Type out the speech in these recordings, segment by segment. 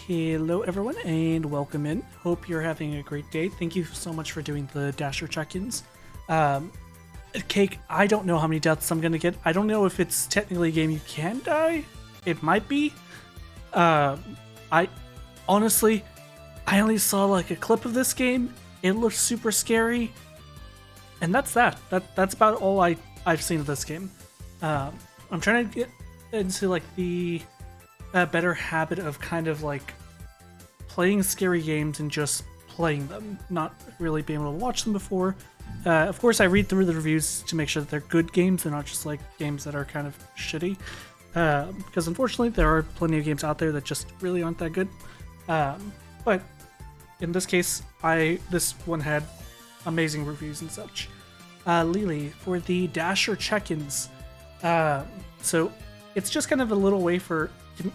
Hello everyone and welcome in. Hope you're having a great day. Thank you so much for doing the Dasher check-ins. Cake, I don't know how many deaths I'm gonna get. I don't know if it's technically a game you can die. It might be. I honestly, I only saw like a clip of this game. It looks super scary. And that's that. That's about all I've seen of this game. I'm trying to get into like the better habit of kind of like playing scary games and just playing them, not really being able to watch them before. Of course, I read through the reviews to make sure that they're good games. They're not just like games that are kind of shitty. Because unfortunately, there are plenty of games out there that just really aren't that good. But in this case, this one had amazing reviews and such. Lily, for the Dasher check-ins. So it's just kind of a little way for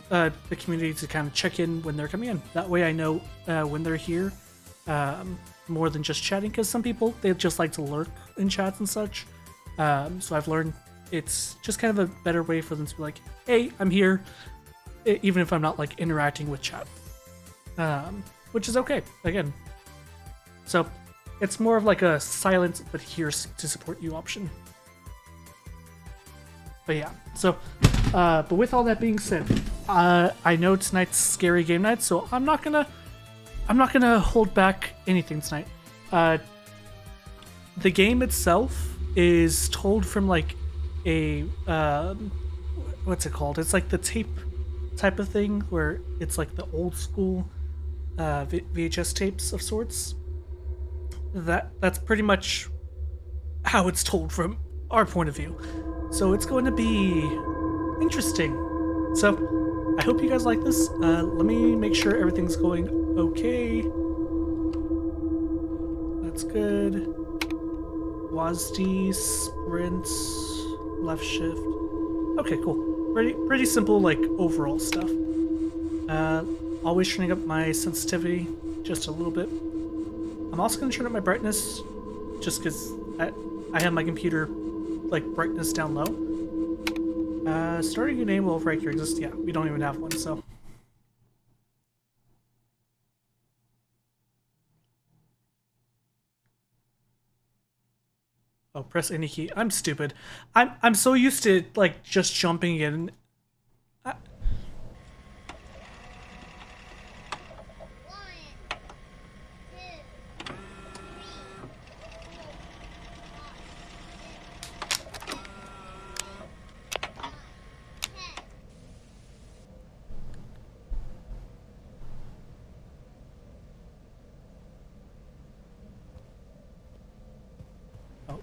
the community to kind of check in when they're coming in. That way I know when they're here, more than just chatting, because some people, they just like to lurk in chats and such. So I've learned it's just kind of a better way for them to be like, hey, I'm here, even if I'm not like interacting with chat. Which is okay, again. So it's more of like a silent but here to support you option. But yeah, so but with all that being said, I know tonight's scary game night, so I'm not gonna hold back anything tonight. The game itself is told from like a what's it called? It's like the tape type of thing where it's like the old school VHS tapes of sorts. That's pretty much how it's told from our point of view. So it's going to be interesting. So I hope you guys like this. Let me make sure everything's going okay. That's good. WASD, sprint, left shift. Okay, cool. Pretty simple, like overall stuff. Always turning up my sensitivity just a little bit. I'm also going to turn up my brightness just because I have my computer like brightness down low. Starting a name will overwrite your exist. Yeah, we don't even have one, so. Oh, press any key. I'm stupid. I'm so used to like just jumping in.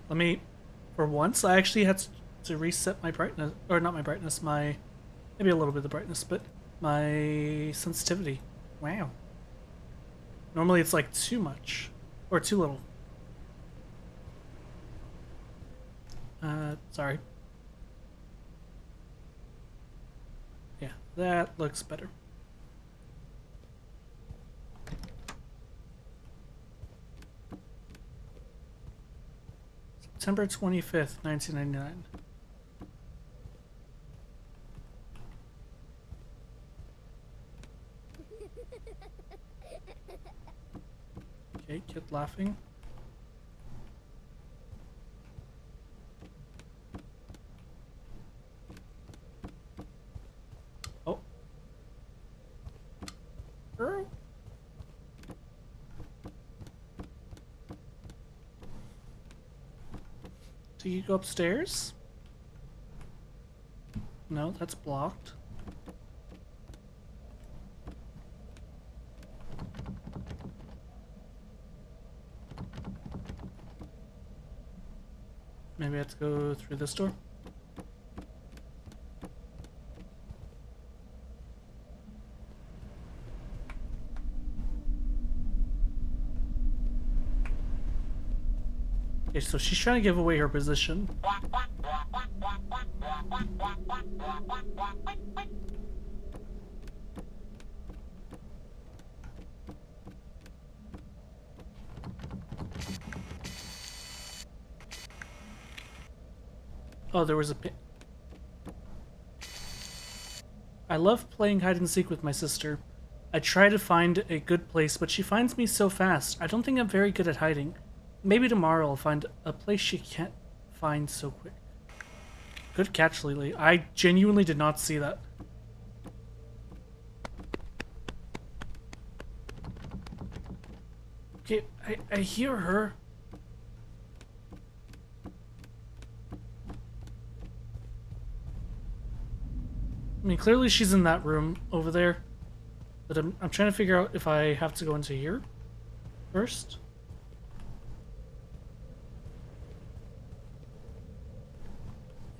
Let me, for once, I actually had to reset my brightness, or not my brightness, maybe a little bit of the brightness, but my sensitivity. Wow. Normally it's like too much, or too little. Sorry. Yeah, that looks better. September 25th, 1999. Okay, kid laughing. Oh. Girl. Do you go upstairs? No, that's blocked. Maybe I have to go through this door. Okay, so she's trying to give away her position. Oh, there was a pin. I love playing hide and seek with my sister. I try to find a good place, but she finds me so fast. I don't think I'm very good at hiding. Maybe tomorrow I'll find a place she can't find so quick. Good catch, Lily. I genuinely did not see that. Okay, I hear her. I mean, clearly she's in that room over there. But I'm trying to figure out if I have to go into here first.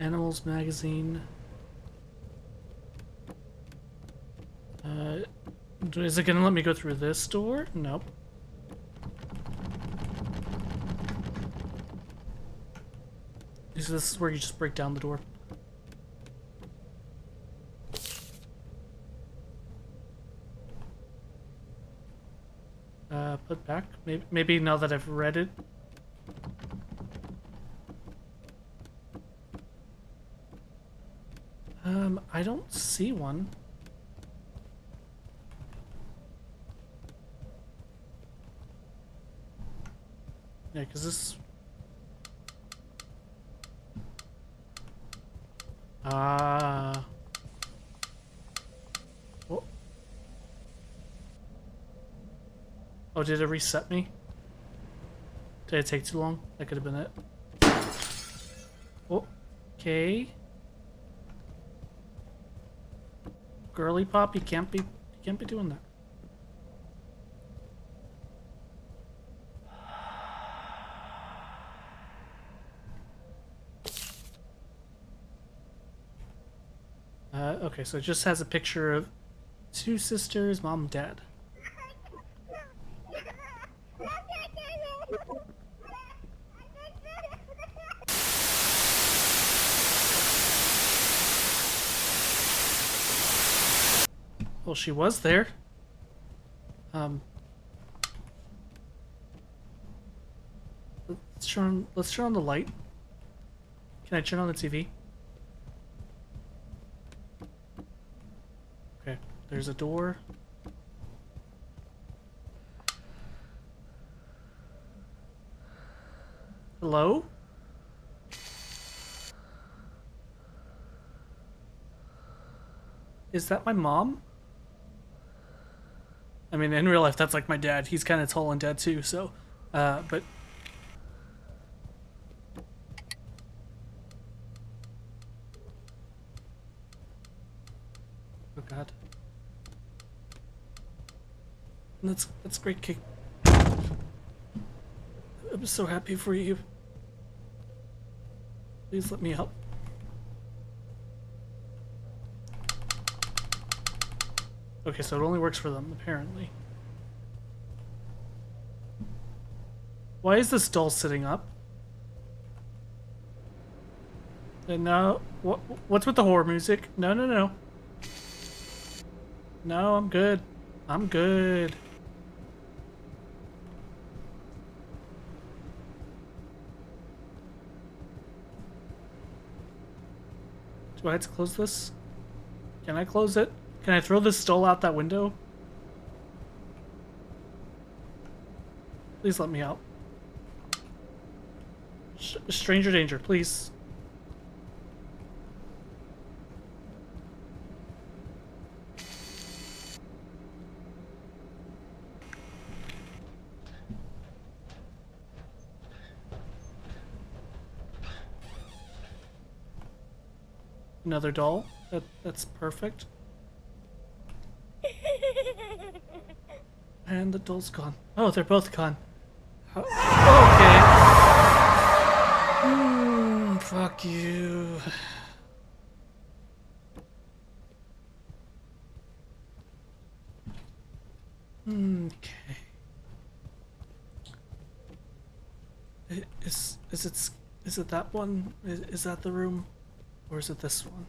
Animals magazine. Is it gonna let me go through this door? Nope. This is where you just break down the door. Put back. Maybe now that I've read it. I don't see one. Yeah, because this... Oh. Oh, did it reset me? Did it take too long? That could have been it. Oh, okay. Girly pop, you can't be doing that. Okay, so it just has a picture of two sisters, mom and dad. Well, she was there. Let's turn on the light. Can I turn on the TV? Okay, there's a door. Hello? Is that my mom? I mean, in real life, that's like my dad. He's kind of tall and dead too, so, but... Oh god. That's great, Kate. I'm so happy for you. Please let me help. Okay, so it only works for them, apparently. Why is this doll sitting up? And now, what's with the horror music? No, no, no. No, I'm good. I'm good. Do I have to close this? Can I close it? Can I throw this doll out that window? Please let me out. Stranger danger, please. Another doll. That's perfect. And the doll's gone. Oh, they're both gone. Okay. Fuck you. Okay. Is it that one? Is that the room? Or is it this one?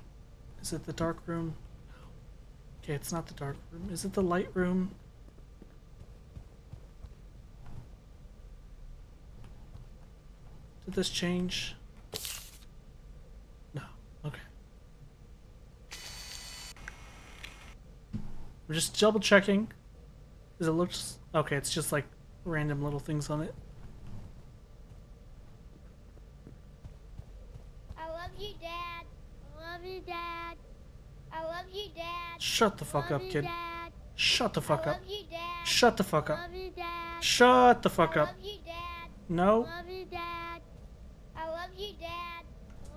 Is it the dark room? No. Okay, it's not the dark room. Is it the light room? Did this change? No. Okay. I'm just double checking. Does it look okay? It's just like random little things on it. I love you, Dad. I love you, Dad. I love you, Dad. Shut the fuck up, kid. Dad. Shut the fuck I up. love you, Dad. Shut the fuck up. I love you, Dad. Shut the fuck I up. love you, Dad. No. I love you, Dad. I love you, Dad.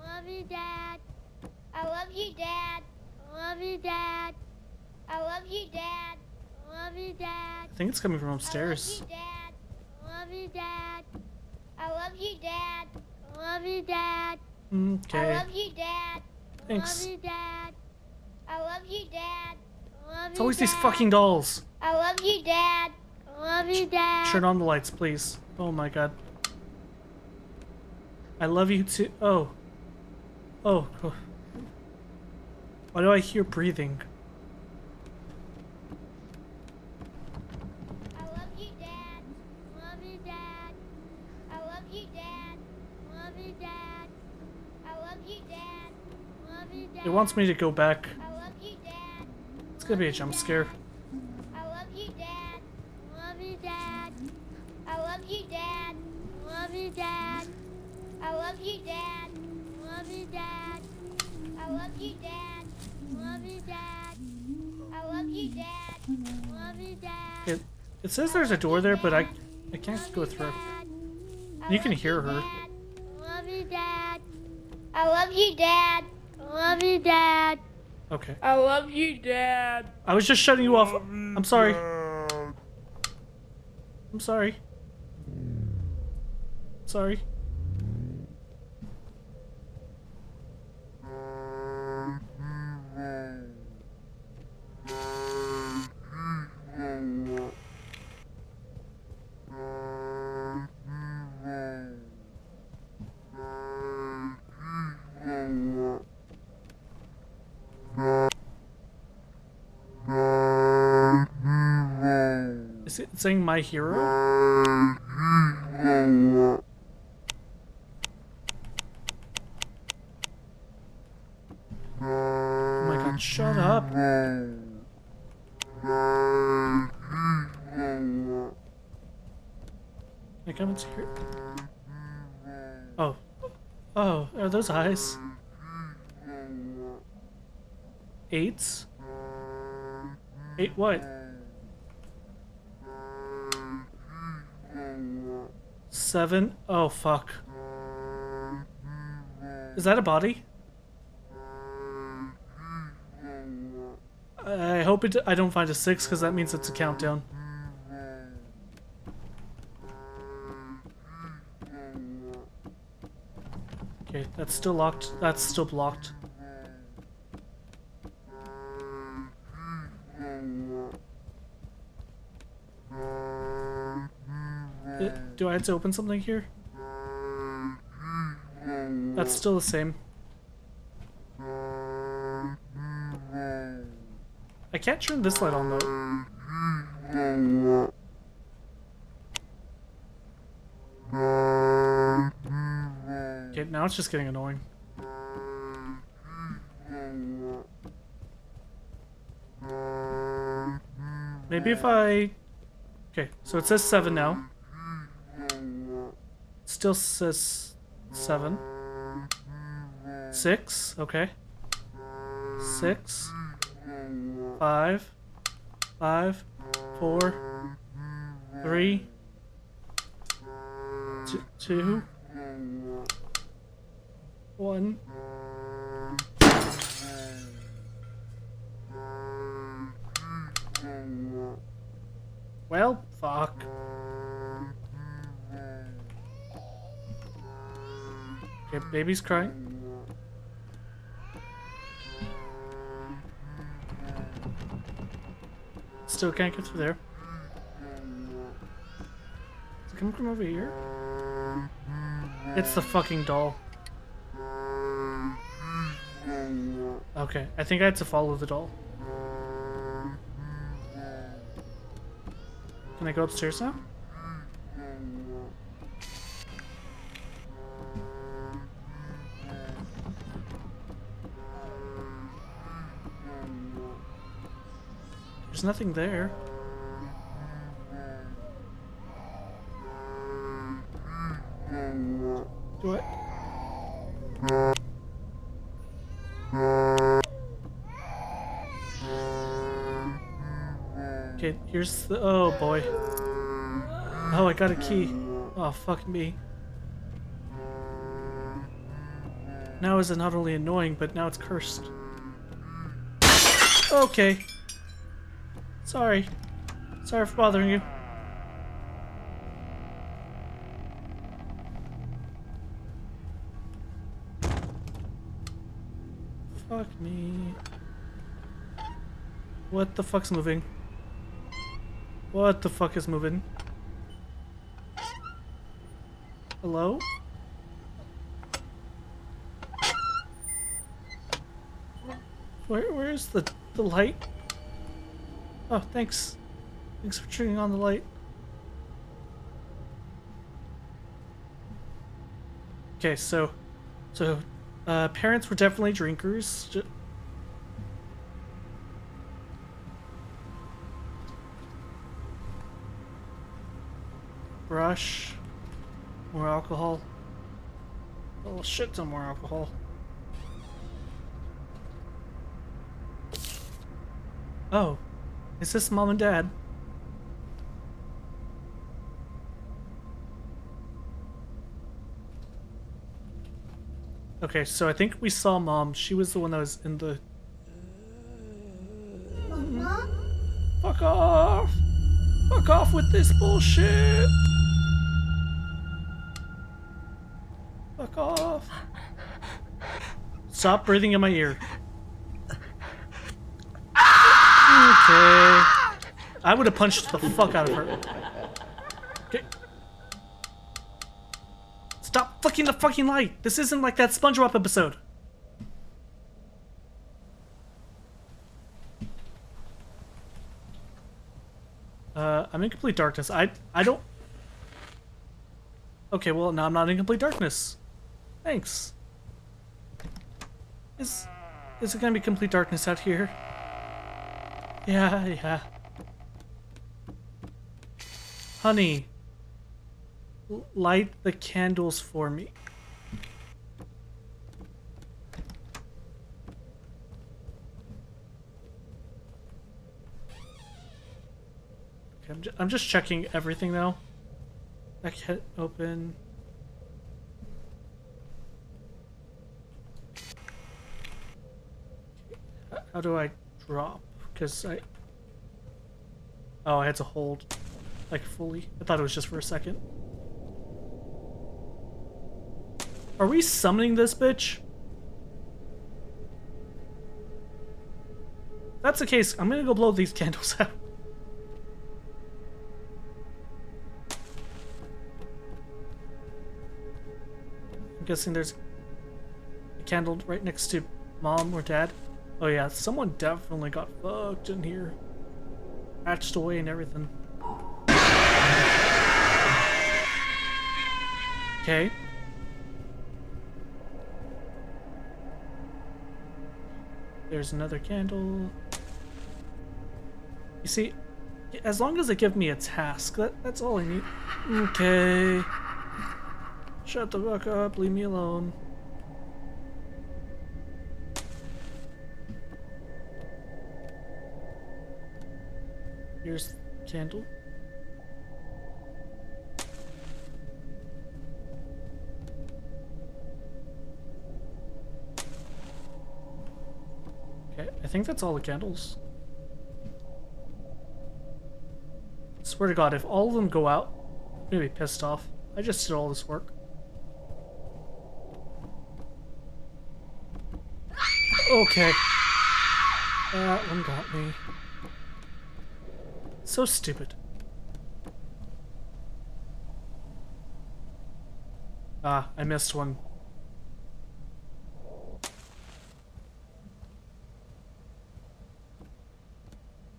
I love you, Dad. I love you, Dad. I love you, Dad. I love you, Dad. I love you, Dad. I think it's coming from upstairs. I love you, Dad. I love you, Dad. I love you, Dad. Okay. I love you, Dad. Thanks. I love you, Dad. I love you, Dad. I love It's always you, these Dad. fucking dolls. I love you, Dad. I love you, Dad. Turn on the lights, please. Oh my god. I love you too. Oh. Oh. Oh. Why do I hear breathing? I love you, Dad. I love you, Dad. I love you, Dad. I love you, Dad. I love you, Dad. I love you, Dad. It wants me to go back. I love you, Dad. It's gonna be a jump scare. I love you, Dad. I love you, Dad. I love you, Dad. I love you, Dad. I love you, Dad. I love you, Dad. I love you, Dad. I love you, Dad. I love you, Dad. I love you, Dad. It says there's a door there, but I can't go through. You can hear her. I love you, Dad. I love you, Dad. I love you, Dad. Okay. I love you, Dad. I was just shutting you off. I'm sorry. I'm sorry. Sorry. Is it saying my hero? Oh my god, shut up. I come into here. Oh. Oh, are those eyes? Eights? Eight what? Seven? Oh, fuck. Is that a body? I hope I don't find a 6, because that means it's a countdown. Okay, that's still locked. That's still blocked. Do I have to open something here? That's still the same. I can't turn this light on though. Okay, now it's just getting annoying. Maybe if I... Okay, so it says 7 now. Still says 7. 6, okay. 6. 5. 5. 4. 3. 2. 1. Well, fuck. Okay, baby's crying. Still can't get through there. Is it coming from over here? It's the fucking doll. Okay, I think I had to follow the doll. Can I go upstairs now? There's nothing there. Do I? Okay, here's the. Oh boy. Oh, I got a key. Oh, fuck me. Now is it not only annoying, but now it's cursed. Okay. Sorry. Sorry for bothering you. Fuck me. What the fuck's moving? What the fuck is moving? Hello? Where's the light? Oh, thanks. Thanks for turning on the light. Okay, so parents were definitely drinkers. Brush. More alcohol. Oh shit, some more alcohol. Oh, is this mom and dad? Okay, so I think we saw mom. She was the one that was in the... Mama? Fuck off! Fuck off with this bullshit! Fuck off. Stop breathing in my ear. Okay. I would have punched the fuck out of her. Okay. Stop flicking the fucking light! This isn't like that SpongeBob episode. I'm in complete darkness. I don't... Okay, well, now I'm not in complete darkness. Thanks. Is it gonna be complete darkness out here? Yeah. Honey, light the candles for me. Okay, I'm just checking everything now. That can't open. How do I drop? Because Oh, I had to hold, like, fully. I thought it was just for a second. Are we summoning this bitch? If that's the case, I'm gonna go blow these candles out. I'm guessing there's a candle right next to mom or dad. Oh yeah, someone definitely got fucked in here. Patched away and everything. Okay. There's another candle. You see, as long as it gives me a task, that's all I need. Okay. Shut the fuck up, leave me alone. Here's the candle. Okay, I think that's all the candles. Swear to God, if all of them go out, I'm gonna be pissed off. I just did all this work. Okay. That one got me. So stupid. Ah, I missed one.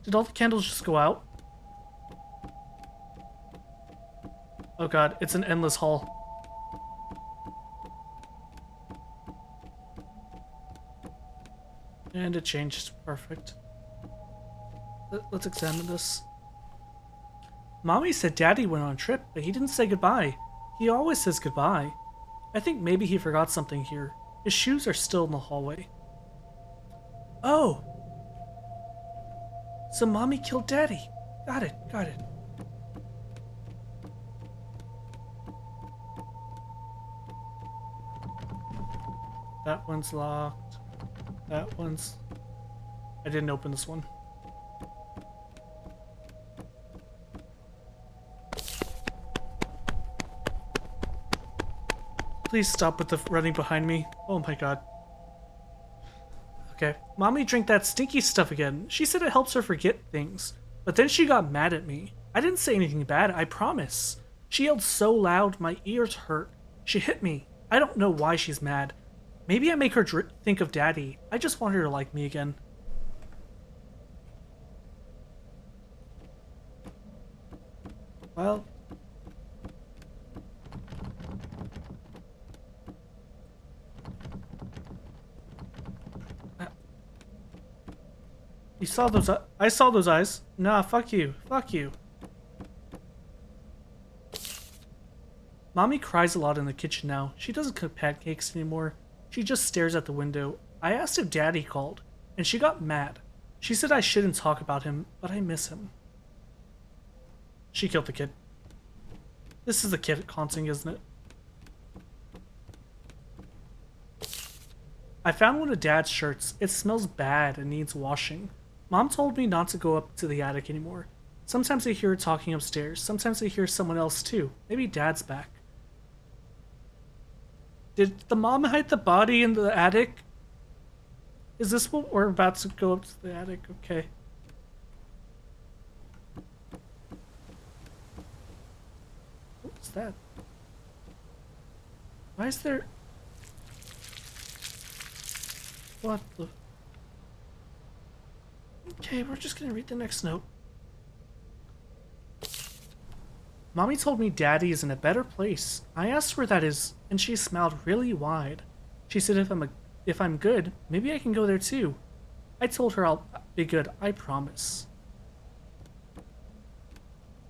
Did all the candles just go out? Oh god, it's an endless hall. And it changed. Perfect. Let's examine this. Mommy said Daddy went on a trip, but he didn't say goodbye. He always says goodbye. I think maybe he forgot something here. His shoes are still in the hallway. Oh! So Mommy killed Daddy. Got it, got it. That one's locked. That one's... I didn't open this one. Please stop with the running behind me. Oh my god. Okay. Mommy drank that stinky stuff again. She said it helps her forget things. But then she got mad at me. I didn't say anything bad, I promise. She yelled so loud my ears hurt. She hit me. I don't know why she's mad. Maybe I make her think of Daddy. I just want her to like me again. Well... You saw those... I saw those eyes. Nah, fuck you. Fuck you. Mommy cries a lot in the kitchen now. She doesn't cook pancakes anymore. She just stares at the window. I asked if Daddy called, and she got mad. She said I shouldn't talk about him, but I miss him. She killed the kid. This is the kid haunting, isn't it? I found one of Dad's shirts. It smells bad and needs washing. Mom told me not to go up to the attic anymore. Sometimes I hear her talking upstairs. Sometimes I hear someone else too. Maybe Dad's back. Did the mom hide the body in the attic? Is this what we're about to go up to the attic? Okay. What's that? Why is there... What the... Okay, we're just gonna read the next note. Mommy told me Daddy is in a better place. I asked where that is, and she smiled really wide. She said if I'm good, maybe I can go there too. I told her I'll be good, I promise.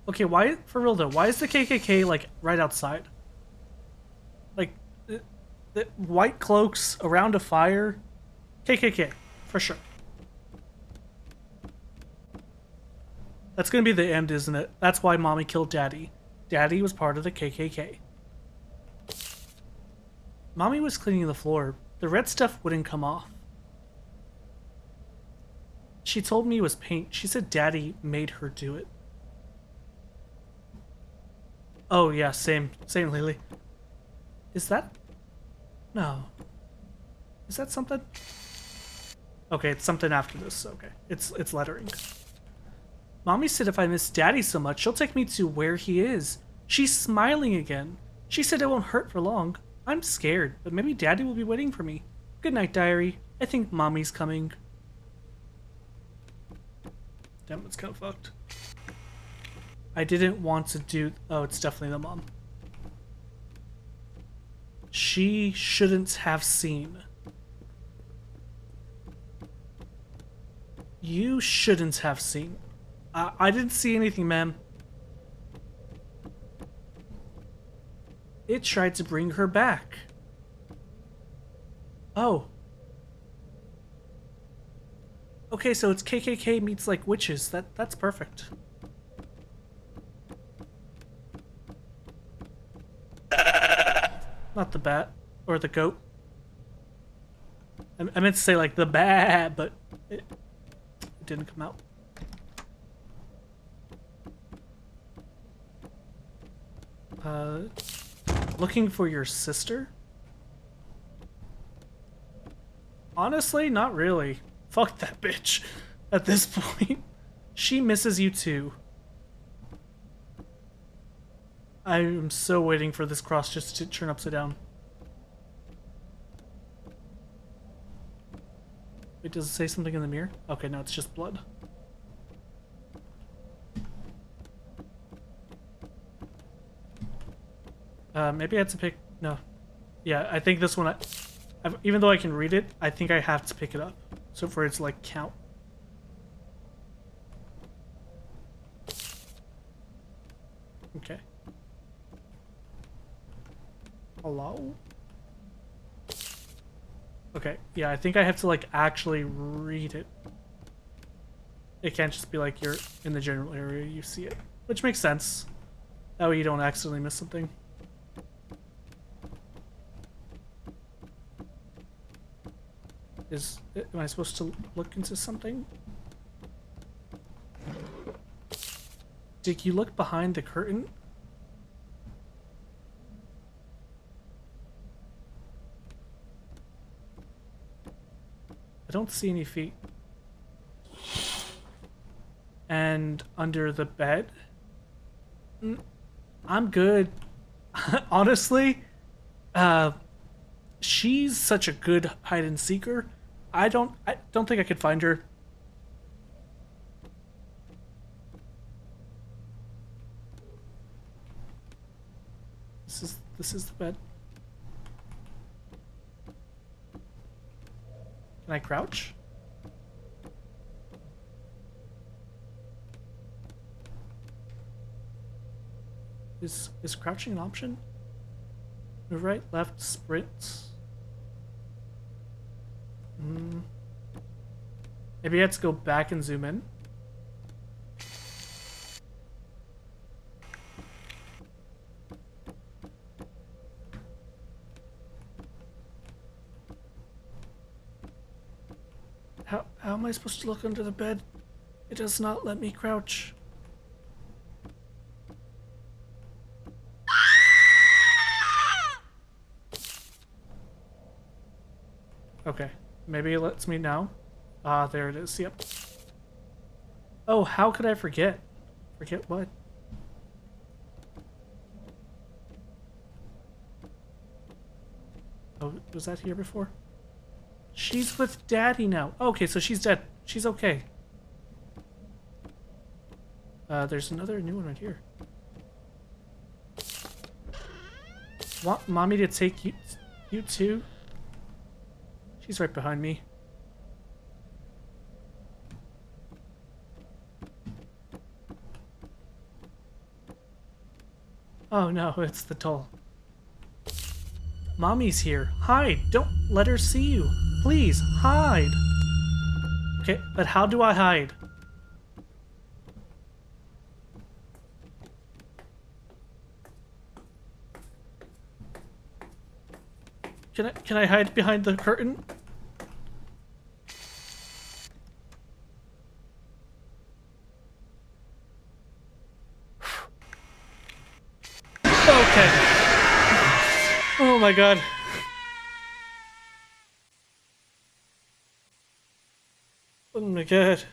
Okay, why, for real though, why is the KKK, like, right outside? Like, the white cloaks around a fire? KKK, for sure. That's gonna be the end, isn't it? That's why Mommy killed Daddy. Daddy was part of the KKK. Mommy was cleaning the floor. The red stuff wouldn't come off. She told me it was paint. She said Daddy made her do it. Oh yeah, same Lily. Is that... No. Is that something? Okay, it's something after this. Okay, it's lettering. Mommy said if I miss Daddy so much, she'll take me to where he is. She's smiling again. She said it won't hurt for long. I'm scared, but maybe Daddy will be waiting for me. Good night, diary. I think Mommy's coming. Damn, it's kind of fucked. I didn't want to do... Oh, it's definitely the mom. She shouldn't have seen. You shouldn't have seen. I didn't see anything, ma'am. It tried to bring her back. Oh. Okay, so it's KKK meets like witches. That's perfect. Not the bat or the goat. I meant to say like the bat, but it didn't come out. Looking for your sister? Honestly, not really. Fuck that bitch. At this point, she misses you too. I am so waiting for this cross just to turn upside down. Wait, does it say something in the mirror? Okay, no, it's just blood. Maybe I had to pick... No. Yeah, I think this one... even though I can read it, I think I have to pick it up. So for it to, like, count. Okay. Hello? Okay, yeah, I think I have to, like, actually read it. It can't just be like you're in the general area, you see it. Which makes sense. That way you don't accidentally miss something. Am I supposed to look into something? Did you look behind the curtain? I don't see any feet. And under the bed? I'm good. Honestly, she's such a good hide and seeker. I don't think I could find her. This is the bed. Can I crouch? Is crouching an option? Move right, left, sprint. Maybe I have to go back and zoom in. How am I supposed to look under the bed? It does not let me crouch. Okay, maybe it lets me now. Ah, there it is, yep. Oh, how could I forget? Forget what? Oh, was that here before? She's with Daddy now. Okay, so she's dead. She's okay. There's another new one right here. Want Mommy to take you too? She's right behind me. Oh no, it's the doll. Mommy's here. Hide! Don't let her see you. Please, hide! Okay, but how do I hide? Can I hide behind the curtain? Okay. Oh my god. Oh my god.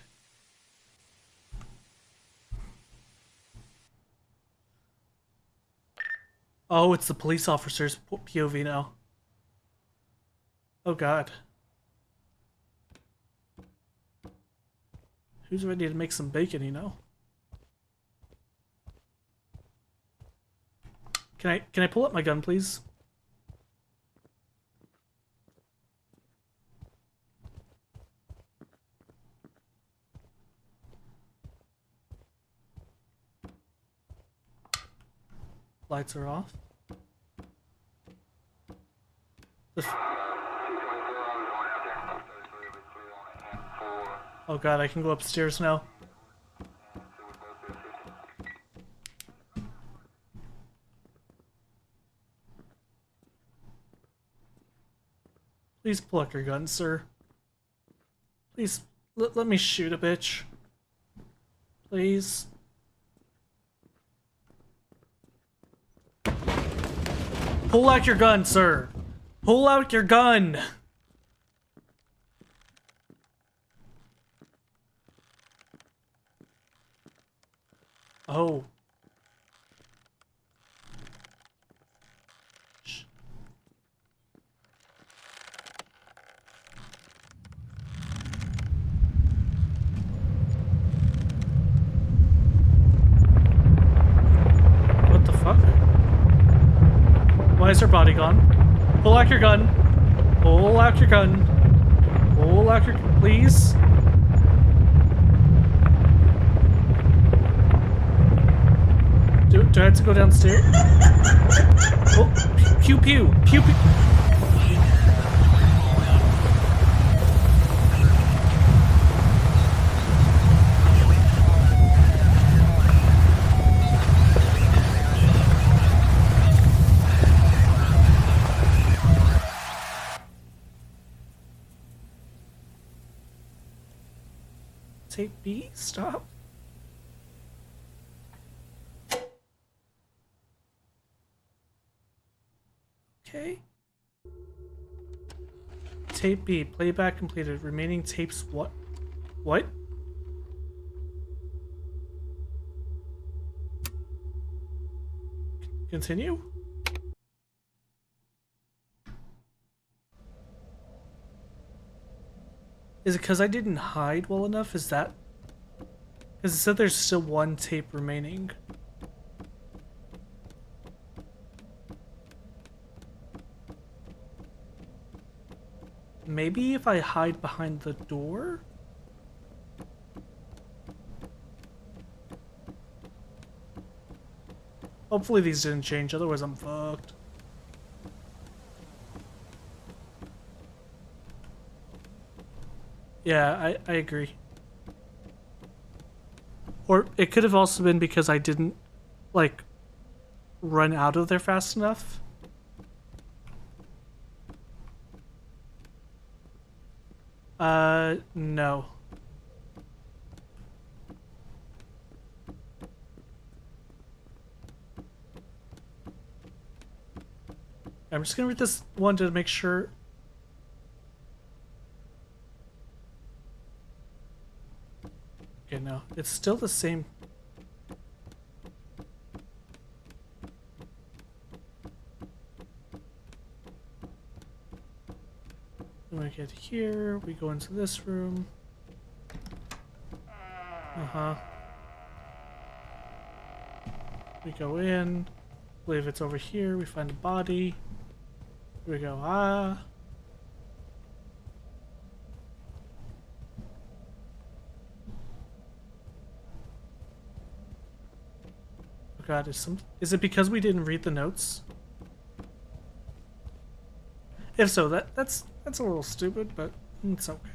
Oh, it's the police officer's POV now. Oh god. Who's ready to make some bacon, you know? Can I pull up my gun, please? Lights are off. Oh god, I can go upstairs now. Please pull out your gun, sir. Please, let me shoot a bitch. Please. Pull out your gun, sir. Pull out your gun. Oh. Shh. What the fuck? Why is her body gone? Pull out your gun. Pull out your gun. Pull out your... Please? Do I have to go downstairs? Oh, pew pew, pew pew. Tape B, stop. Okay. Tape B, playback completed. Remaining tapes, what? What? Continue? Is it because I didn't hide well enough? Is that... Because it said there's still one tape remaining. Maybe if I hide behind the door? Hopefully these didn't change, otherwise I'm fucked. Yeah, I agree. Or it could have also been because I didn't, like, run out of there fast enough. No. I'm just gonna read this one to make sure. Okay, no. It's still the same. When we get here, we go into this room. Uh-huh. We go in. I believe it's over here. We find a body. Here we go. Ah. Oh god, is it because we didn't read the notes? If so, that's a little stupid, but it's okay.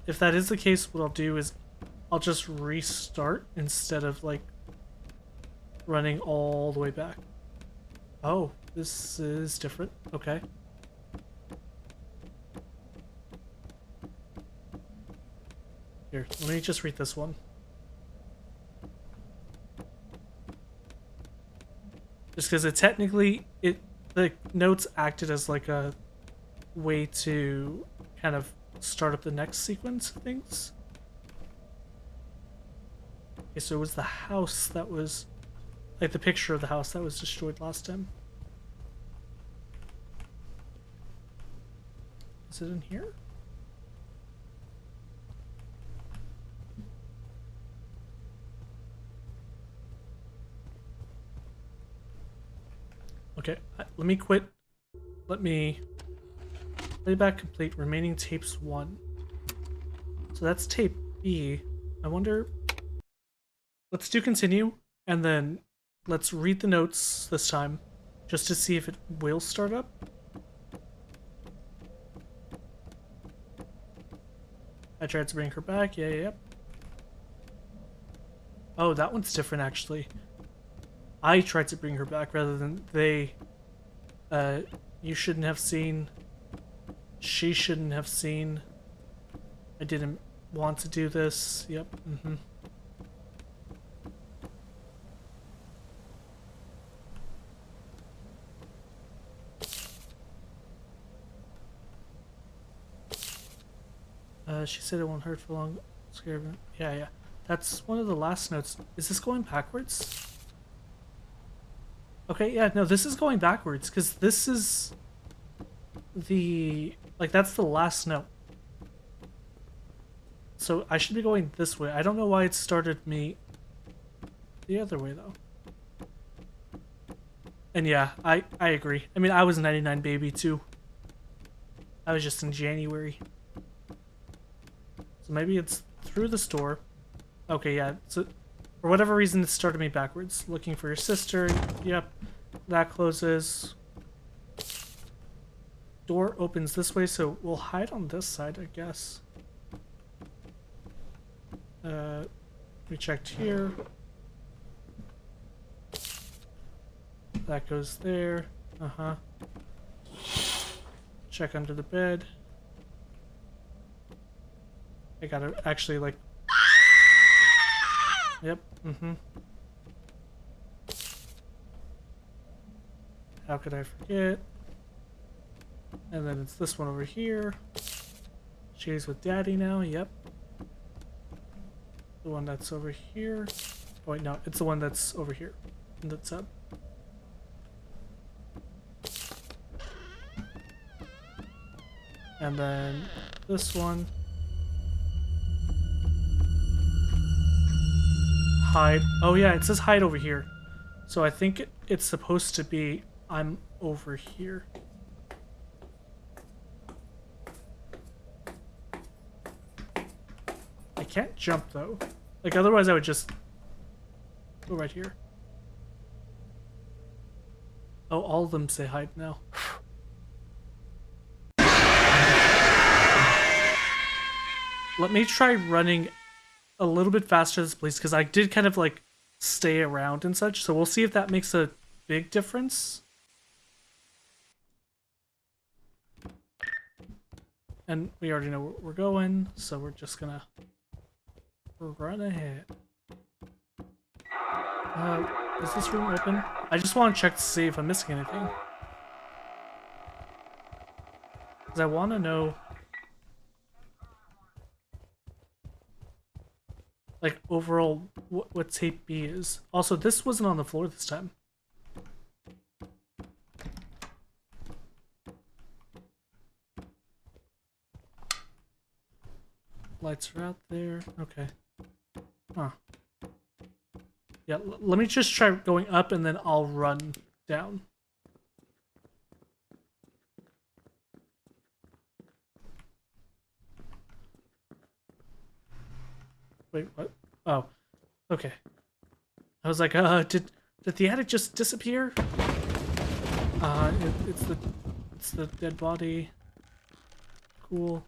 If that is the case, what I'll do is I'll just restart instead of like running all the way back. Oh, this is different. Okay. Here, let me just read this one. Just because the notes acted as like a way to kind of start up the next sequence of things. Okay, so it was the house that was, like the picture of the house that was destroyed last time. Is it in here? Okay, let me quit. Let me playback complete. Remaining tapes 1. So that's tape B. I wonder. Let's do continue, and then let's read the notes this time, just to see if it will start up. I tried to bring her back. Yeah. Oh, that one's different actually. I tried to bring her back rather than they. You shouldn't have seen. She shouldn't have seen. I didn't want to do this. Yep. She said it won't hurt for long. Scared of it. Yeah. That's one of the last notes. Is this going backwards? Okay, yeah, no, this is going backwards, because this is the... Like, that's the last note. So I should be going this way. I don't know why it started me the other way, though. And yeah, I agree. I mean, I was a 99 baby, too. I was just in January. So maybe it's through this door. Okay, yeah. So for whatever reason, it started me backwards. Looking for your sister. Yep. That closes. Door opens this way, so we'll hide on this side, I guess. We checked here. That goes there. Uh-huh. Check under the bed. I gotta actually, like... Yep, mm-hmm. How could I forget? And then it's this one over here. She's with Daddy now, yep. The one that's over here. Oh wait, no, it's the one that's over here. In the tub. And then this one. Hide. Oh yeah, it says hide over here. So I think it's supposed to be I'm over here. I can't jump though. Like otherwise I would just go right here. Oh, all of them say hide now. Let me try running a little bit faster this place because I did kind of like stay around and such. So we'll see if that makes a big difference. And we already know where we're going, so we're just gonna run ahead. Is this room open? I just want to check to see if I'm missing anything. Because I want to know... like, overall, what tape B is. Also, this wasn't on the floor this time. Lights are out there. Okay. Huh. Yeah, let me just try going up and then I'll run down. Wait, what? Oh. Okay. I was like, did the attic just disappear? It's the dead body. Cool.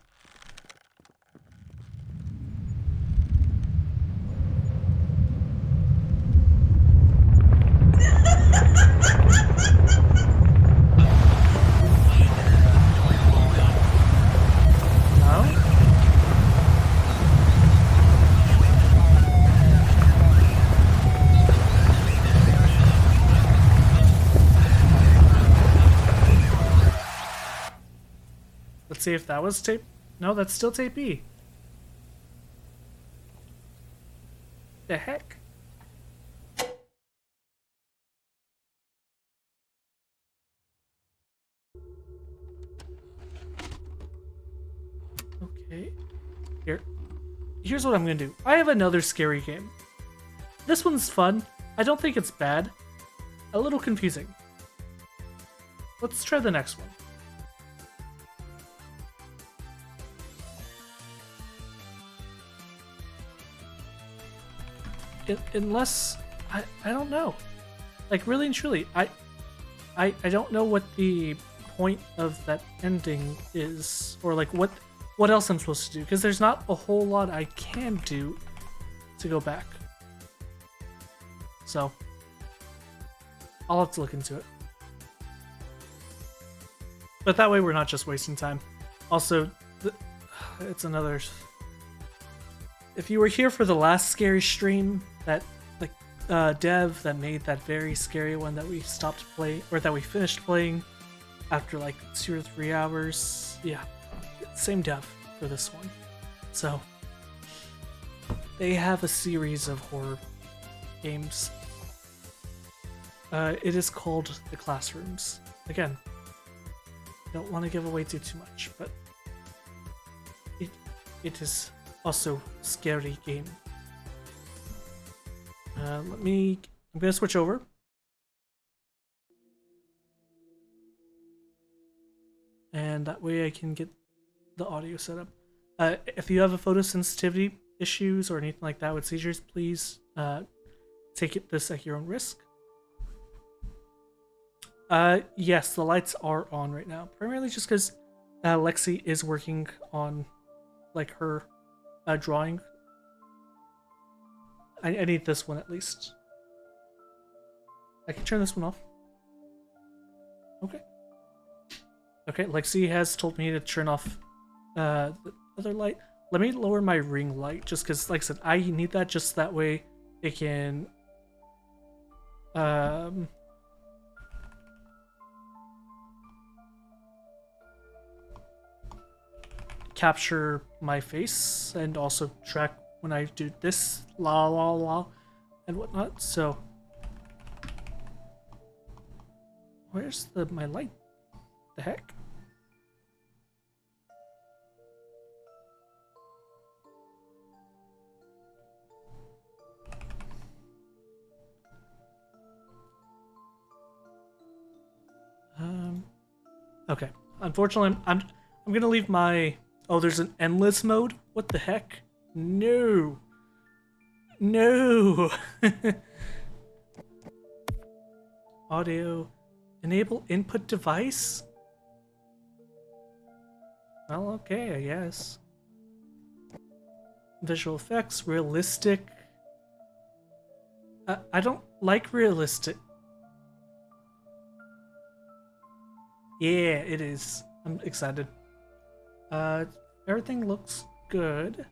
Let's see if that was tape. No, that's still tape B. The heck? Okay. Here's what I'm gonna do. I have another scary game. This one's fun. I don't think it's bad. A little confusing. Let's try the next one. Unless I don't know, like really and truly, I don't know what the point of that ending is, or like what else I'm supposed to do, because there's not a whole lot I can do to go back. So I'll have to look into it. But that way we're not just wasting time. Also, it's another... If you were here for the last scary stream, that dev that made that very scary one that we stopped playing, or that we finished playing after like 2 or 3 hours, yeah, same dev for this one. So they have a series of horror games. It is called The Classrooms. Again, don't want to give away too much, but it is also scary game. I'm gonna switch over. And that way I can get the audio set up. If you have a photosensitivity issues or anything like that with seizures, please take this at your own risk. Yes, the lights are on right now, primarily just because Lexi is working on like her drawing. I need this one at least. I can turn this one off. Okay. Okay, Lexi has told me to turn off the other light. Let me lower my ring light, just because, like I said, I need that just that way it can capture my face and also track when I do this, la la la, and whatnot. So, where's my light? The heck? Okay. Unfortunately, I'm gonna leave my. Oh, there's an endless mode. What the heck? No. No. Audio. Enable input device? Well, okay, I guess. Visual effects, realistic. I don't like realistic. Yeah, it is. I'm excited. Everything looks good.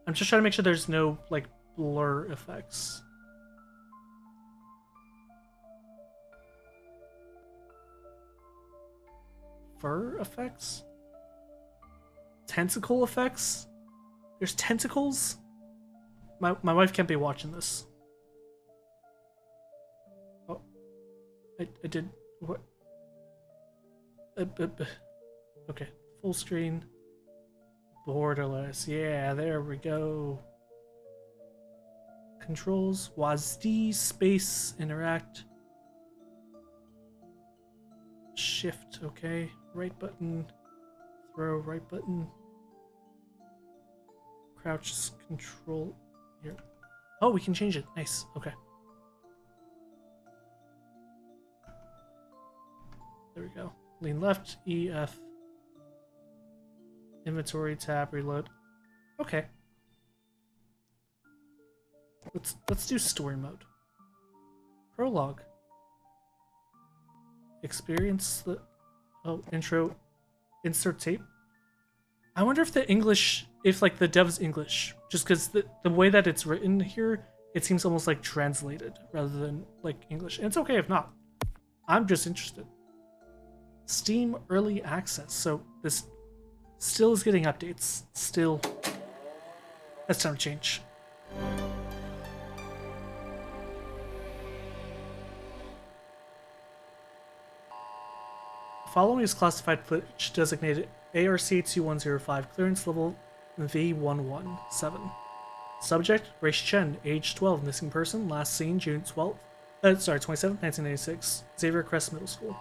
I'm just trying to make sure there's no, like, blur effects. Fur effects? Tentacle effects? There's tentacles? My wife can't be watching this. Oh. I did... What? Okay. Full screen. Borderless. Yeah, there we go. Controls. WASD. Space. Interact. Shift. Okay. Right button. Throw. Right button. Crouch. Control. Here. Oh, we can change it. Nice. Okay. There we go. Lean left. EF. Inventory tab. Reload. Okay. Let's do story mode. Prologue. Experience the intro. Insert tape. I wonder if the English, if like the dev's English, just because the way that it's written here, it seems almost like translated rather than like English. And it's okay if not. I'm just interested. Steam early access. So this still is getting updates. Still. That's time to change. Following is classified footage designated ARC-2105, clearance level V117. Subject, Grace Chen, age 12, missing person, last seen June 27, 1996, Xavier Crest Middle School.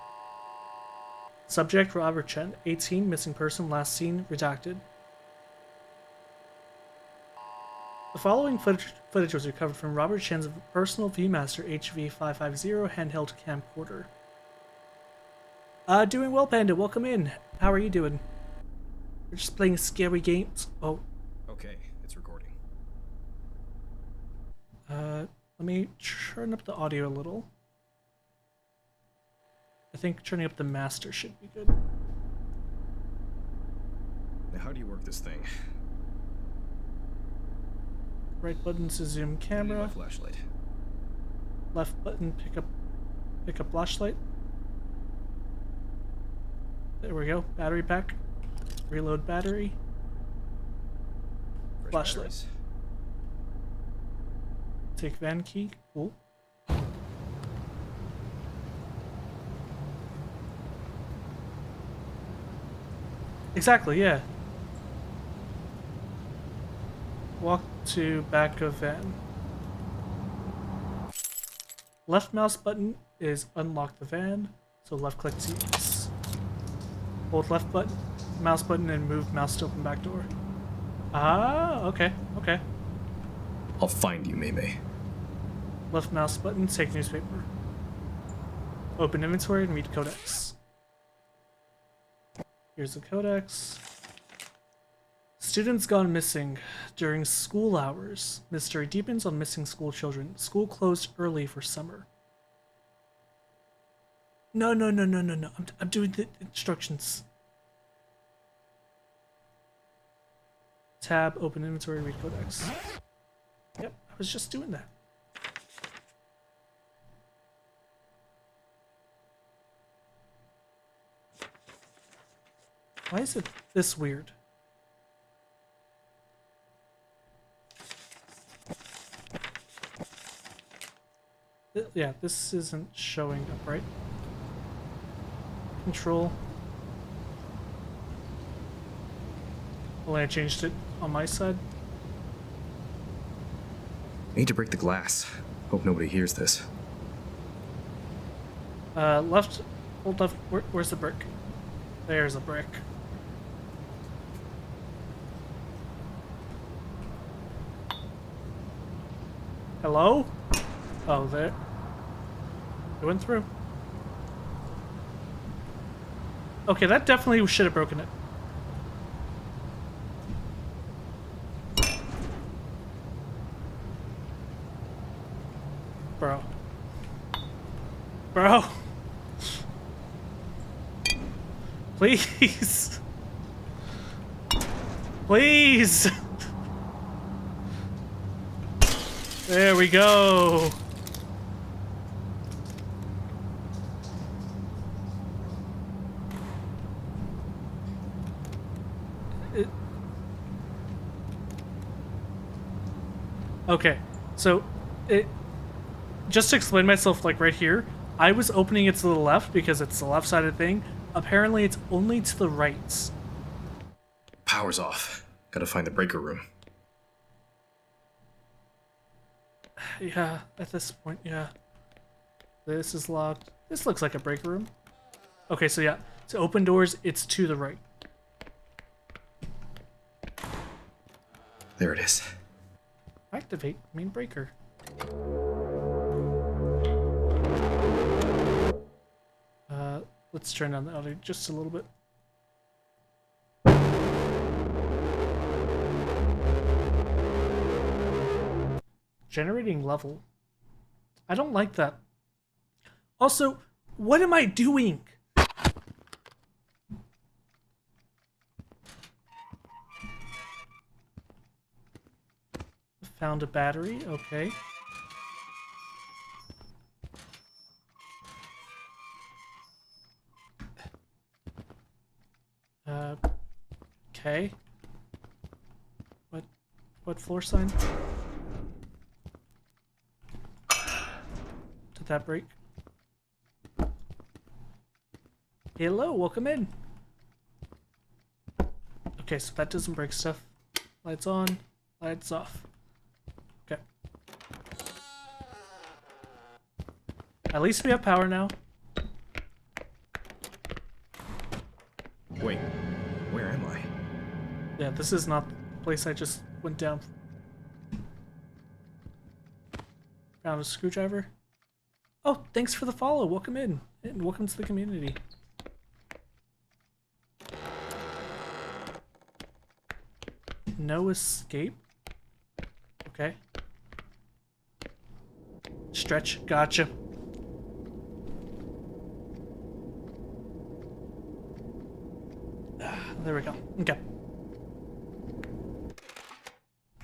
Subject, Robert Chen, 18, missing person, last seen, redacted. The following footage was recovered from Robert Chen's personal Viewmaster HV550 handheld camcorder. Doing well, Panda. Welcome in. How are you doing? We're just playing scary games. Oh. Okay, it's recording. Let me turn up the audio a little. I think turning up the master should be good. Now, how do you work this thing? Right button to zoom I need camera. my flashlight. Left button pick up flashlight. There we go. Battery pack. Reload battery. Fresh Flashlight. batteries. Take van key. Cool. Exactly, yeah. Walk to back of van. Left mouse button is unlock the van, so left click to use. Hold left button, mouse button, and move mouse to open back door. Ah, okay, okay. I'll find you, Mei. Left mouse button, take newspaper. Open inventory and read codex. Here's the codex. Students gone missing during school hours. Mystery deepens on missing school children. School closed early for summer. No. I'm doing the instructions. Tab, open inventory, read codex. Yep, I was just doing that. Why is it this weird? Yeah, this isn't showing up, right? Control. Only I changed it on my side. Need to break the glass. Hope nobody hears this. Left. Hold left. Where's the brick? There's a brick. Hello? Oh, there. It went through. Okay, that definitely should have broken it. Bro. Bro. Please. Please. There we go. Okay, so just to explain myself, like right here, I was opening it to the left because it's the left-sided thing. Apparently, it's only to the right. Power's off. Gotta find the breaker room. Yeah, at this point, yeah. This is locked. This looks like a break room. Okay, so yeah, to open doors, it's to the right. There it is. Activate main breaker. Let's turn down the audio just a little bit. Generating level. I don't like that. Also, what am I doing? Found a battery, okay. Okay. What floor sign? Did that break? Hello, welcome in. Okay, so that doesn't break stuff. Lights on, lights off. Okay. At least we have power now. Wait, where am I? Yeah, this is not the place I just went down. Found a screwdriver. Oh, thanks for the follow. Welcome in. And welcome to the community. No escape. Okay. Stretch. Gotcha. There we go. Okay.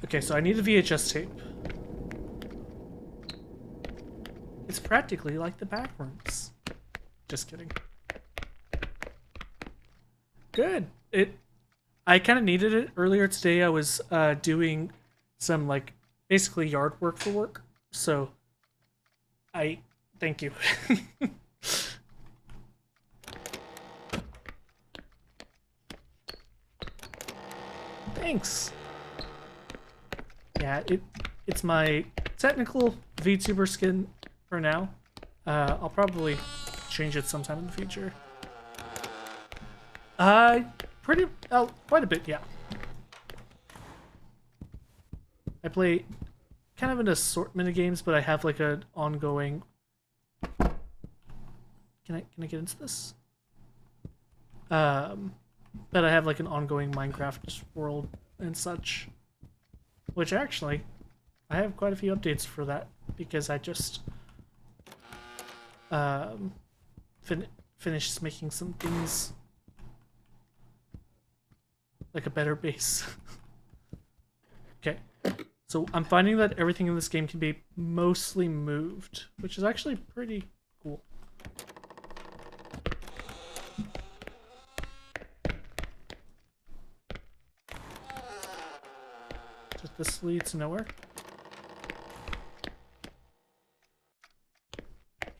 Okay, so I need a VHS tape. It's practically like the back rooms. Just kidding. Good. I kind of needed it earlier today. I was doing some like basically yard work for work. So thank you. Thanks. Yeah, it's my technical VTuber skin for now. I'll probably change it sometime in the future. Quite a bit, yeah. I play kind of an assortment of games, but I have like an ongoing. Can I get into this? But I have like an ongoing Minecraft world and such, which actually I have quite a few updates for that because I just finished making some things like a better base. Okay, so I'm finding that everything in this game can be mostly moved, which is actually pretty cool. Just this leads nowhere.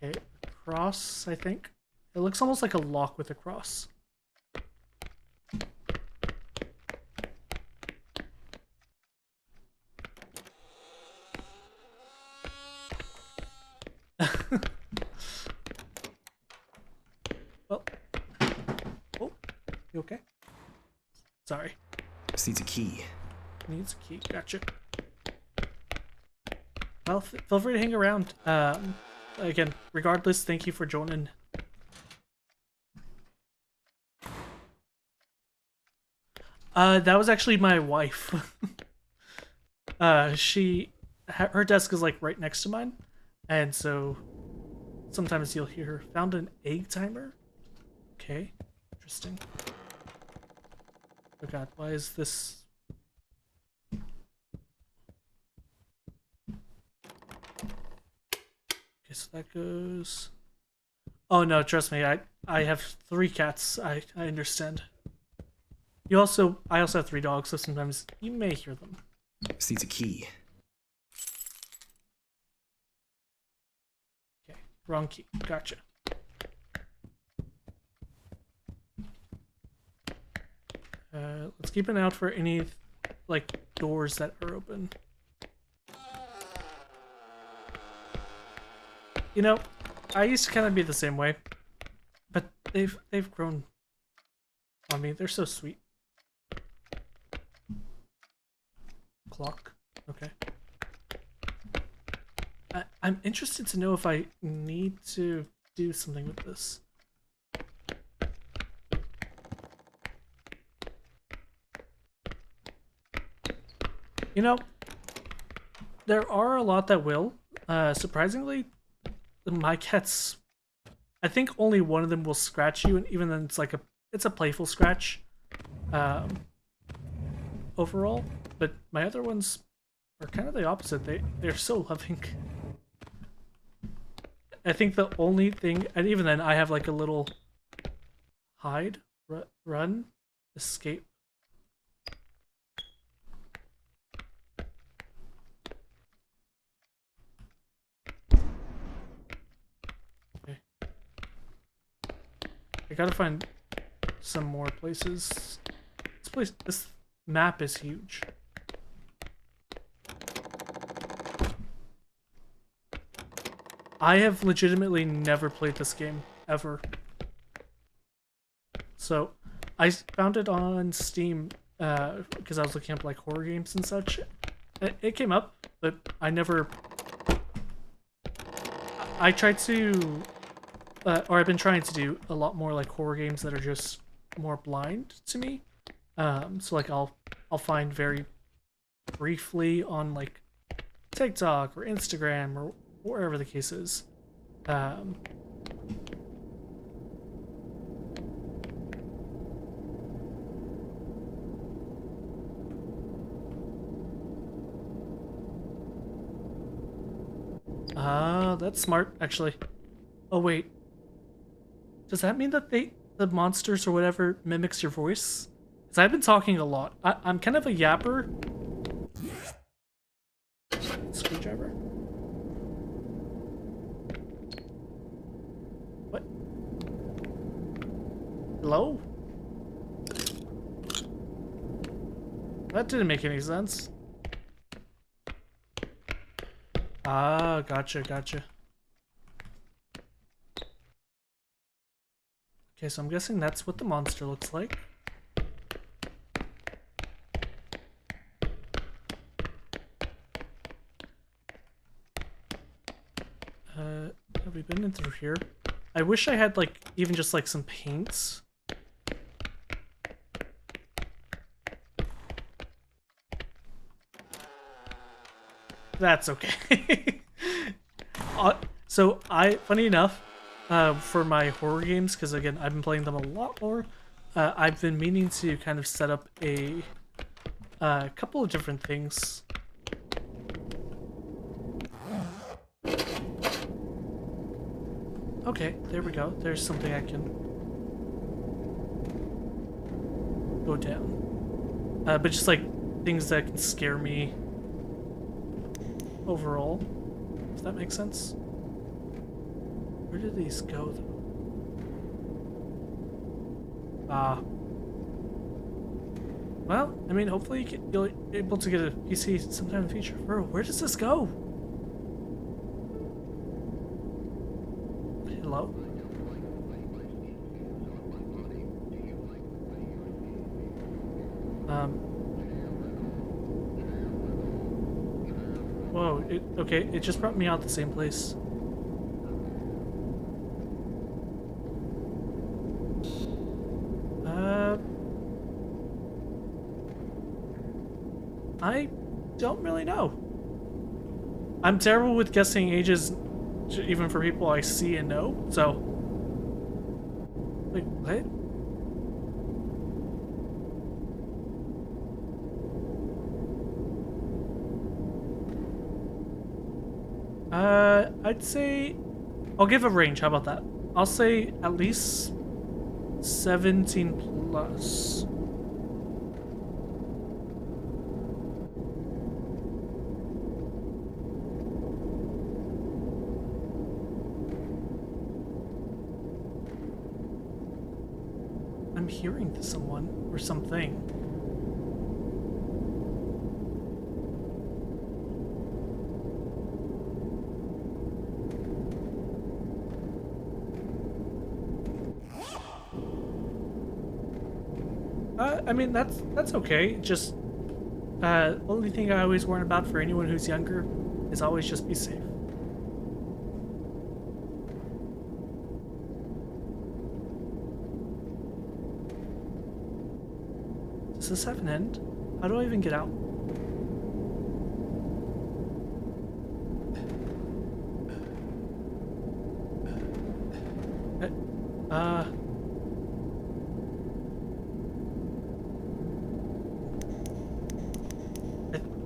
Okay, cross, I think. It looks almost like a lock with a cross. Well, oh, you okay? Sorry. This needs a key. Needs a key. Gotcha. Well, feel free to hang around. Again, regardless, thank you for joining. That was actually my wife. Her desk is like right next to mine, and so sometimes you'll hear her. Found an egg timer. Okay, interesting. Oh god, why is this? Okay, so that goes. Oh no, trust me, I have 3 cats. I understand. I also have 3 dogs, so sometimes you may hear them. This needs a key. Okay, wrong key. Gotcha. Let's keep an eye out for any like doors that are open. You know, I used to kind of be the same way, but they've grown on me. They're so sweet. Clock. Okay. I'm interested to know if I need to do something with this. You know, there are a lot that will. Surprisingly, my cats, I think only one of them will scratch you, and even then it's a playful scratch. Overall, but my other ones are kind of the opposite. They're so loving. I think the only thing, and even then I have like a little hide, run, escape. Okay. I gotta find some more places. This map is huge. I have legitimately never played this game, ever. So, I found it on Steam because I was looking up like horror games and such. It came up, but I never... I tried to... or I've been trying to do a lot more like horror games that are just more blind to me. So like I'll find very briefly on like TikTok or Instagram or wherever the case is. That's smart actually. Oh wait. Does that mean that the monsters or whatever mimics your voice? Because I've been talking a lot. I'm kind of a yapper. Screwdriver. What? Hello? That didn't make any sense. Ah, gotcha. Okay, so I'm guessing that's what the monster looks like. Have we been in through here? I wish I had, like, even just, like, some paints. That's okay. So, funny enough, for my horror games, because again, I've been playing them a lot more, I've been meaning to kind of set up a couple of different things. Okay, there we go. There's something I can go down. But just like things that can scare me overall, if that makes sense. Where did these go though? Well, I mean, hopefully you'll be able to get a PC sometime in the future. Bro, where does this go? Hello? Whoa, okay, it just brought me out the same place. I don't really know. I'm terrible with guessing ages, even for people I see and know, so... Wait, what? I'd say... I'll give a range, how about that? I'll say at least 17 plus. I'm hearing someone or something. I mean, that's okay. Just, only thing I always warn about for anyone who's younger is always just be safe. Does this have an end? How do I even get out?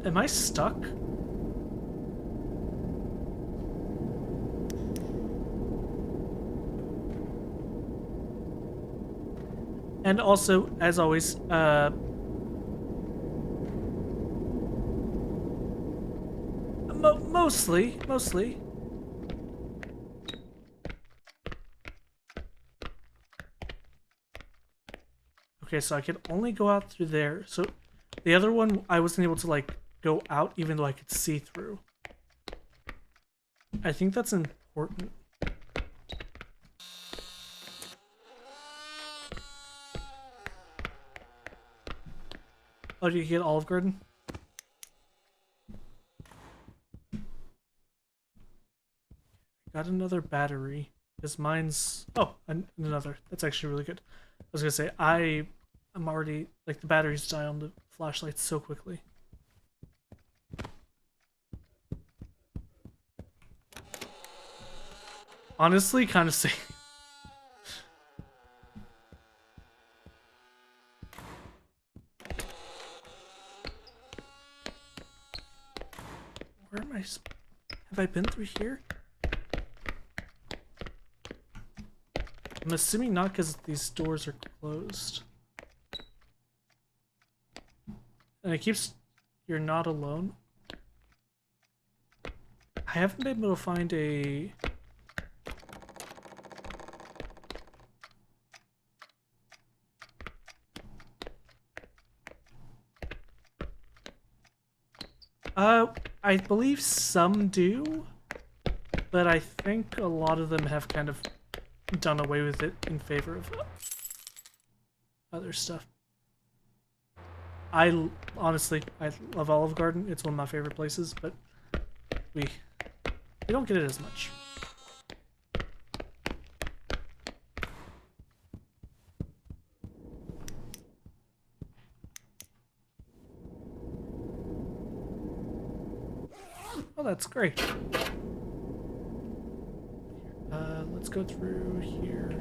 Am I stuck? And also, as always, mostly. Okay, so I could only go out through there. So the other one, I wasn't able to, like, go out even though I could see through. I think that's important. Oh, do you get Olive Garden? Got another battery. Because mine's... Oh, another. That's actually really good. I was gonna say, I'm already... Like, the batteries die on the flashlight so quickly. Honestly, kind of safe. Where am I? Have I been through here? I'm assuming not because these doors are closed. And it keeps... You're not alone. I haven't been able to find a... I believe some do, but I think a lot of them have kind of done away with it in favor of other stuff. Honestly, I love Olive Garden. It's one of my favorite places, but we don't get it as much. Oh, that's great. Let's go through here.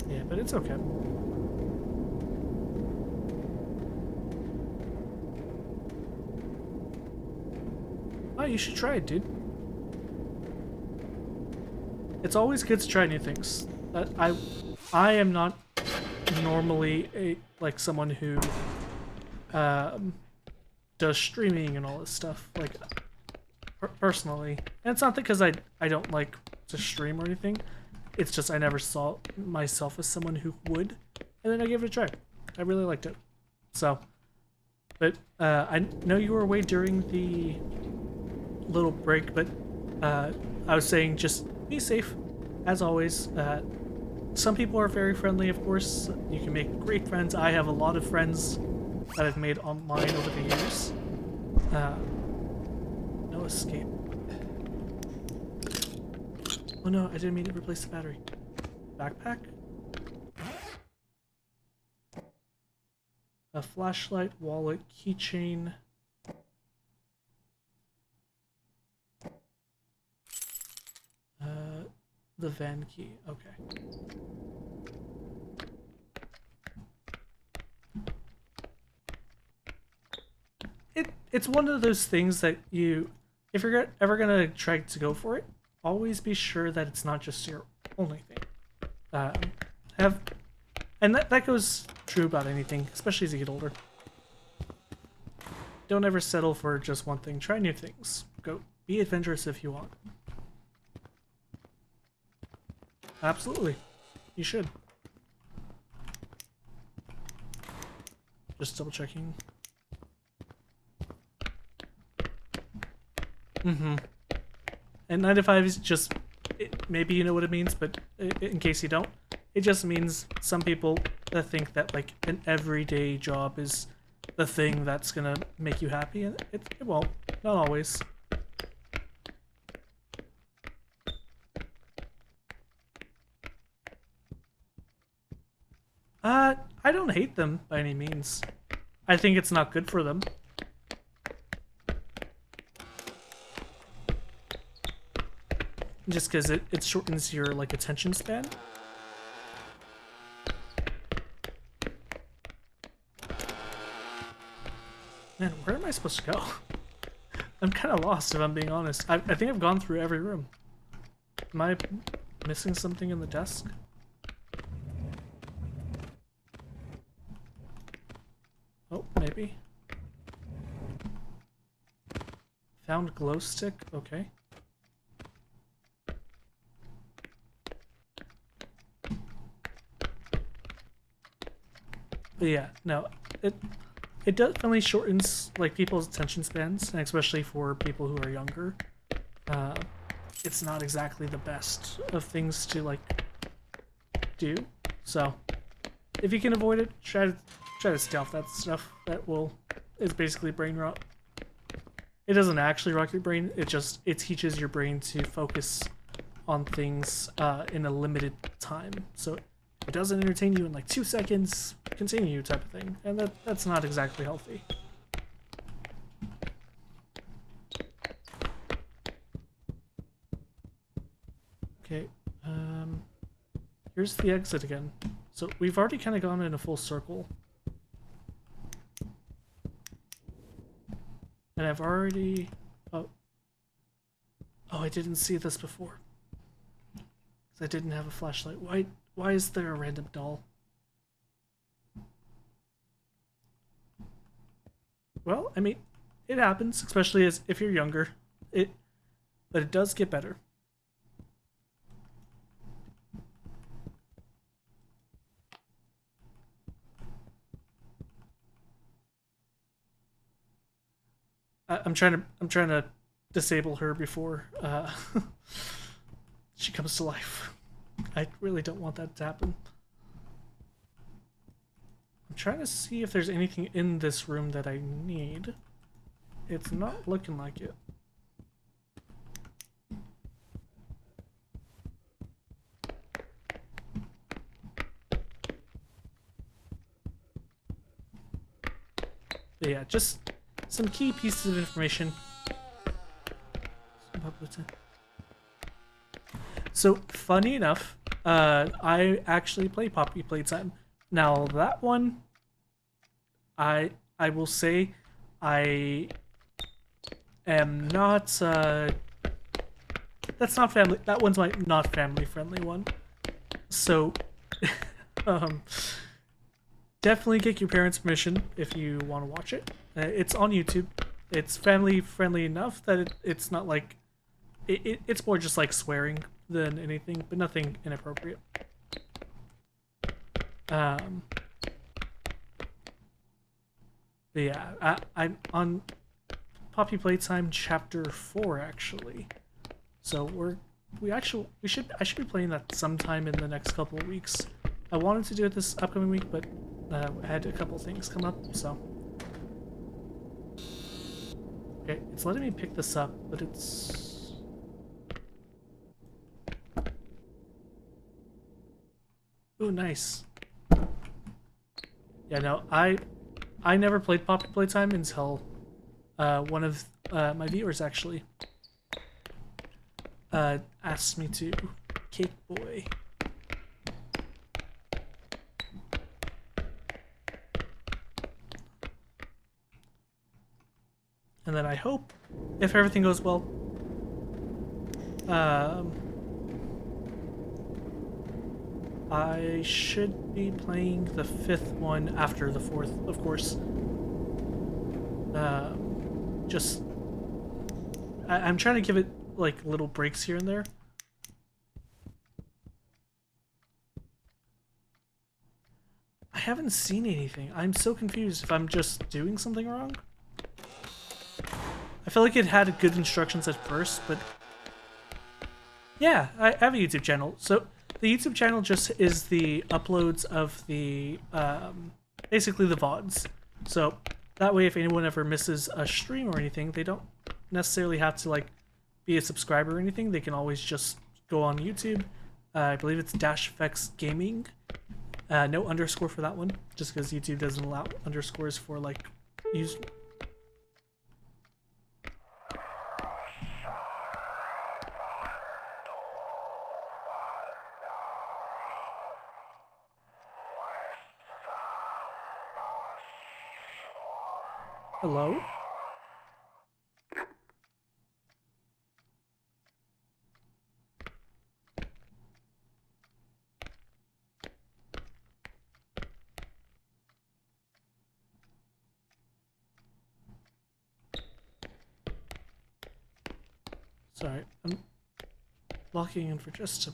Yeah, but it's okay. Oh, you should try it, dude. It's always good to try new things. I am not normally like someone who does streaming and all this stuff. Like personally, and it's not because I don't like to stream or anything. It's just I never saw myself as someone who would, and then I gave it a try. I really liked it. So, but I know you were away during the little break, but I was saying just be safe, as always. Some people are very friendly, of course. You can make great friends. I have a lot of friends that I've made online over the years. No escape. Oh no, I didn't mean to replace the battery. Backpack? A flashlight, wallet, keychain. The van key, okay. It's one of those things that you, if you're ever gonna try to go for it, always be sure that it's not just your only thing. And that goes true about anything, especially as you get older. Don't ever settle for just one thing. Try new things. Go be adventurous if you want. Absolutely. You should. Just double checking. Mm-hmm. And 9 to 5 is just, maybe you know what it means, but in case you don't, it just means some people think that like an everyday job is the thing that's gonna make you happy, and it won't. Not always. I don't hate them by any means. I think it's not good for them. Just because it shortens your like attention span. Man, where am I supposed to go? I'm kind of lost if I'm being honest. I think I've gone through every room. Am I missing something in the desk? Oh, maybe. Found glow stick, okay. But yeah, no, it definitely shortens like people's attention spans, and especially for people who are younger. It's not exactly the best of things to like do. So if you can avoid it, try to stealth that stuff. It's basically brain rot. It doesn't actually rot your brain. It teaches your brain to focus on things in a limited time. So it doesn't entertain you in like 2 seconds, continue type of thing. And that's not exactly healthy. Okay, here's the exit again. So we've already kind of gone in a full circle. And I've already... Oh, I didn't see this before. Because I didn't have a flashlight. Why is there a random doll? Well, I mean, it happens, especially if you're younger. But it does get better. I'm trying to disable her before she comes to life. I really don't want that to happen. I'm trying to see if there's anything in this room that I need. It's not looking like it. But yeah, just some key pieces of information. So, funny enough, I actually play Poppy Playtime. Now, that one, I will say, I am not, that's not family, that one's my not family-friendly one. So, um, definitely get your parents' permission if you want to watch it. It's on YouTube. It's family-friendly enough that it's not like, it's more just like swearing than anything, but nothing inappropriate. But yeah, I'm on Poppy Playtime Chapter 4 actually. So I should be playing that sometime in the next couple of weeks. I wanted to do it this upcoming week, but I had a couple things come up, so. Okay, it's letting me pick this up, but it's. Ooh, nice. Yeah, no, I never played Poppy Playtime until one of my viewers actually asked me to. Cake Boy. And then I hope, if everything goes well, I should be playing the 5th one after the 4th, of course. I'm trying to give it like little breaks here and there. I haven't seen anything. I'm so confused if I'm just doing something wrong. I feel like it had good instructions at first, but yeah, I have a YouTube channel. So the YouTube channel just is the uploads of the basically the VODs. So that way, if anyone ever misses a stream or anything, they don't necessarily have to like be a subscriber or anything. They can always just go on YouTube. I believe it's Dash Effects Gaming. No underscore for that one, just because YouTube doesn't allow underscores for like use. Hello? Sorry, I'm locking in for just a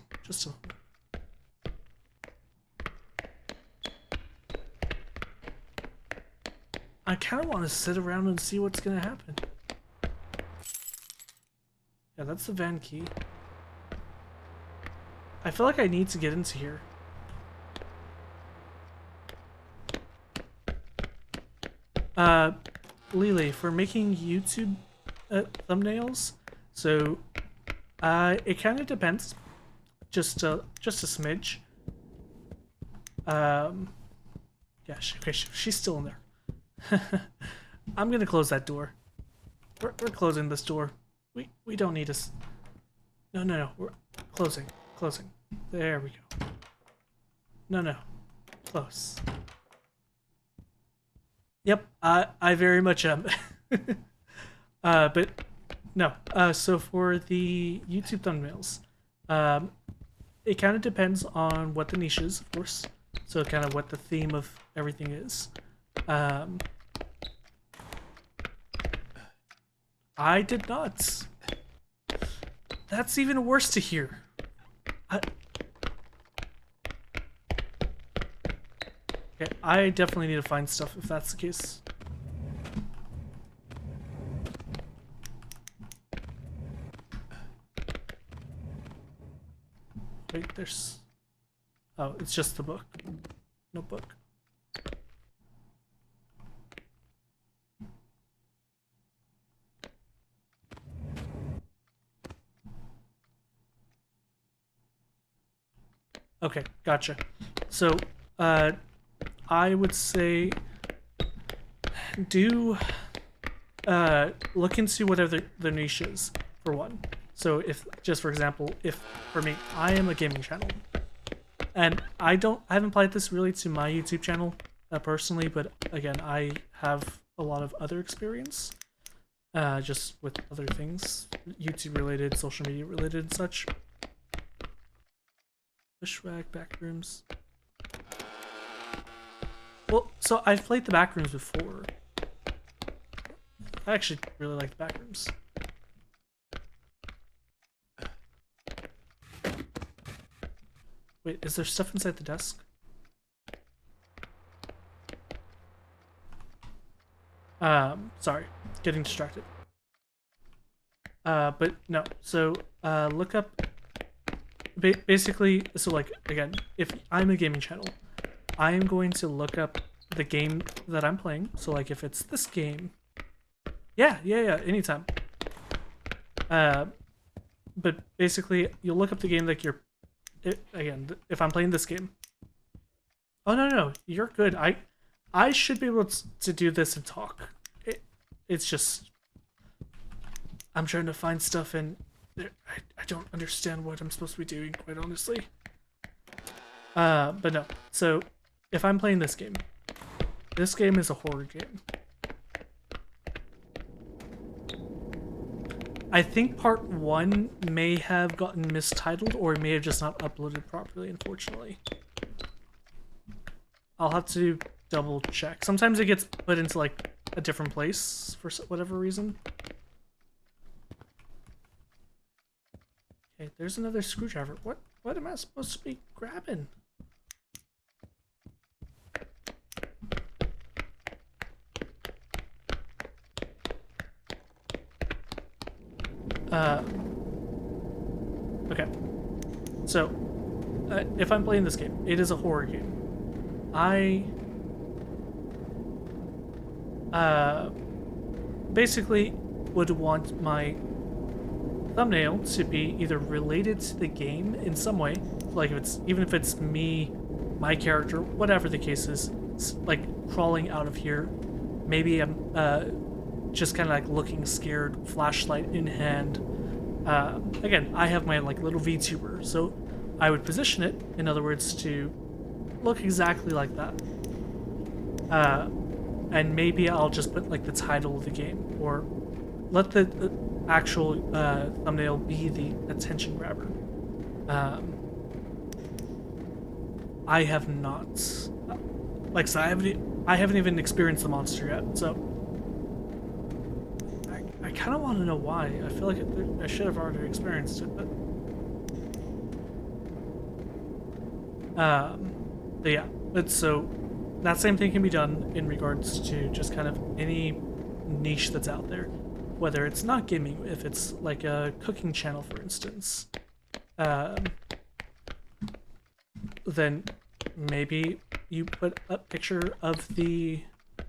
moment. I kind of want to sit around and see what's gonna happen. Yeah, that's the van key. I feel like I need to get into here. Lily, for making YouTube thumbnails, so it kind of depends. Just a smidge. Yeah, okay, she's still in there. I'm gonna close that door. We're closing this door. We don't need us. No. We're closing. There we go. No. Close. Yep. I very much am. But no. So for the YouTube thumbnails, it kind of depends on what the niche is, of course. So kind of what the theme of everything is. I did not. That's even worse to hear. Okay, I definitely need to find stuff if that's the case. Wait, there's... Oh, it's just the book. Notebook. Okay, gotcha. So, I would say do look into whatever the niche is, for one. So if, just for example, if for me, I am a gaming channel, and I haven't applied this really to my YouTube channel personally, but again, I have a lot of other experience just with other things, YouTube related, social media related and such. Bushwhack, backrooms. Well, so I've played the backrooms before. I actually really like the backrooms. Wait, is there stuff inside the desk? Sorry, getting distracted. But no, so, look up, basically, so like, again, if I'm a gaming channel, I am going to look up the game that I'm playing, so like if it's this game, yeah, anytime. But basically, you'll look up the game like again, if I'm playing this game. Oh no, you're good. I should be able to do this and talk. It's just I'm trying to find stuff and I don't understand what I'm supposed to be doing, quite honestly. But no. So if I'm playing this game is a horror game. I think part 1 may have gotten mistitled or may have just not uploaded properly, unfortunately. I'll have to double check. Sometimes it gets put into like a different place for whatever reason. Okay, there's another screwdriver. What am I supposed to be grabbing? Okay. So, if I'm playing this game, it is a horror game. I basically would want my thumbnail to be either related to the game in some way, like even if it's me, my character, whatever the case is, like crawling out of here. Maybe I'm just kind of like looking scared, flashlight in hand. Again, I have my like little VTuber, so I would position it, in other words, to look exactly like that. And maybe I'll just put like the title of the game, or let the actual thumbnail be the attention grabber. I have not, like I said, I haven't even experienced the monster yet, so I kind of want to know why. I feel like I should have already experienced it, but yeah. But so that same thing can be done in regards to just kind of any niche that's out there, whether it's not gaming, if it's like a cooking channel, for instance. Then maybe you put a picture of the. I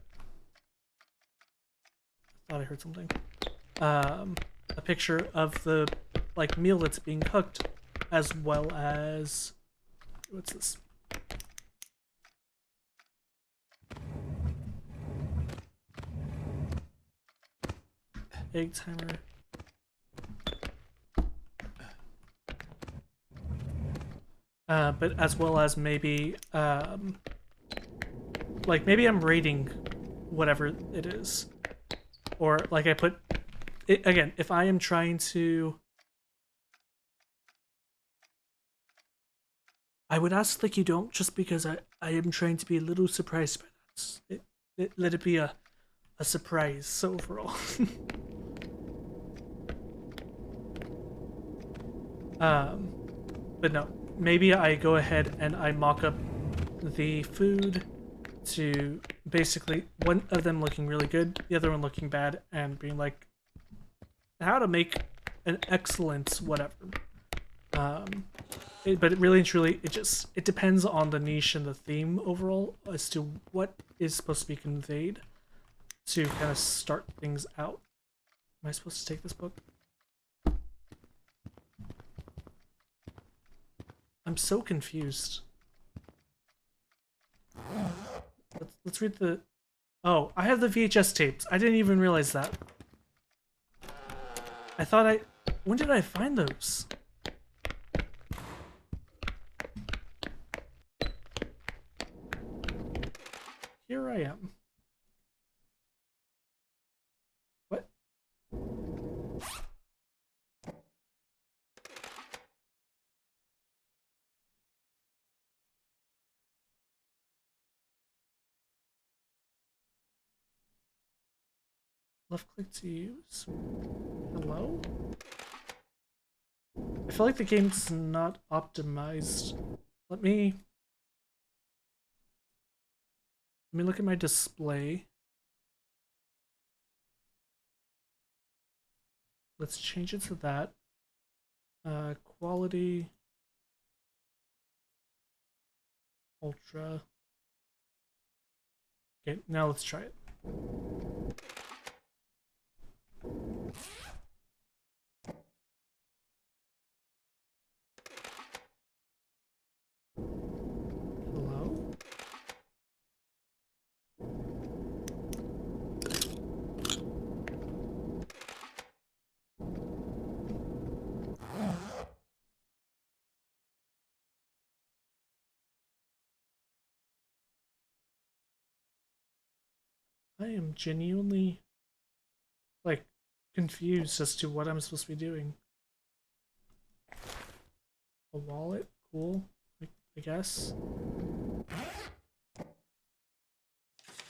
thought I heard something. A picture of the like meal that's being cooked, as well as what's this? Egg timer. But as well as maybe like maybe I'm rating whatever it is, or like I put it again. If I am trying to, I would ask like you don't, just because I am trying to be a little surprised by that. Let it be a surprise. So overall. But no, maybe I go ahead and I mock up the food to basically one of them looking really good, the other one looking bad, and being like, how to make an excellent whatever. But it really and truly, it depends on the niche and the theme overall as to what is supposed to be conveyed to kind of start things out. Am I supposed to take this book? I'm so confused. Let's read the Oh, I have the VHS tapes. I didn't even realize that. I thought I... When did I find those? Here I am. What? Left click to use? Hello? I feel like the game's not optimized. Let me look at my display. Let's change it to that. Quality. Ultra. Okay, now let's try it. Hello? I am genuinely, like, confused as to what I'm supposed to be doing. A wallet? Cool, I guess.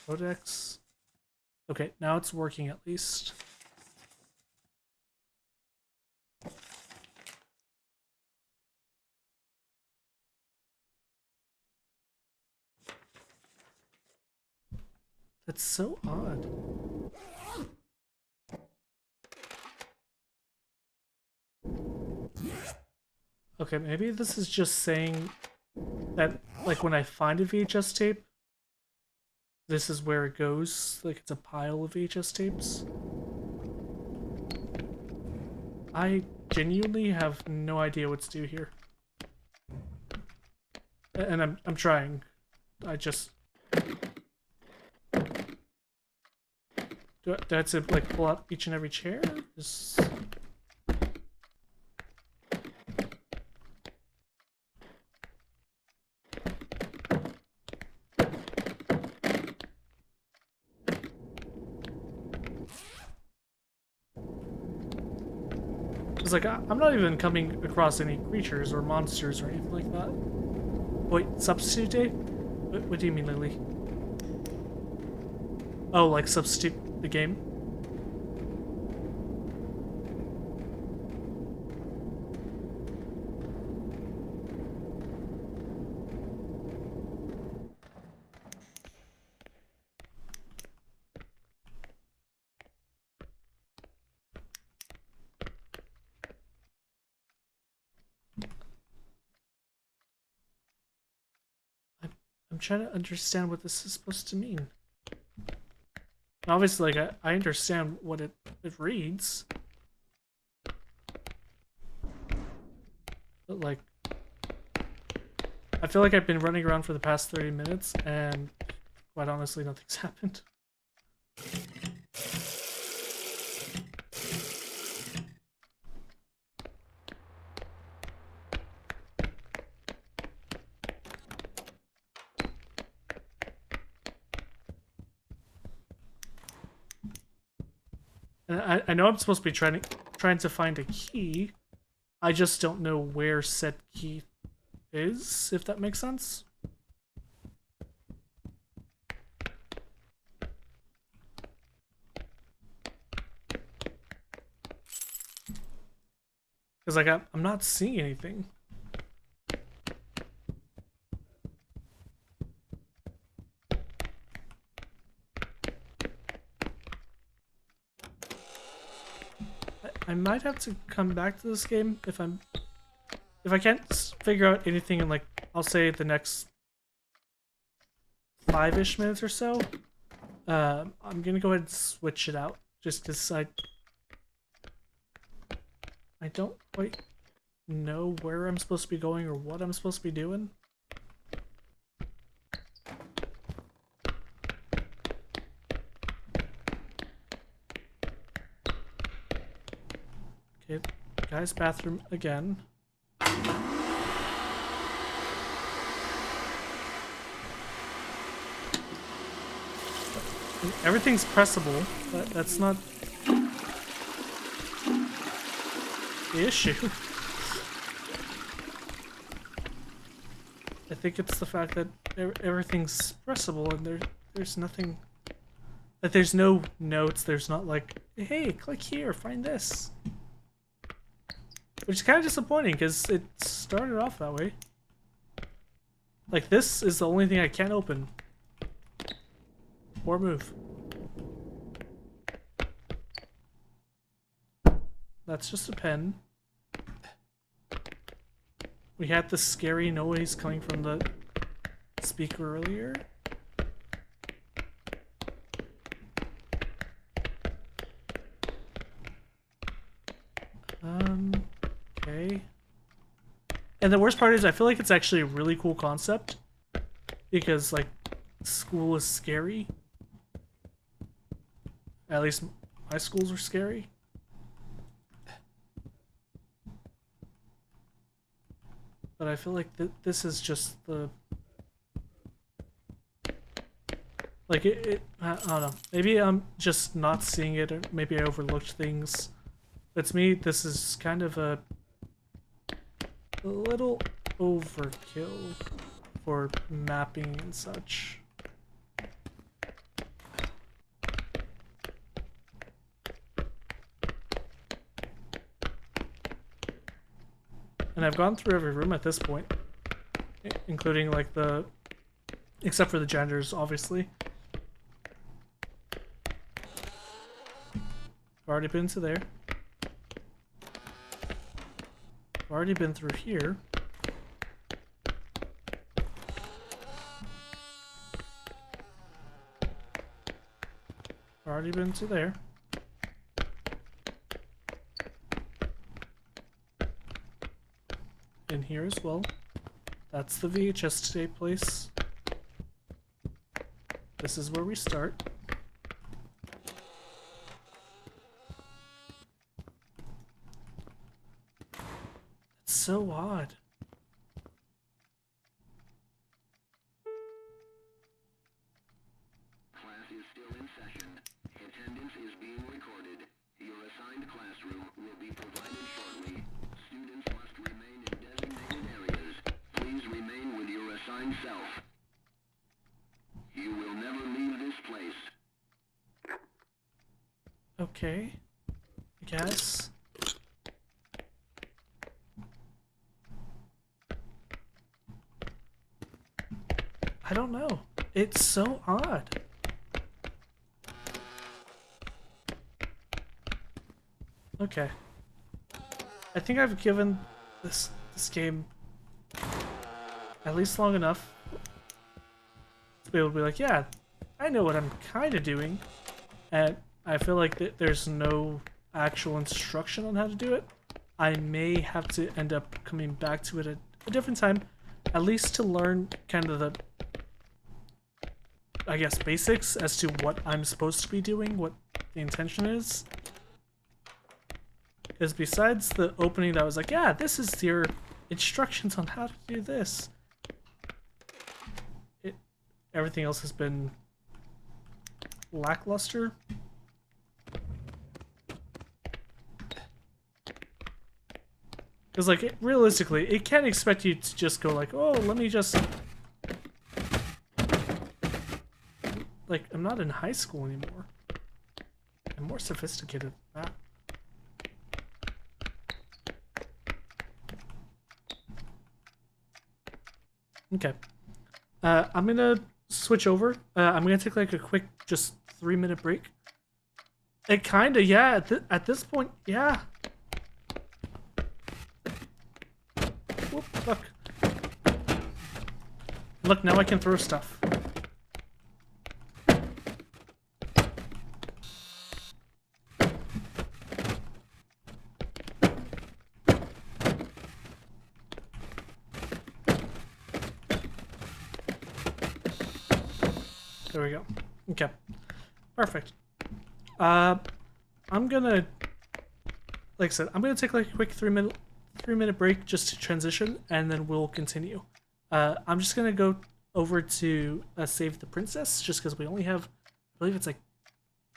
Codex. Okay, now it's working at least. That's so odd. Okay, maybe this is just saying that, like, when I find a VHS tape, this is where it goes. Like, it's a pile of VHS tapes. I genuinely have no idea what to do here. And I'm trying. I just... Do I have to, like, pull out each and every chair? Just... It's like, I'm not even coming across any creatures or monsters or anything like that. Wait, substitute day? What do you mean, Lily? Oh, like substitute the game? I'm trying to understand what this is supposed to mean. Obviously, like, I understand what it reads. But, like, I feel like I've been running around for the past 30 minutes, and quite honestly, nothing's happened. And I know I'm supposed to be trying to find a key. I just don't know where said key is, if that makes sense. Because, like, I'm not seeing anything. I might have to come back to this game if I can't figure out anything in, like, I'll say the next 5-ish minutes or so. I'm gonna go ahead and switch it out just because I don't quite know where I'm supposed to be going or what I'm supposed to be doing. Okay, guy's bathroom again. Everything's pressable, but that's not the issue. I think it's the fact that everything's pressable and there's nothing. Like there's no notes. There's not like, hey, click here, find this. Which is kind of disappointing because it started off that way. Like this is the only thing I can't open or move. That's just a pen. We had the scary noise coming from the speaker earlier. Okay. And the worst part is I feel like it's actually a really cool concept because like school is scary. At least my schools were scary. But I feel like this is just the... Like, I don't know. Maybe I'm just not seeing it, or maybe I overlooked things. But to me, this is kind of a little overkill for mapping and such. And I've gone through every room at this point, including like except for the janitors, obviously. I've already been to there. I've already been through here. I've already been to there. In here as well. That's the VHS tape place. This is where we start. It's so odd. Class is still in session. Attendance is being recorded. Your assigned classroom will be provided shortly. Students must remain in designated areas. Please remain with your assigned self. You will never leave this place. Okay. I guess. I don't know. It's so odd. Okay. I think I've given this game at least long enough to be able to be like, yeah, I know what I'm kind of doing, and I feel like there's no actual instruction on how to do it. I may have to end up coming back to it at a different time, at least to learn kind of the, I guess, basics as to what I'm supposed to be doing, what the intention is. Because besides the opening that was like, yeah, this is your instructions on how to do this, everything else has been lackluster. Because, like, realistically, it can't expect you to just go like, oh, let me just... Like, I'm not in high school anymore. I'm more sophisticated than that. Okay. I'm gonna switch over. I'm gonna take like a quick, just 3-minute break. It kinda, yeah, at this point, yeah. Whoop, look. Look, now I can throw stuff. There we go. Okay. Perfect. I'm gonna like I said, I'm gonna take like a quick 3-minute break just to transition, and then we'll continue. I'm just gonna go over to save the princess, just because we only have, I believe it's like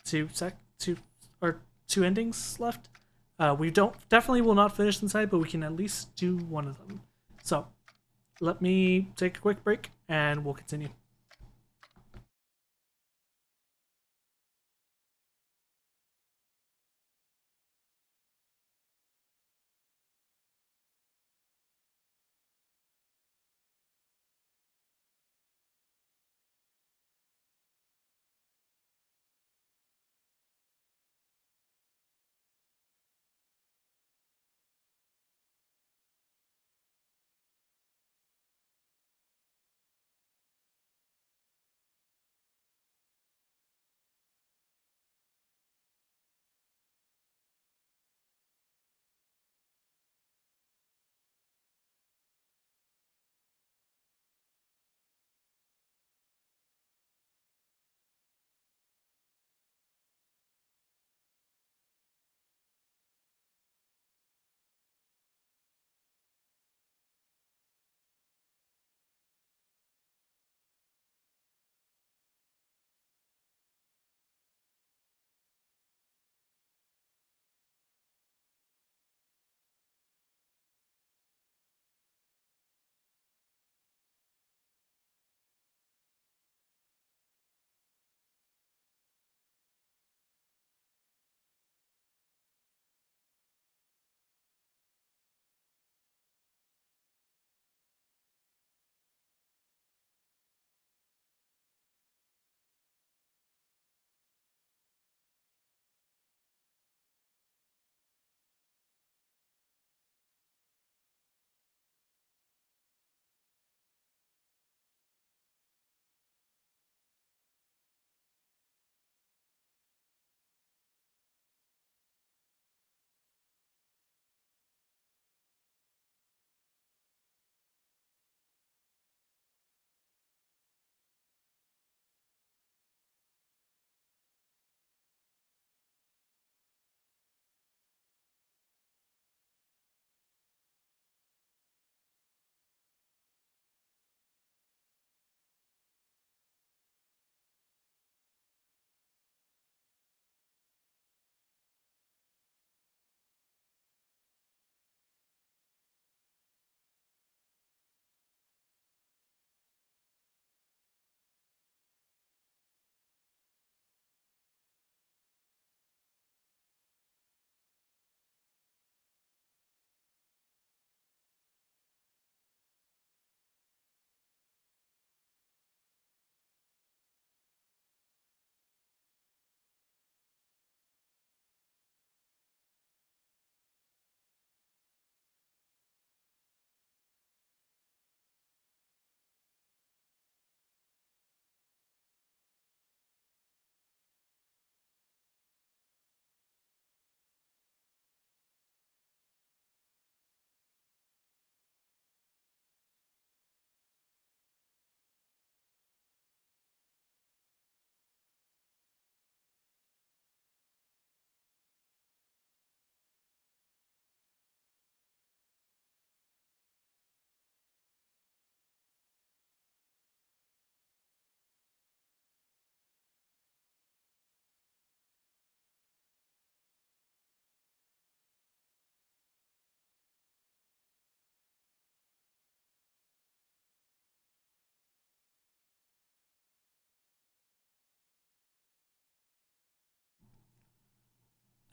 two endings left. We definitely will not finish inside, but we can at least do one of them. So let me take a quick break, and we'll continue.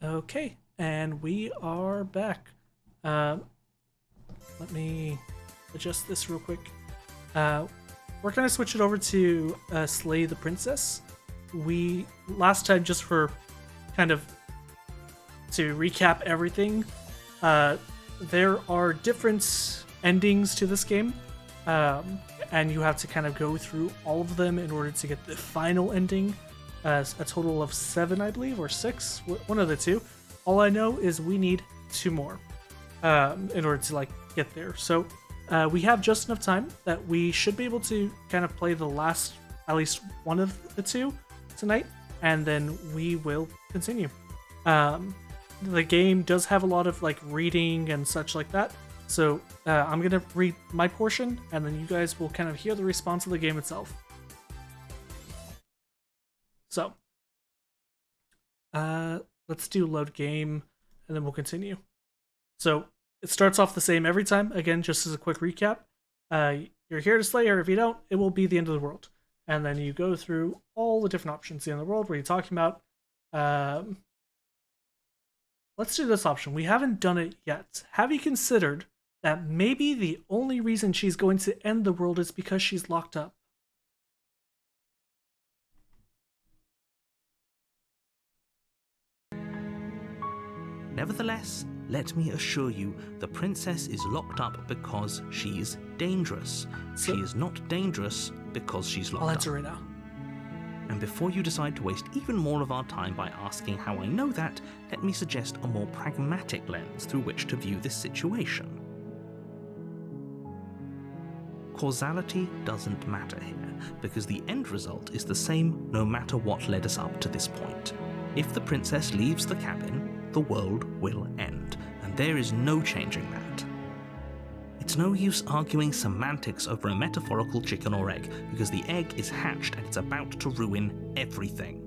Okay, and we are back. Let me adjust this real quick. We're gonna switch it over to Slay the Princess. We last time, just for kind of to recap everything, there are different endings to this game, and you have to kind of go through all of them in order to get the final ending. A total of 7, I believe, or 6, one of the two. All I know is we need 2 more in order to like get there. So we have just enough time that we should be able to kind of play the last, at least one of the 2 tonight, and then we will continue. the game does have a lot of like reading and such like that. So I'm gonna read my portion, and then you guys will kind of hear the response of the game itself. So let's do load game, and then we'll continue. So it starts off the same every time. Again, just as a quick recap, you're here to slay her. If you don't, it will be the end of the world. And then you go through all the different options in the world where you're talking about. Let's do this option. We haven't done it yet. Have you considered that maybe the only reason she's going to end the world is because she's locked up? Nevertheless, let me assure you, the princess is locked up because she's dangerous. She is not dangerous because she's locked up. I'll answer right now. And before you decide to waste even more of our time by asking how I know that, let me suggest a more pragmatic lens through which to view this situation. Causality doesn't matter here, because the end result is the same no matter what led us up to this point. If the princess leaves the cabin, the world will end, and there is no changing that. It's no use arguing semantics over a metaphorical chicken or egg, because the egg is hatched and it's about to ruin everything.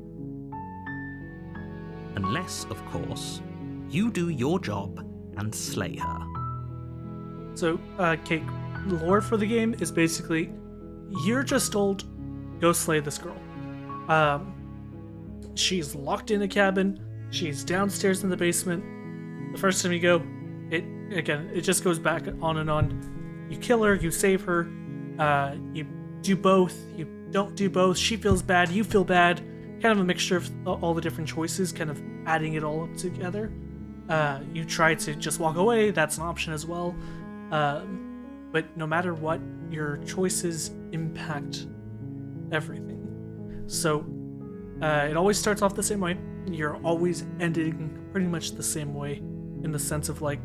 Unless, of course, you do your job and slay her. So, Cake, the lore for the game is basically, you're just told, go slay this girl. She's locked in a cabin, she's downstairs in the basement. The first time you go, it just goes back on and on. You kill her, you save her, you do both, you don't do both, she feels bad, you feel bad. Kind of a mixture of all the different choices, kind of adding it all up together. You try to just walk away, that's an option as well. But no matter what, your choices impact everything. So it always starts off the same way. You're always ending pretty much the same way, in the sense of like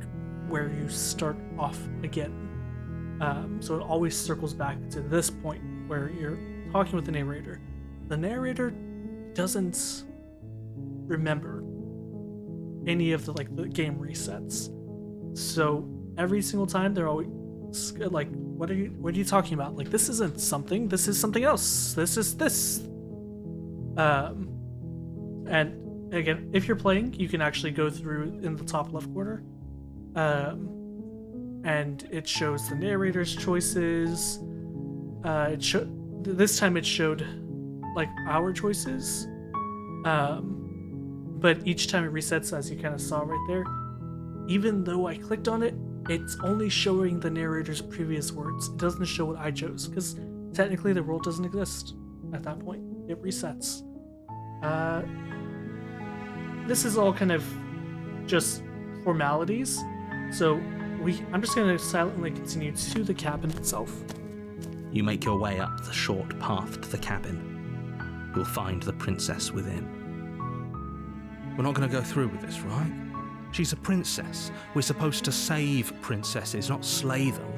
where you start off again. So it always circles back to this point where you're talking with the narrator. The narrator doesn't remember any of the game resets. So every single time they're always like, what are you talking about? Like, this isn't something, this is something else. This is this. And again, if you're playing, you can actually go through in the top left corner. And it shows the narrator's choices. This time it showed like our choices. But each time it resets, as you kind of saw right there, even though I clicked on it, it's only showing the narrator's previous words. It doesn't show what I chose, because technically the world doesn't exist at that point. It resets. This is all kind of just formalities. So I'm just going to silently continue to the cabin itself. You make your way up the short path to the cabin. You'll find the princess within. We're not going to go through with this, right? She's a princess. We're supposed to save princesses, not slay them.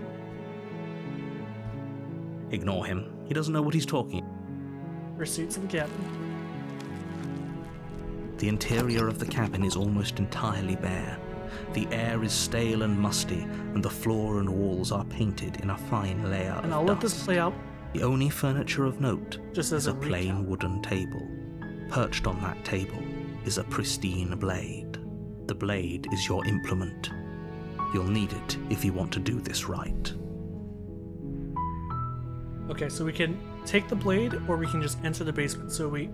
Ignore him. He doesn't know what he's talking about. Proceed to the cabin. The interior of the cabin is almost entirely bare. The air is stale and musty, and the floor and walls are painted in a fine layer of dust. And I'll let this play out. The only furniture of note Just as is a a plain recap. wooden table. Perched on that table is a pristine blade. The blade is your implement. You'll need it if you want to do this right. Okay, so we can take the blade, or we can just enter the basement. So we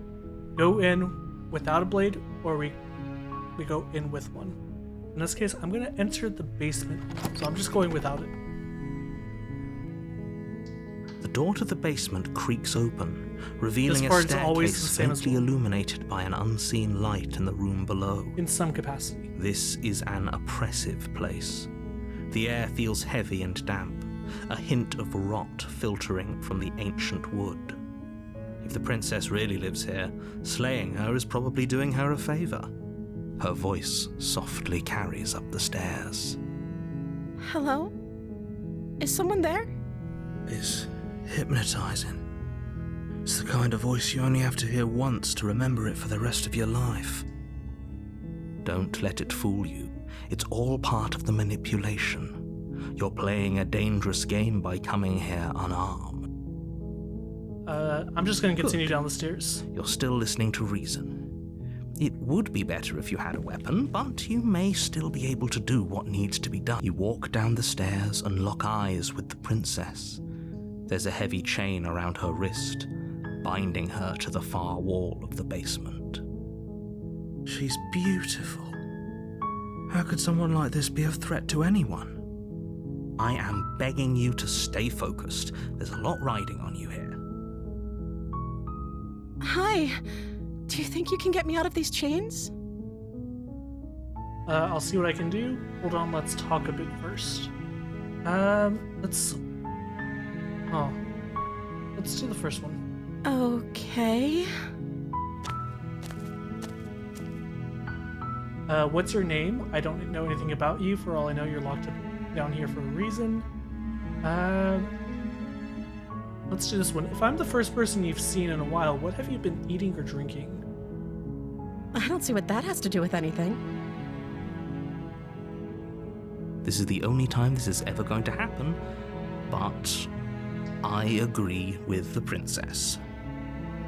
go in without a blade, or we go in with one. In this case, I'm going to enter the basement, so I'm just going without it. The door to the basement creaks open, revealing This a part is always the staircase same as faintly well. illuminated by an unseen light in the room below. In some capacity. This is an oppressive place. The air feels heavy and damp, a hint of rot filtering from the ancient wood. If the princess really lives here, slaying her is probably doing her a favor. Her voice softly carries up the stairs. Hello? Is someone there? It's hypnotizing. It's the kind of voice you only have to hear once to remember it for the rest of your life. Don't let it fool you. It's all part of the manipulation. You're playing a dangerous game by coming here unarmed. I'm just going to continue Good. down the stairs. You're still listening to reason. It would be better if you had a weapon, but you may still be able to do what needs to be done. You walk down the stairs and lock eyes with the princess. There's a heavy chain around her wrist, binding her to the far wall of the basement. She's beautiful. How could someone like this be a threat to anyone? I am begging you to stay focused. There's a lot riding on you here. Hi. Do you think you can get me out of these chains? I'll see what I can do. Hold on, let's talk a bit first. Let's do the first one. Okay. What's your name? I don't know anything about you. For all I know, you're locked up down here for a reason. Let's do this one. If I'm the first person you've seen in a while, what have you been eating or drinking? I don't see what that has to do with anything. This is the only time this is ever going to happen, but I agree with the princess.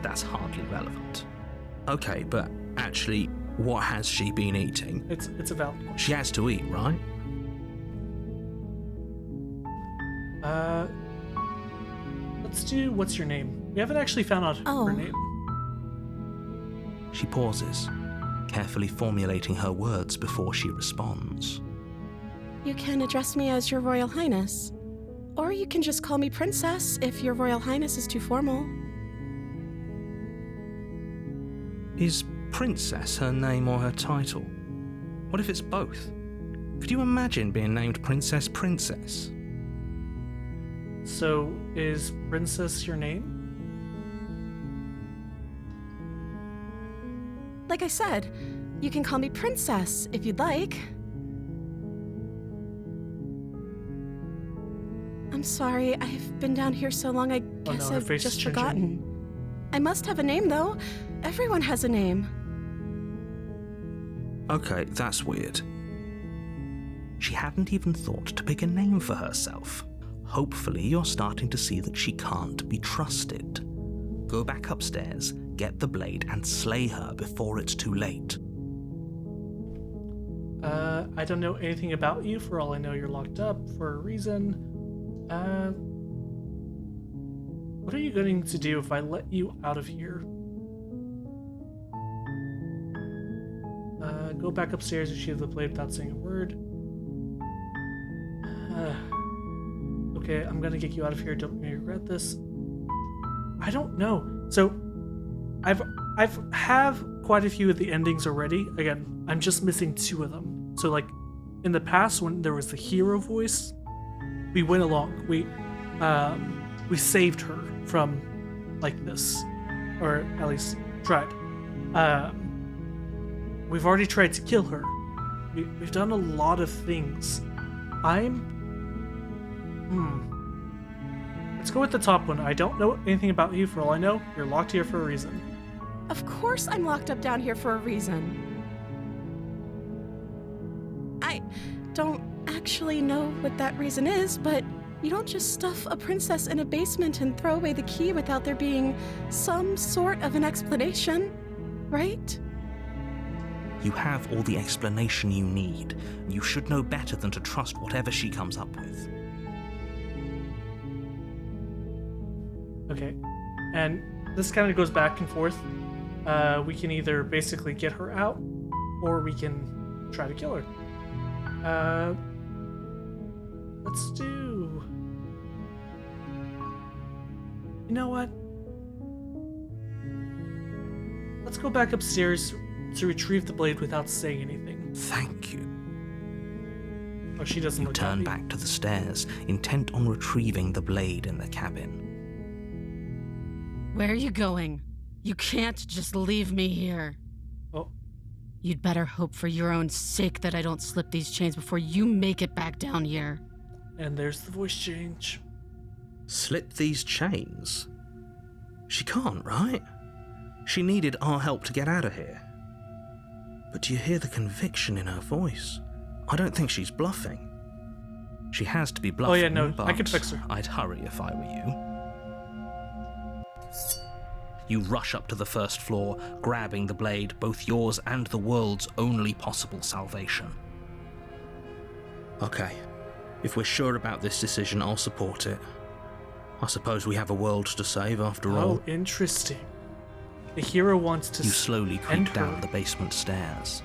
That's hardly relevant. Okay, but actually, what has she been eating? It's a valid question. She has to eat, right? Let's do what's your name? We haven't actually found out Oh. her name. She pauses, carefully formulating her words before she responds. You can address me as Your Royal Highness. Or you can just call me Princess if Your Royal Highness is too formal. Is Princess her name or her title? What if it's both? Could you imagine being named Princess Princess? So, is Princess your name? Like I said, you can call me Princess if you'd like. I'm sorry, I've been down here so long I Oh guess no, her I've face is just changing. forgotten. I must have a name though. Everyone has a name. Okay, that's weird. She hadn't even thought to pick a name for herself. Hopefully you're starting to see that she can't be trusted. Go back upstairs, get the blade, and slay her before it's too late. I don't know anything about you. For all I know, you're locked up for a reason. What are you going to do if I let you out of here? Go back upstairs and sheathe the blade without saying a word. Okay, I'm gonna get you out of here. Don't regret this. I don't know. So, I've have quite a few of the endings already. Again, I'm just missing 2 of them. So, like, in the past when there was the hero voice, we went along. We saved her from like this, or at least tried. We've already tried to kill her. We've done a lot of things. Let's go with the top one. I don't know anything about you. For all I know, you're locked here for a reason. Of course I'm locked up down here for a reason. I don't actually know what that reason is, but you don't just stuff a princess in a basement and throw away the key without there being some sort of an explanation, right? You have all the explanation you need. You should know better than to trust whatever she comes up with. Okay, and this kind of goes back and forth. We can either basically get her out, or we can try to kill her. Let's do... You know what? Let's go back upstairs to retrieve the blade without saying anything. Thank you. Oh, she doesn't You look turn happy. back to the stairs, intent on retrieving the blade in the cabin. Where are you going? You can't just leave me here. Oh, You'd better hope for your own sake that I don't slip these chains before you make it back down here. and there's the voice change. Slip these chains? She can't, right? She needed our help to get out of here. But do you hear the conviction in her voice? I don't think she's bluffing. She has to be bluffing. Oh yeah, no, but I could fix her. I'd hurry if I were you. You rush up to the first floor, grabbing the blade, both yours and the world's only possible salvation. Okay, if we're sure about this decision, I'll support it. I suppose we have a world to save after all. Oh, interesting. The hero wants to You slowly end creep down her. the basement stairs.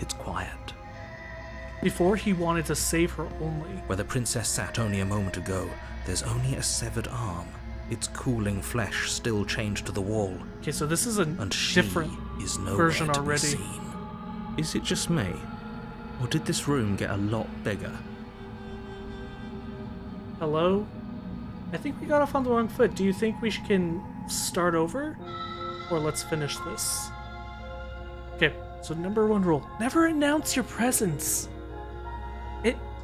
It's quiet. Before he wanted to save her only. Where the princess sat only a moment ago, there's only a severed arm, its cooling flesh still chained to the wall, Okay, so this is a and she different is nowhere version to be already. seen. Is it just me, or did this room get a lot bigger? Hello? I think we got off on the wrong foot. Do you think we can start over? Or let's finish this. Okay, so number 1 rule. Never announce your presence.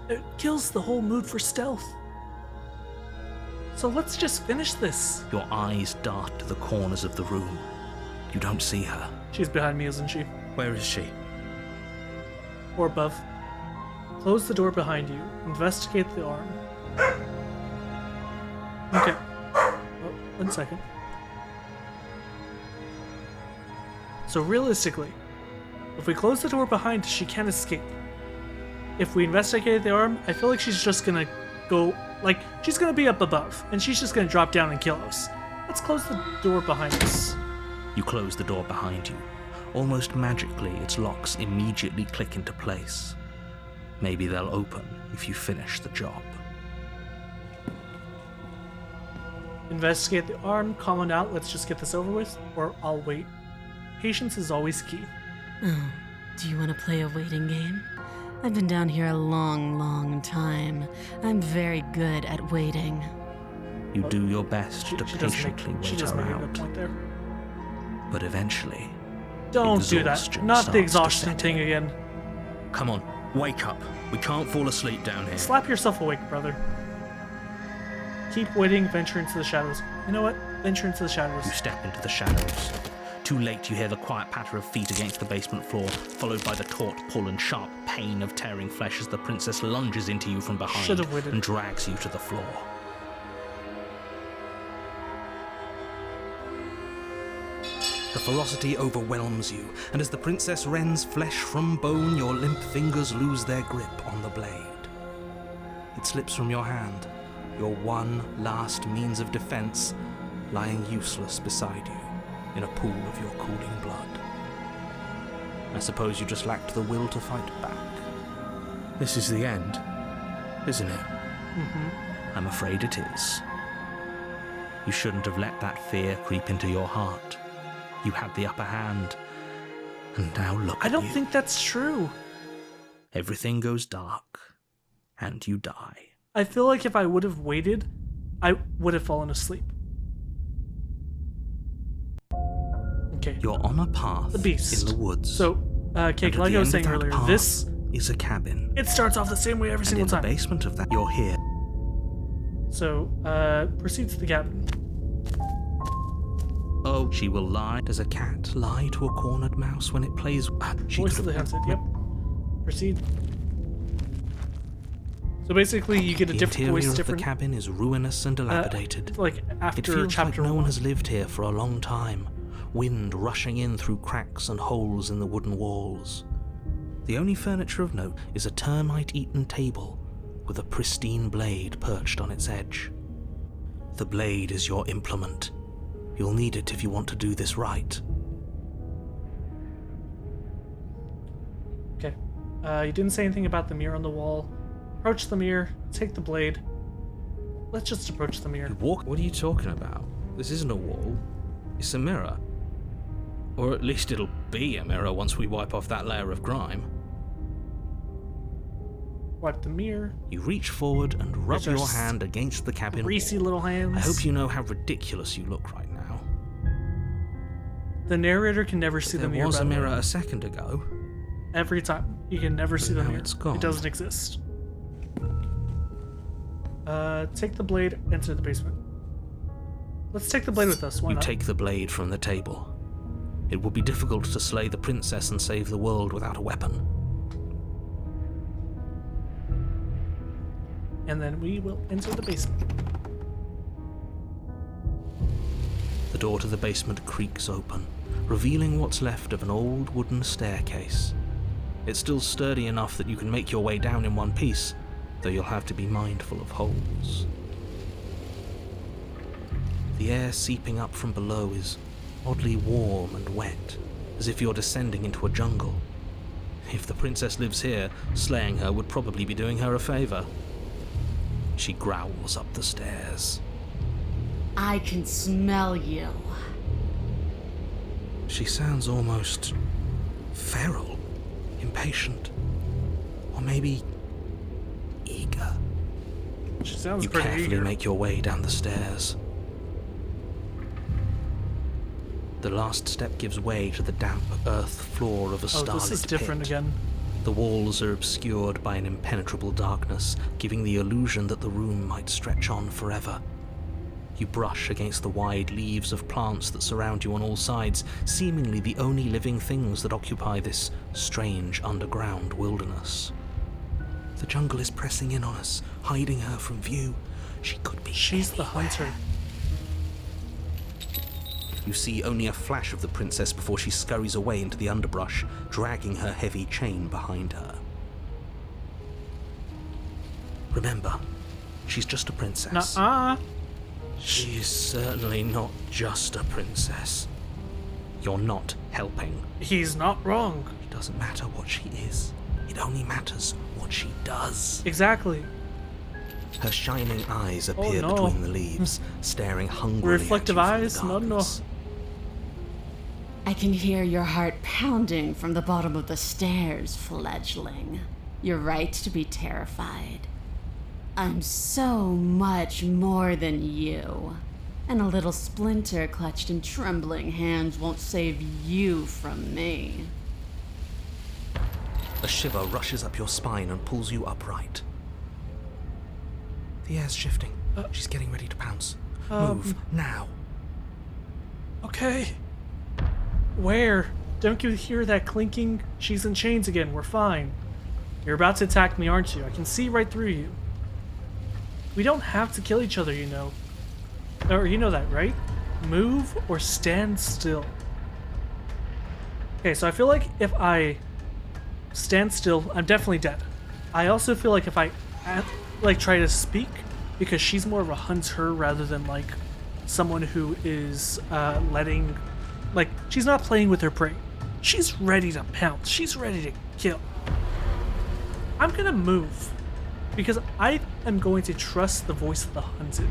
It kills the whole mood for stealth. So let's just finish this. Your eyes dart to the corners of the room. You don't see her. She's behind me, isn't she? Where is she? Or above. Close the door behind you. Investigate the arm. Okay. Oh, 1 second. So realistically, if we close the door behind, she can't escape. If we investigate the arm, I feel like she's just gonna go, like, she's gonna be up above, and she's just gonna drop down and kill us. Let's close the door behind us. You close the door behind you. Almost magically, its locks immediately click into place. Maybe they'll open if you finish the job. Investigate the arm, comment out, let's just get this over with, or I'll wait. Patience is always key. Oh, do you want to play a waiting game? I've been down here a long, long time. I'm very good at waiting. You do your best to She does patiently she wait does her make a good out, point there. but eventually, Don't do that. exhaustion Not the starts to exhaustion set thing in. again. come on, wake up. We can't fall asleep down here. Slap yourself awake, brother. Keep waiting, venture into the shadows. You know what? Venture into the shadows. You step into the shadows. Too late, you hear the quiet patter of feet against the basement floor, followed by the taut pull and sharp pain of tearing flesh as the princess lunges into you from behind Should've waited. and drags you to the floor. The ferocity overwhelms you, and as the princess rends flesh from bone, your limp fingers lose their grip on the blade. It slips from your hand, your one last means of defense lying useless beside you in a pool of your cooling blood. I suppose you just lacked the will to fight back. This is the end, isn't it? I'm afraid it is. You shouldn't have let that fear creep into your heart. You had the upper hand, and now look I at don't you. think that's true. Everything goes dark, and you die. I feel like if I would have waited, I would have fallen asleep. Okay. You're on a path The beast. in the woods. So, Cake, and at like the I was end saying of that earlier, path this, is a cabin. it starts off the same way every And single in time. the basement of that, you're here. So, proceed to the cabin. Oh, she will lie. Does a cat lie to a cornered mouse when it plays? She Voice could of the have- handset, yep. Proceed. So basically, you get a The different interior voice, of different, the cabin is ruinous and dilapidated. like It after feels chapter like no 1. one has lived here for a long time. Wind rushing in through cracks and holes in the wooden walls. The only furniture of note is a termite-eaten table with a pristine blade perched on its edge. The blade is your implement. You'll need it if you want to do this right. Okay. You didn't say anything about the mirror on the wall. Approach the mirror, take the blade. Let's just approach the mirror. What are you talking about? This isn't a wall. It's a mirror. Or at least it'll be a mirror once we wipe off that layer of grime. Wipe the mirror. You reach forward and rub These are your hand against the cabin Greasy little hands. I hope you know how ridiculous you look right now. The narrator can never see the There mirror. was by a the way. mirror a second ago. Every time. You can never see the now mirror. it's gone. It doesn't exist. Take the blade, enter the basement. Let's take the blade with us. Why You not? take the blade from the table. It would be difficult to slay the princess and save the world without a weapon. And then we will enter the basement. The door to the basement creaks open, revealing what's left of an old wooden staircase. It's still sturdy enough that you can make your way down in one piece, though you'll have to be mindful of holes. The air seeping up from below is oddly warm and wet, as if you're descending into a jungle. If the princess lives here, slaying her would probably be doing her a favor. She growls up the stairs. I can smell you. She sounds almost feral, impatient, or maybe eager. She sounds You pretty carefully eager. make your way down the stairs. The last step gives way to the damp earth floor of a Oh, starlit this is different pit. again. The walls are obscured by an impenetrable darkness, giving the illusion that the room might stretch on forever. You brush against the wide leaves of plants that surround you on all sides, seemingly the only living things that occupy this strange underground wilderness. The jungle is pressing in on us, hiding her from view. She could be She's the anywhere. hunter. You see only a flash of the princess before she scurries away into the underbrush, dragging her heavy chain behind her. Remember, she's just a princess. Nuh-uh. She's certainly not just a princess. You're not helping. He's not wrong. It doesn't matter what she is. It only matters what she does. Exactly. Her shining eyes appear no. between the leaves, staring hungrily Reflective at you from eyes? the No, no. darkness. I can hear your heart pounding from the bottom of the stairs, fledgling. You're right to be terrified. I'm so much more than you. And a little splinter clutched in trembling hands won't save you from me. A shiver rushes up your spine and pulls you upright. The air's shifting. She's getting ready to pounce. Move, now. Okay. Where? Don't you hear that clinking? She's in chains again. We're fine. You're about to attack me, aren't you? I can see right through you. We don't have to kill each other, you know. Or you know that, right? Move or stand still. Okay, so I feel like if I stand still, I'm definitely dead. I also feel like if I try to speak, because she's more of a hunter rather than like someone who is letting, like, she's not playing with her prey. She's ready to pounce. She's ready to kill. I'm gonna move because I am going to trust the voice of the hunted.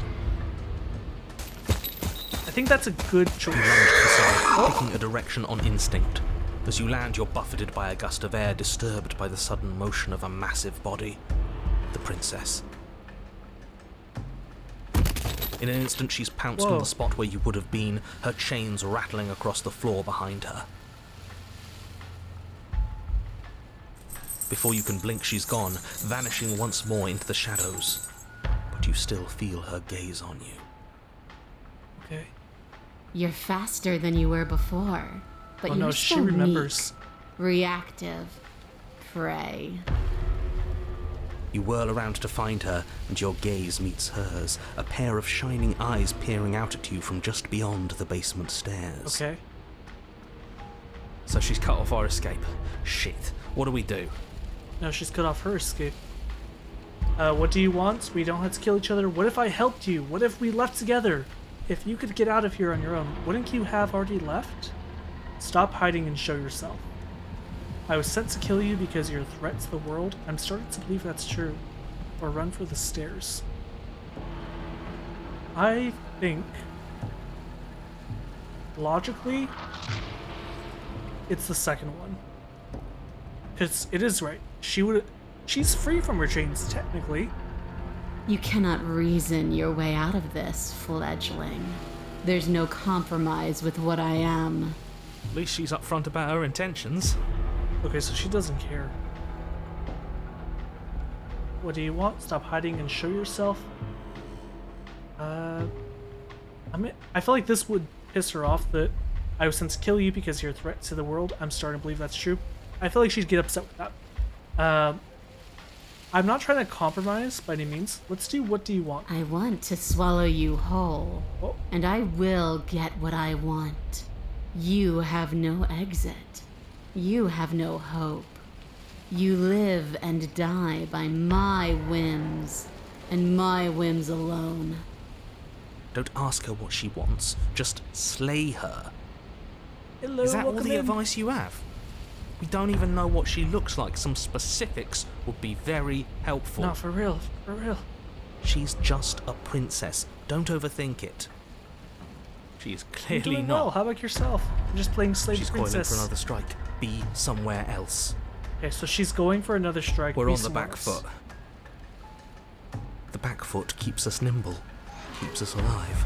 I think that's a good choice. You lunge to the side, picking a direction on instinct. As you land, you're buffeted by a gust of air, disturbed by the sudden motion of a massive body. The princess. In an instant, she's pounced Whoa. on the spot where you would have been, her chains rattling across the floor behind her. Before you can blink, she's gone, vanishing once more into the shadows. But you still feel her gaze on you. Okay. You're faster than you were before, but Oh you're no, she still remembers. meek, reactive, prey. You whirl around to find her, and your gaze meets hers, a pair of shining eyes peering out at you from just beyond the basement stairs. Okay. So she's cut off our escape. Shit. What do we do? No, she's cut off her escape. What do you want? We don't have to kill each other. What if I helped you? What if we left together? If you could get out of here on your own, wouldn't you have already left? Stop hiding and show yourself. I was sent to kill you because you're a threat to the world. I'm starting to believe that's true. Or run for the stairs. I think, logically, it's the second one. Because it is right. She's free from her chains, technically. You cannot reason your way out of this, fledgling. There's no compromise with what I am. At least she's upfront about her intentions. Okay, so she doesn't care. What do you want? Stop hiding and show yourself. I feel like this would piss her off that I was sent to kill you because you're a threat to the world. I'm starting to believe that's true. I feel like she'd get upset with that. I'm not trying to compromise by any means. Let's do what do you want? I want to swallow you whole, Oh. and I will get what I want. You have no exit. You have no hope. You live and die by my whims, and my whims alone. Don't ask her what she wants, just slay her. Hello, Is that all welcome the in. advice you have? We don't even know what she looks like. Some specifics would be very helpful. No, for real, for real. She's just a princess. Don't overthink it. She is You're clearly doing not. well. How about yourself? You're just playing Slave She's Princess. coiling for another strike. Be somewhere else. Okay, so she's going for another strike. We're Be on the somewhere back else. foot. The back foot keeps us nimble, keeps us alive.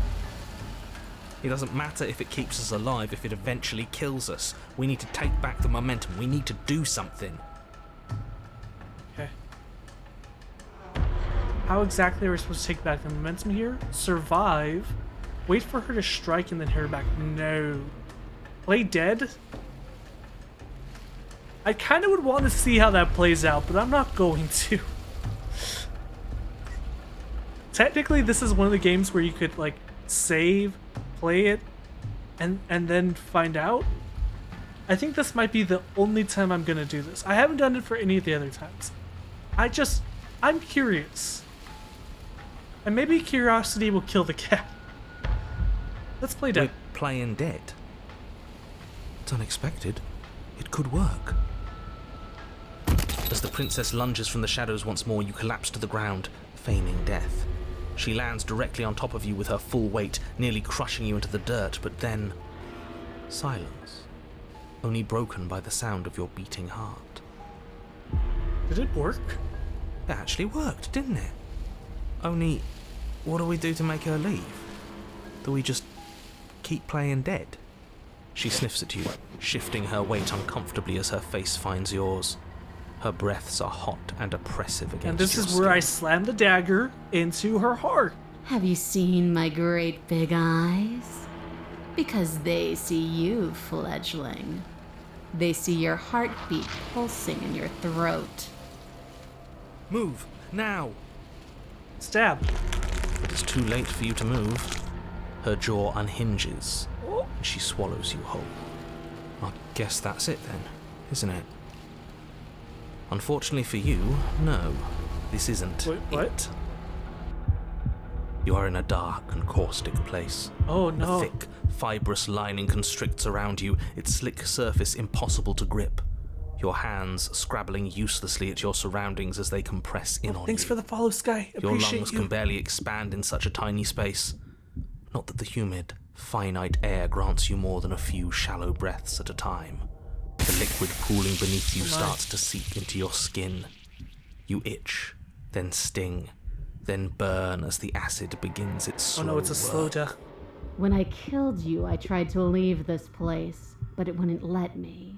It doesn't matter if it keeps us alive, if it eventually kills us. We need to take back the momentum. We need to do something. Okay. How exactly are we supposed to take back the momentum here? Survive. Wait for her to strike and then hit her back. No. Play dead? I kind of would want to see how that plays out, but I'm not going to. Technically, this is one of the games where you could, like, save, play it, and then find out. I think this might be the only time I'm gonna do this. I haven't done it for any of the other times. I'm curious. And maybe curiosity will kill the cat. Let's play dead. We're playing dead. It's unexpected. It could work. As the princess lunges from the shadows once more, you collapse to the ground, feigning death. She lands directly on top of you with her full weight, nearly crushing you into the dirt, but then silence, only broken by the sound of your beating heart. Did it work? It actually worked, didn't it? Only, what do we do to make her leave? Do we just keep playing dead? She sniffs at you, shifting her weight uncomfortably as her face finds yours. Her breaths are hot and oppressive against And this your is where I skin. slam the dagger into her heart. Have you seen my great big eyes? Because they see you, fledgling. They see your heartbeat pulsing in your throat. Move, now! Stab. But it's too late for you to move. Her jaw unhinges, Oh, and she swallows you whole. I guess that's it then, isn't it? Unfortunately for you, no, this isn't Wait, what? it. You are in a dark and caustic place. oh A no. thick, fibrous lining constricts around you, its slick surface impossible to grip. Your hands scrabbling uselessly at your surroundings as they compress in on Thanks you. for the follow, Sky. Your Appreciate lungs you. can barely expand in such a tiny space. Not that the humid, finite air grants you more than a few shallow breaths at a time. The liquid pooling beneath you Oh my. starts to seep into your skin. You itch, then sting, then burn as the acid begins its Oh slow no, it's a slow work. death. When I killed you, I tried to leave this place, but it wouldn't let me.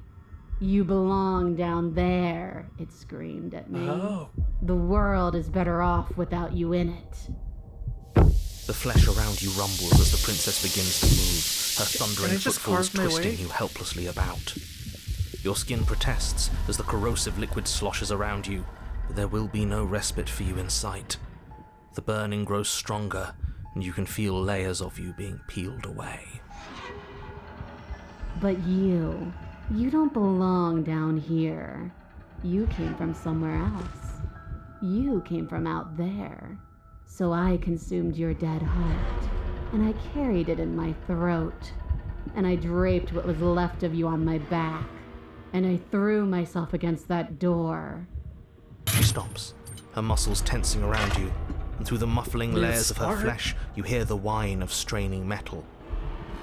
You belong down there, it screamed at me. Oh. The world is better off without you in it. The flesh around you rumbles as the princess begins to move, her thundering Can I just footfalls carve my twisting way? you helplessly about. Your skin protests as the corrosive liquid sloshes around you, but there will be no respite for you in sight. The burning grows stronger, and you can feel layers of you being peeled away. But you don't belong down here. You came from somewhere else. You came from out there. So I consumed your dead heart, and I carried it in my throat, and I draped what was left of you on my back, and I threw myself against that door. She stops, her muscles tensing around you, and through the muffling Weird layers of her spark. flesh, you hear the whine of straining metal.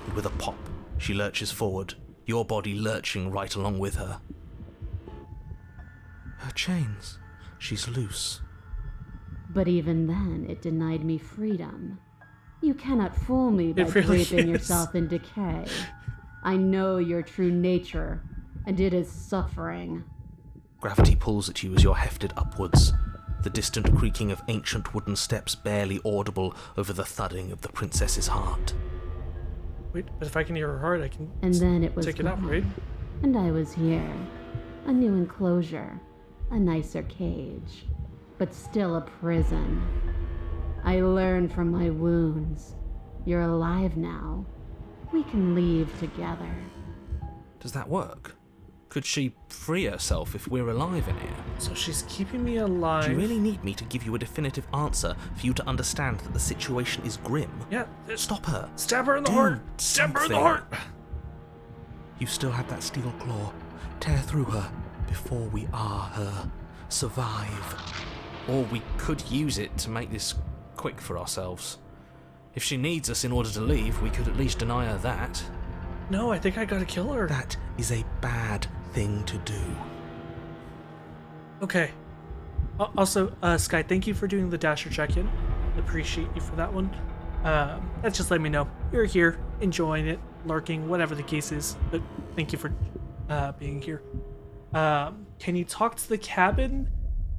And with a pop, she lurches forward, your body lurching right along with her. Her chains. She's loose. But even then, it denied me freedom. You cannot fool me by It really draping is. yourself in decay. I know your true nature, and it is suffering. Gravity pulls at you as you're hefted upwards, the distant creaking of ancient wooden steps barely audible over the thudding of the princess's heart. Wait, but if I can hear her heart, I can And then it was take it out, gone. right? And I was here. A new enclosure. A nicer cage. But still a prison. I learned from my wounds. You're alive now. We can leave together. Does that work? Could she free herself if we're alive in here? So she's keeping me alive. Do you really need me to give you a definitive answer for you to understand that the situation is grim? Yeah. Stop her. Stab her in the Do heart. Stab her in the something. heart. You still have that steel claw. Tear through her before we are her. Survive. Or we could use it to make this quick for ourselves. If she needs us in order to leave, we could at least deny her that. No, I think I gotta kill her. That is a bad thing to do. Okay. Also, Sky, thank you for doing the Dasher check-in. Appreciate you for that one. That's just let me know you're here, enjoying it, lurking, whatever the case is. But thank you for being here. Can you talk to the cabin?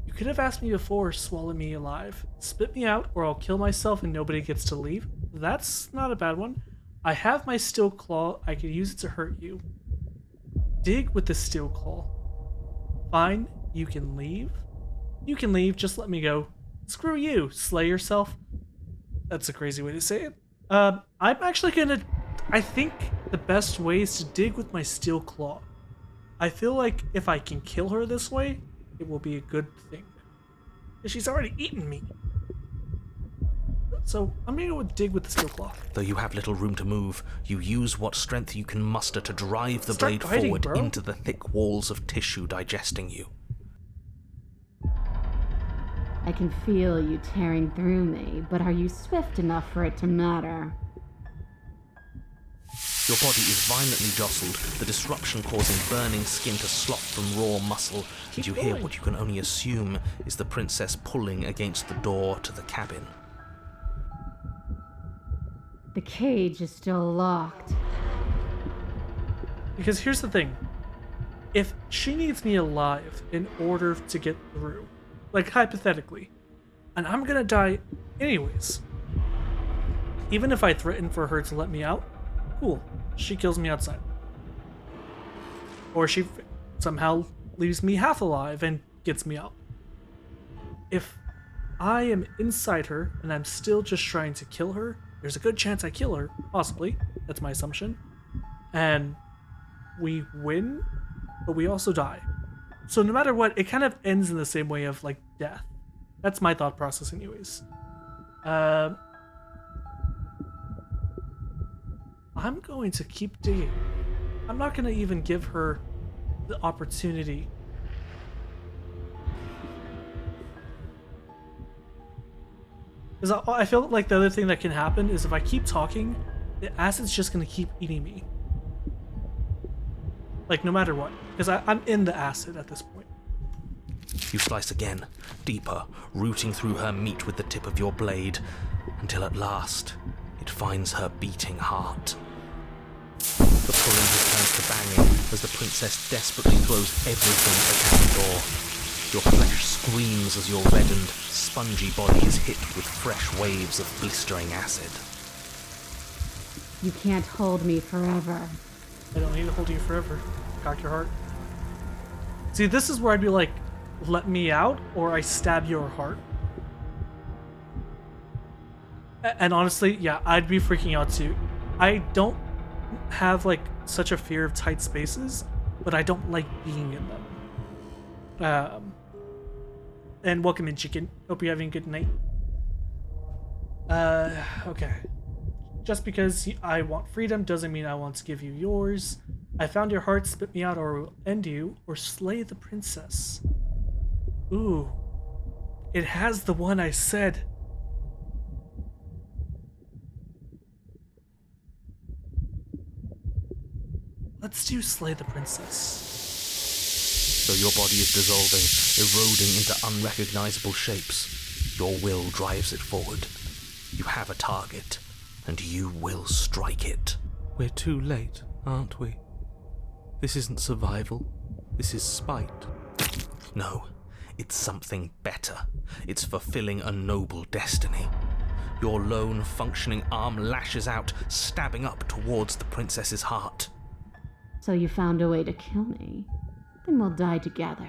You could have asked me before, swallow me alive. Spit me out, or I'll kill myself and nobody gets to leave. That's not a bad one. I have my steel claw. I could use it to hurt you. Dig with the steel claw. Fine, you can leave. You can leave, just let me go. Screw you, slay yourself. That's a crazy way to say it. I'm actually gonna... I think the best way is to dig with my steel claw. I feel like if I can kill her this way, it will be a good thing. She's already eaten me. So I'm gonna go dig with the steel claw. Though you have little room to move, you use what strength you can muster to drive the Start blade fighting, forward bro. into the thick walls of tissue digesting you. I can feel you tearing through me, but are you swift enough for it to matter? Your body is violently jostled, the disruption causing burning skin to slop from raw muscle, and you hear what you can only assume is the princess pulling against the door to the cabin. The cage is still locked. Because here's the thing. If she needs me alive in order to get through, like hypothetically, and I'm gonna die anyways, even if I threaten for her to let me out, cool, she kills me outside. Or she somehow leaves me half alive and gets me out. If I am inside her and I'm still just trying to kill her, there's a good chance I kill her, possibly. That's my assumption. And we win, but we also die. So no matter what, it kind of ends in the same way of like death. That's my thought process anyways. I'm going to keep digging. I'm not going to even give her the opportunity. Because I feel like the other thing that can happen is if I keep talking, the acid's just going to keep eating me. Like, no matter what. Because I'm in the acid at this point. You slice again, deeper, rooting through her meat with the tip of your blade, until at last it finds her beating heart. The pulling has turned to banging as the princess desperately throws everything at the cabin door. Your flesh screams as your reddened, spongy body is hit with fresh waves of blistering acid. You can't hold me forever. I don't need to hold you forever. Cock your heart. See, this is where I'd be like, let me out, or I stab your heart. And honestly, yeah, I'd be freaking out too. I don't have like such a fear of tight spaces, but I don't like being in them. And welcome in, chicken. Hope you're having a good night. Okay. Just because I want freedom doesn't mean I want to give you yours. I found your heart, spit me out, or will end you, or slay the princess. Ooh. It has the one I said. Let's do slay the princess. Though your body is dissolving, eroding into unrecognizable shapes, your will drives it forward. You have a target, and you will strike it. We're too late, aren't we? This isn't survival. This is spite. No, it's something better. It's fulfilling a noble destiny. Your lone functioning arm lashes out, stabbing up towards the princess's heart. So you found a way to kill me? Then we'll die together.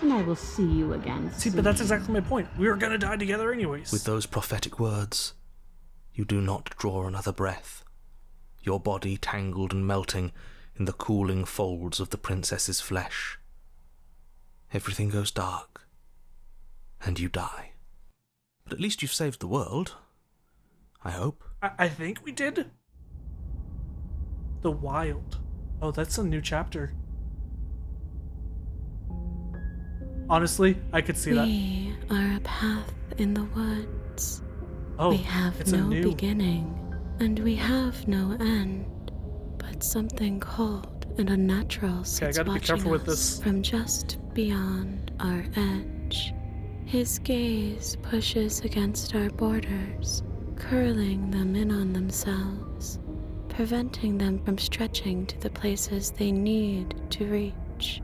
And I will see you again See, soon. but that's exactly my point. We were gonna die together anyways. With those prophetic words, you do not draw another breath, your body tangled and melting in the cooling folds of the princess's flesh. Everything goes dark, and you die. But at least you've saved the world. I hope. I think we did. The Wild. Oh, that's a new chapter. Honestly, I could see that. We are a path in the woods. Oh, We have it's a no new. beginning, and we have no end. But something cold and unnatural Okay, I sits gotta be watching careful with us this. from just beyond our edge. His gaze pushes against our borders, curling them in on themselves, preventing them from stretching to the places they need to reach.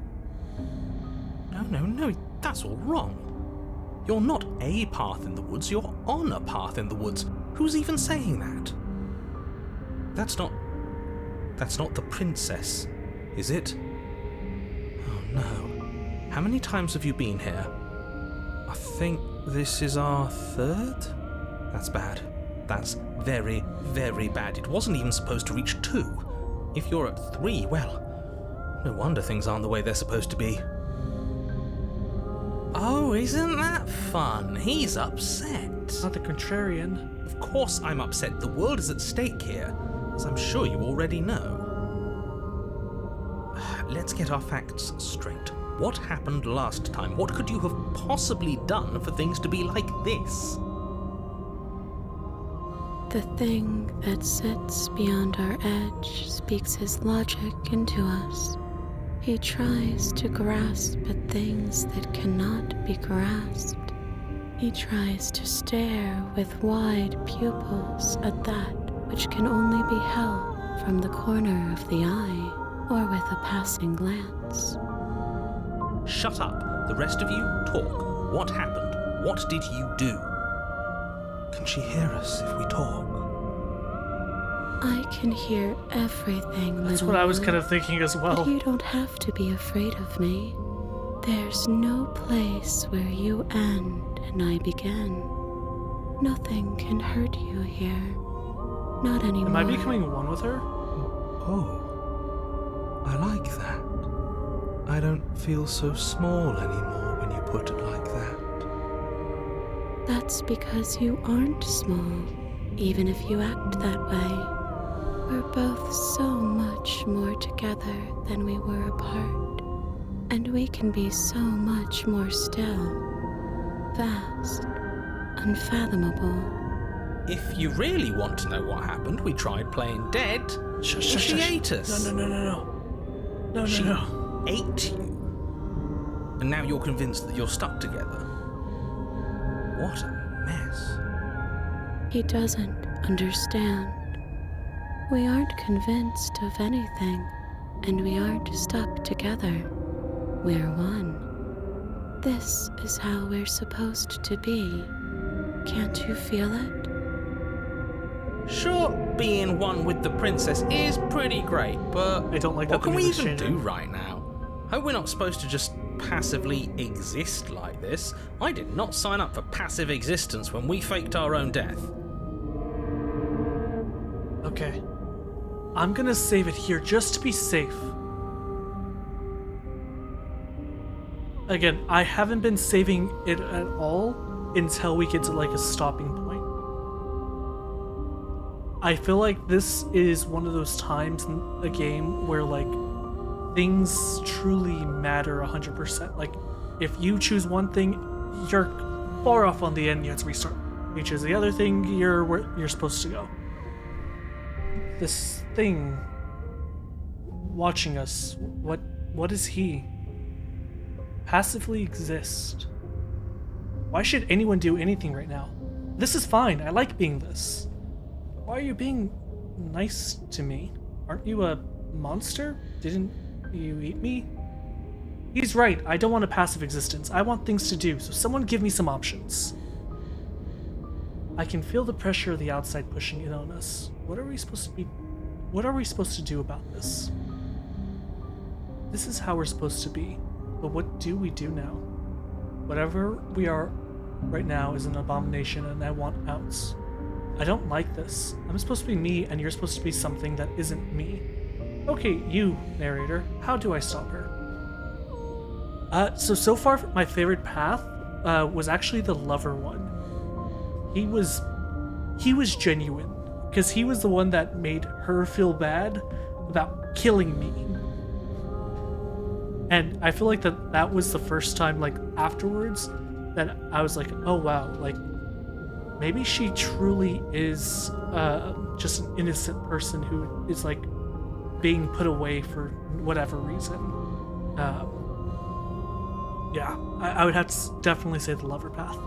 No, that's all wrong. You're not a path in the woods, you're on a path in the woods. Who's even saying that? That's not the princess, is it? Oh no. How many times have you been here? I think this is our third? That's bad. That's very, very bad. It wasn't even supposed to reach 2. If you're at 3, well, no wonder things aren't the way they're supposed to be. Oh, isn't that fun? He's upset. Not the contrarian. Of course I'm upset. The world is at stake here, as I'm sure you already know. Let's get our facts straight. What happened last time? What could you have possibly done for things to be like this? The thing that sits beyond our edge speaks his logic into us. He tries to grasp at things that cannot be grasped. He tries to stare with wide pupils at that which can only be held from the corner of the eye or with a passing glance. Shut up. The rest of you, talk. What happened? What did you do? Can she hear us if we talk? I can hear everything, That's little what I was one. kind of thinking as But well. you don't have to be afraid of me. There's no place where you end and I begin. Nothing can hurt you here. Not anymore. Am I becoming one with her? Oh, I like that. I don't feel so small anymore when you put it like that. That's because you aren't small, even if you act that way. We're both so much more together than we were apart. And we can be so much more still. Vast. Unfathomable. If you really want to know what happened, we tried playing dead. She ate us. No. She ate you. And now you're convinced that you're stuck together. What a mess. He doesn't understand. We aren't convinced of anything, and we aren't stuck together. We're one. This is how we're supposed to be. Can't you feel it? Sure, being one with the princess is pretty great, but I don't like what that can the we music's even do changing. right now? Hope we're not supposed to just passively exist like this. I did not sign up for passive existence when we faked our own death. Okay. I'm gonna save it here just to be safe. Again, I haven't been saving it at all until we get to like a stopping point. I feel like this is one of those times in a game where like things truly matter 100%. Like if you choose one thing, you're far off on the end, you have to restart. If you choose the other thing, you're where you're supposed to go. This thing watching us, what is he? Passively exist. Why should anyone do anything right now? This is fine. I like being this. Why are you being nice to me? Aren't you a monster? Didn't you eat me? He's right. I don't want a passive existence. I want things to do, so someone give me some options. I can feel the pressure of the outside pushing in on us. What are we supposed to do about this? This is how we're supposed to be. But what do we do now? Whatever we are right now is an abomination, and I want outs. I don't like this. I'm supposed to be me, and you're supposed to be something that isn't me. Okay, you, narrator, how do I stop her? So far, my favorite path was actually the lover one. He was genuine, because he was the one that made her feel bad about killing me. And I feel like that was the first time, like, afterwards, that I was like, oh wow, like, maybe she truly is just an innocent person who is, like, being put away for whatever reason. Yeah, I would have to definitely say the lover path.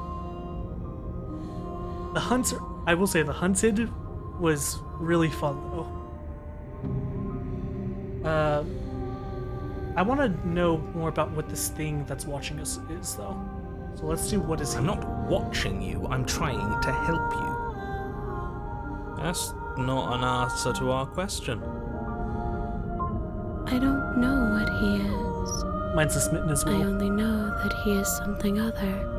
The hunts, I will say the hunted was really fun though. I want to know more about what this thing that's watching us is though. So let's do what is he. I'm not watching you, I'm trying to help you. That's not an answer to our question. I don't know what he is. Mine's a smitten as I well. only know that he is something other,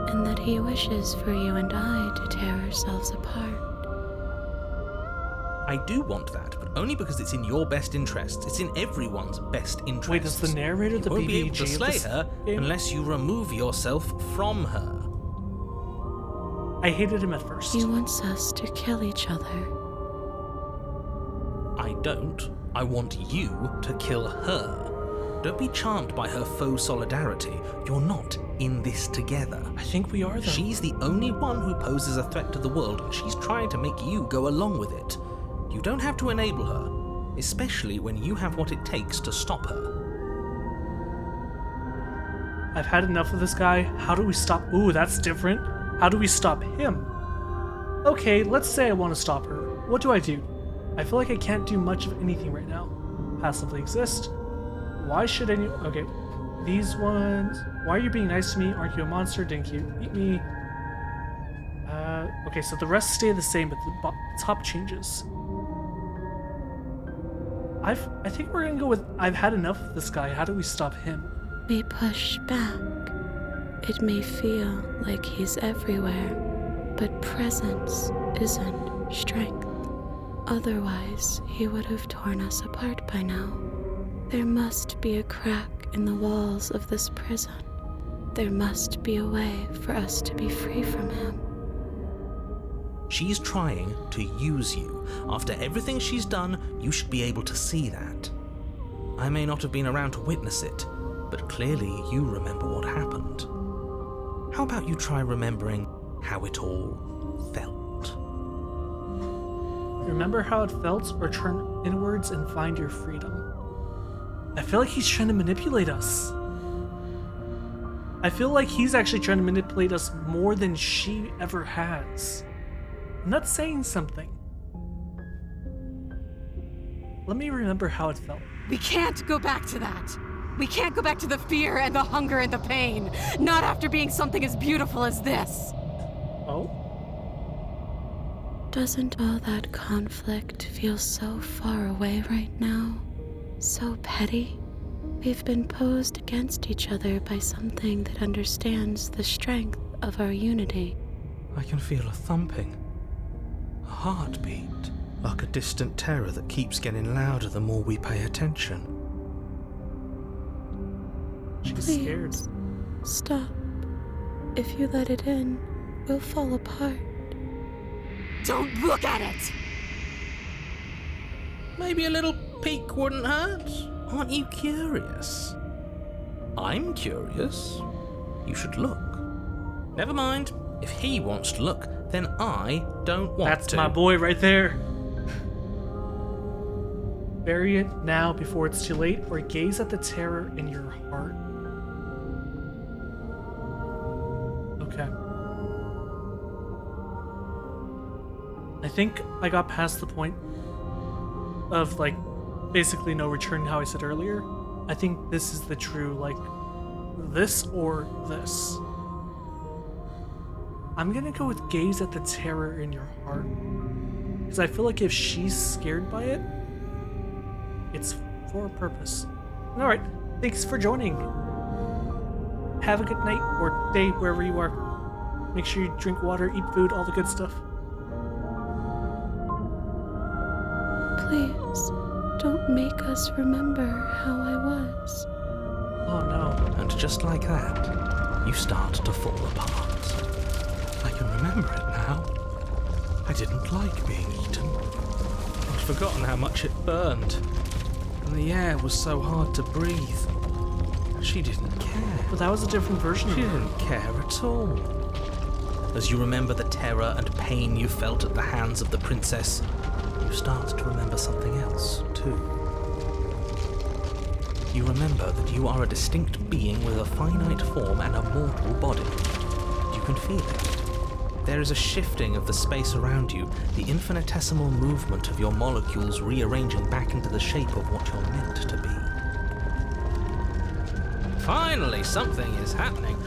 and that he wishes for you and I to tear ourselves apart. I do want that, but only because it's in your best interests. It's in everyone's best interests. Wait, is the narrator the you won't be able BBG to of slay this her game? unless you remove yourself from her. I hated him at first. He wants us to kill each other. I don't. I want you to kill her. Don't be charmed by her faux solidarity. You're not in this together. I think we are though. She's the only one who poses a threat to the world, and she's trying to make you go along with it. You don't have to enable her, especially when you have what it takes to stop her. I've had enough of this guy. How do we stop? Ooh, that's different. How do we stop him? Okay, let's say I want to stop her. What do? I feel like I can't do much of anything right now. Passively exist. Why should any... Okay, these ones... Why are you being nice to me? Aren't you a monster? Didn't you eat me? Okay, so the rest stay the same, but the top changes. I think we're gonna go with I've had enough of this guy. How do we stop him? We push back. It may feel like he's everywhere, but presence isn't strength. Otherwise, he would have torn us apart by now. There must be a crack in the walls of this prison. There must be a way for us to be free from him. She's trying to use you. After everything she's done, you should be able to see that. I may not have been around to witness it, but clearly you remember what happened. How about you try remembering how it all felt? Remember how it felt, or turn inwards and find your freedom. I feel like he's trying to manipulate us. I feel like he's actually trying to manipulate us more than she ever has. I'm not saying something. Let me remember how it felt. We can't go back to that. We can't go back to the fear and the hunger and the pain. Not after being something as beautiful as this. Oh? Doesn't all that conflict feel so far away right now? So petty? We've been posed against each other by something that understands the strength of our unity. I can feel a thumping. A heartbeat. Like a distant terror that keeps getting louder the more we pay attention. She's Please, scared. stop. If you let it in, we'll fall apart. Don't look at it! Maybe a little peek wouldn't hurt. Aren't you curious? I'm curious. You should look. Never mind. If he wants to look, then I don't want That's to. my boy right there. Bury it now before it's too late, or gaze at the terror in your heart. Okay. I think I got past the point of, like, basically no return, how I said earlier. I think this is the true, like, this or this. I'm gonna go with gaze at the terror in your heart. Because I feel like if she's scared by it, it's for a purpose. Alright, thanks for joining. Have a good night or day wherever you are. Make sure you drink water, eat food, all the good stuff. Please, don't make us remember how I was. Oh no. And just like that, you start to fall apart. I can remember it now. I didn't like being eaten. I'd forgotten how much it burned. And the air was so hard to breathe. She didn't care. But that was a different version She of her. didn't care at all. As you remember the terror and pain you felt at the hands of the princess, you start to remember something else, too. You remember that you are a distinct being with a finite form and a mortal body. You can feel it. There is a shifting of the space around you, the infinitesimal movement of your molecules rearranging back into the shape of what you're meant to be. Finally, something is happening.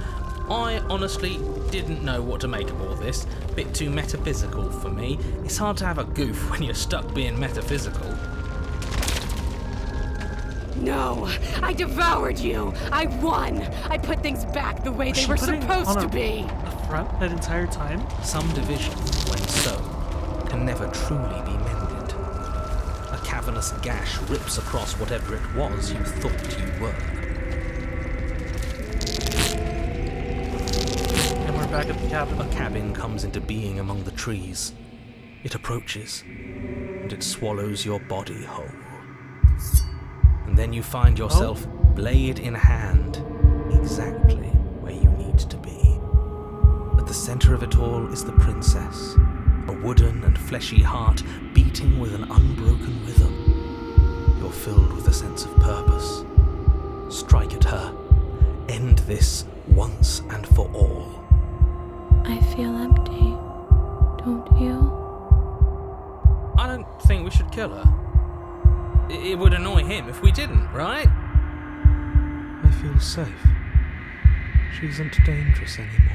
I honestly didn't know what to make of all this. Bit too metaphysical for me. It's hard to have a goof when you're stuck being metaphysical. No, I devoured you. I won. I put things back the way they were supposed to be. A front that entire time? Some division, when sown, can never truly be mended. A cavernous gash rips across whatever it was you thought you were. And we're back at the cabin. A cabin comes into being among the trees. It approaches, and it swallows your body whole. And then you find yourself, blade in hand, exactly where you need to be. At the center of it all is the princess, a wooden and fleshy heart beating with an unbroken rhythm. You're filled with a sense of purpose. Strike at her. End this once and for all. I feel empty, don't you? I don't think we should kill her. It would annoy him if we didn't, right? I feel safe. She isn't dangerous anymore.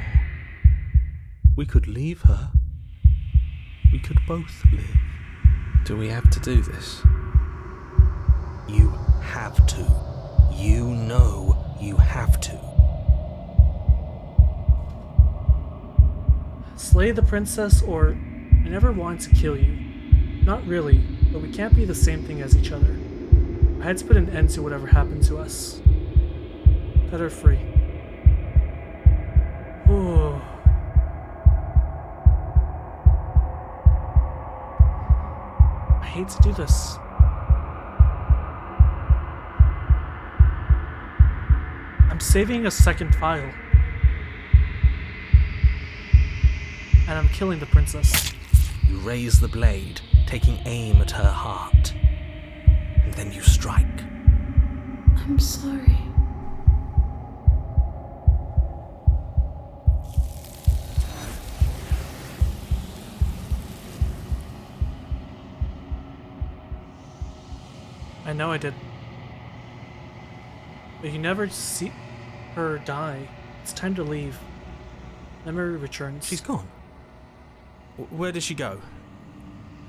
We could leave her. We could both live. Do we have to do this? You have to. You know you have to. Slay the princess or I never wanted to kill you. Not really, but we can't be the same thing as each other. I had to put an end to whatever happened to us. Set her free. Oh. I hate to do this. I'm saving a second file. And I'm killing the princess. You raise the blade, taking aim at her heart. And then you strike. I'm sorry. I know I did. But you never see her die. It's time to leave. Memory returns. She's gone. Where did she go?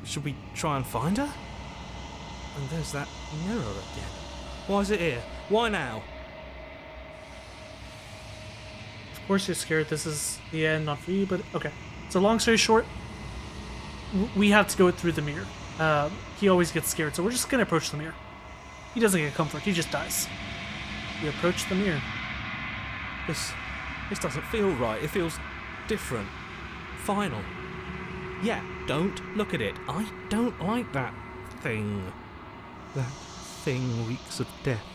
Should we try and find her? And there's that mirror again. Why is it here? Why now? Of course you're scared. This is the end, not for you, but okay. So long story short, we have to go through the mirror. He always gets scared, so we're just gonna approach the mirror. He doesn't get comfort, he just dies. We approach the mirror. This doesn't feel right. It feels different. Final. Yeah, don't look at it. I don't like that thing. That thing reeks of death.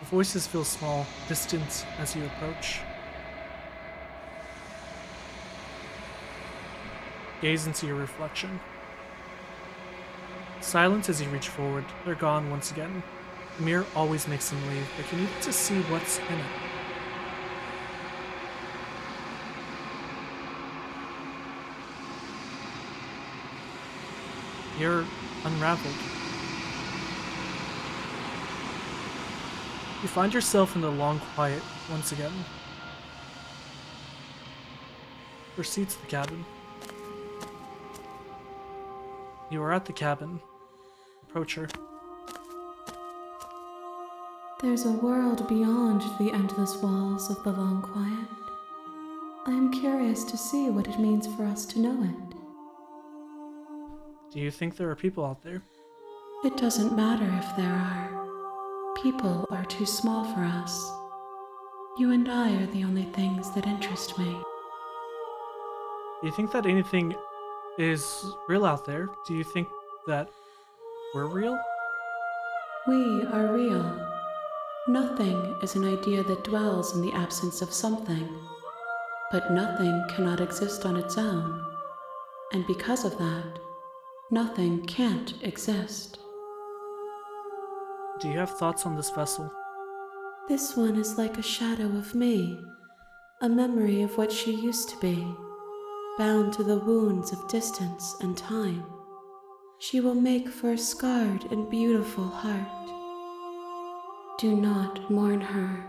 The voices feel small, distant as you approach. Gaze into your reflection. Silent as you reach forward. They're gone once again. The mirror always makes them leave, but you need to see what's in it. You're unraveled. You find yourself in the long quiet once again. proceed to the cabin. You are at the cabin. Approach her. There's a world beyond the endless walls of the long quiet. I am curious to see what it means for us to know it. Do you think there are people out there? It doesn't matter if there are. People are too small for us. You and I are the only things that interest me. Do you think that anything is real out there? Do you think that we're real? We are real. Nothing is an idea that dwells in the absence of something. But nothing cannot exist on its own. And because of that, nothing can't exist. Do you have thoughts on this vessel? This one is like a shadow of me, a memory of what she used to be, bound to the wounds of distance and time. She will make for a scarred and beautiful heart. Do not mourn her.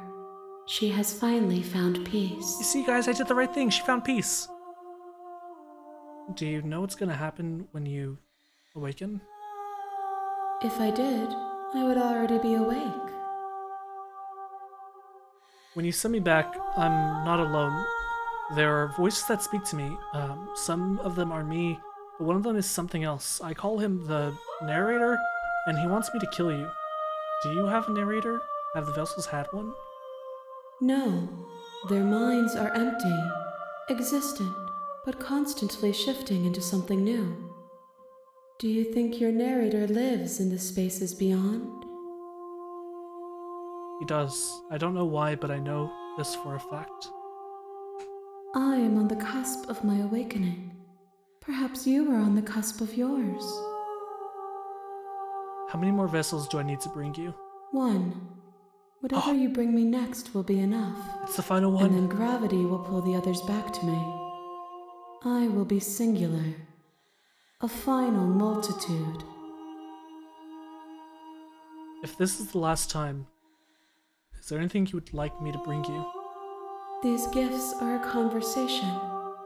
She has finally found You peace. see, guys, I did the right thing. She found peace. Do you know what's gonna happen when you awaken? If I did, I would already be awake. When you send me back, I'm not alone. There are voices that speak to me. Some of them are me, but one of them is something else. I call him the narrator, and he wants me to kill you. Do you have a narrator? Have the vessels had one? No, their minds are empty, existent, but constantly shifting into something new. Do you think your narrator lives in the spaces beyond? He does. I don't know why, but I know this for a fact. I am on the cusp of my awakening. Perhaps you are on the cusp of yours. How many more vessels do I need to bring you? One. Whatever you bring me next will be enough. It's the final And then one. gravity will pull the others back to me. I will be singular. A final multitude. If this is the last time, is there anything you would like me to bring you? These gifts are a conversation,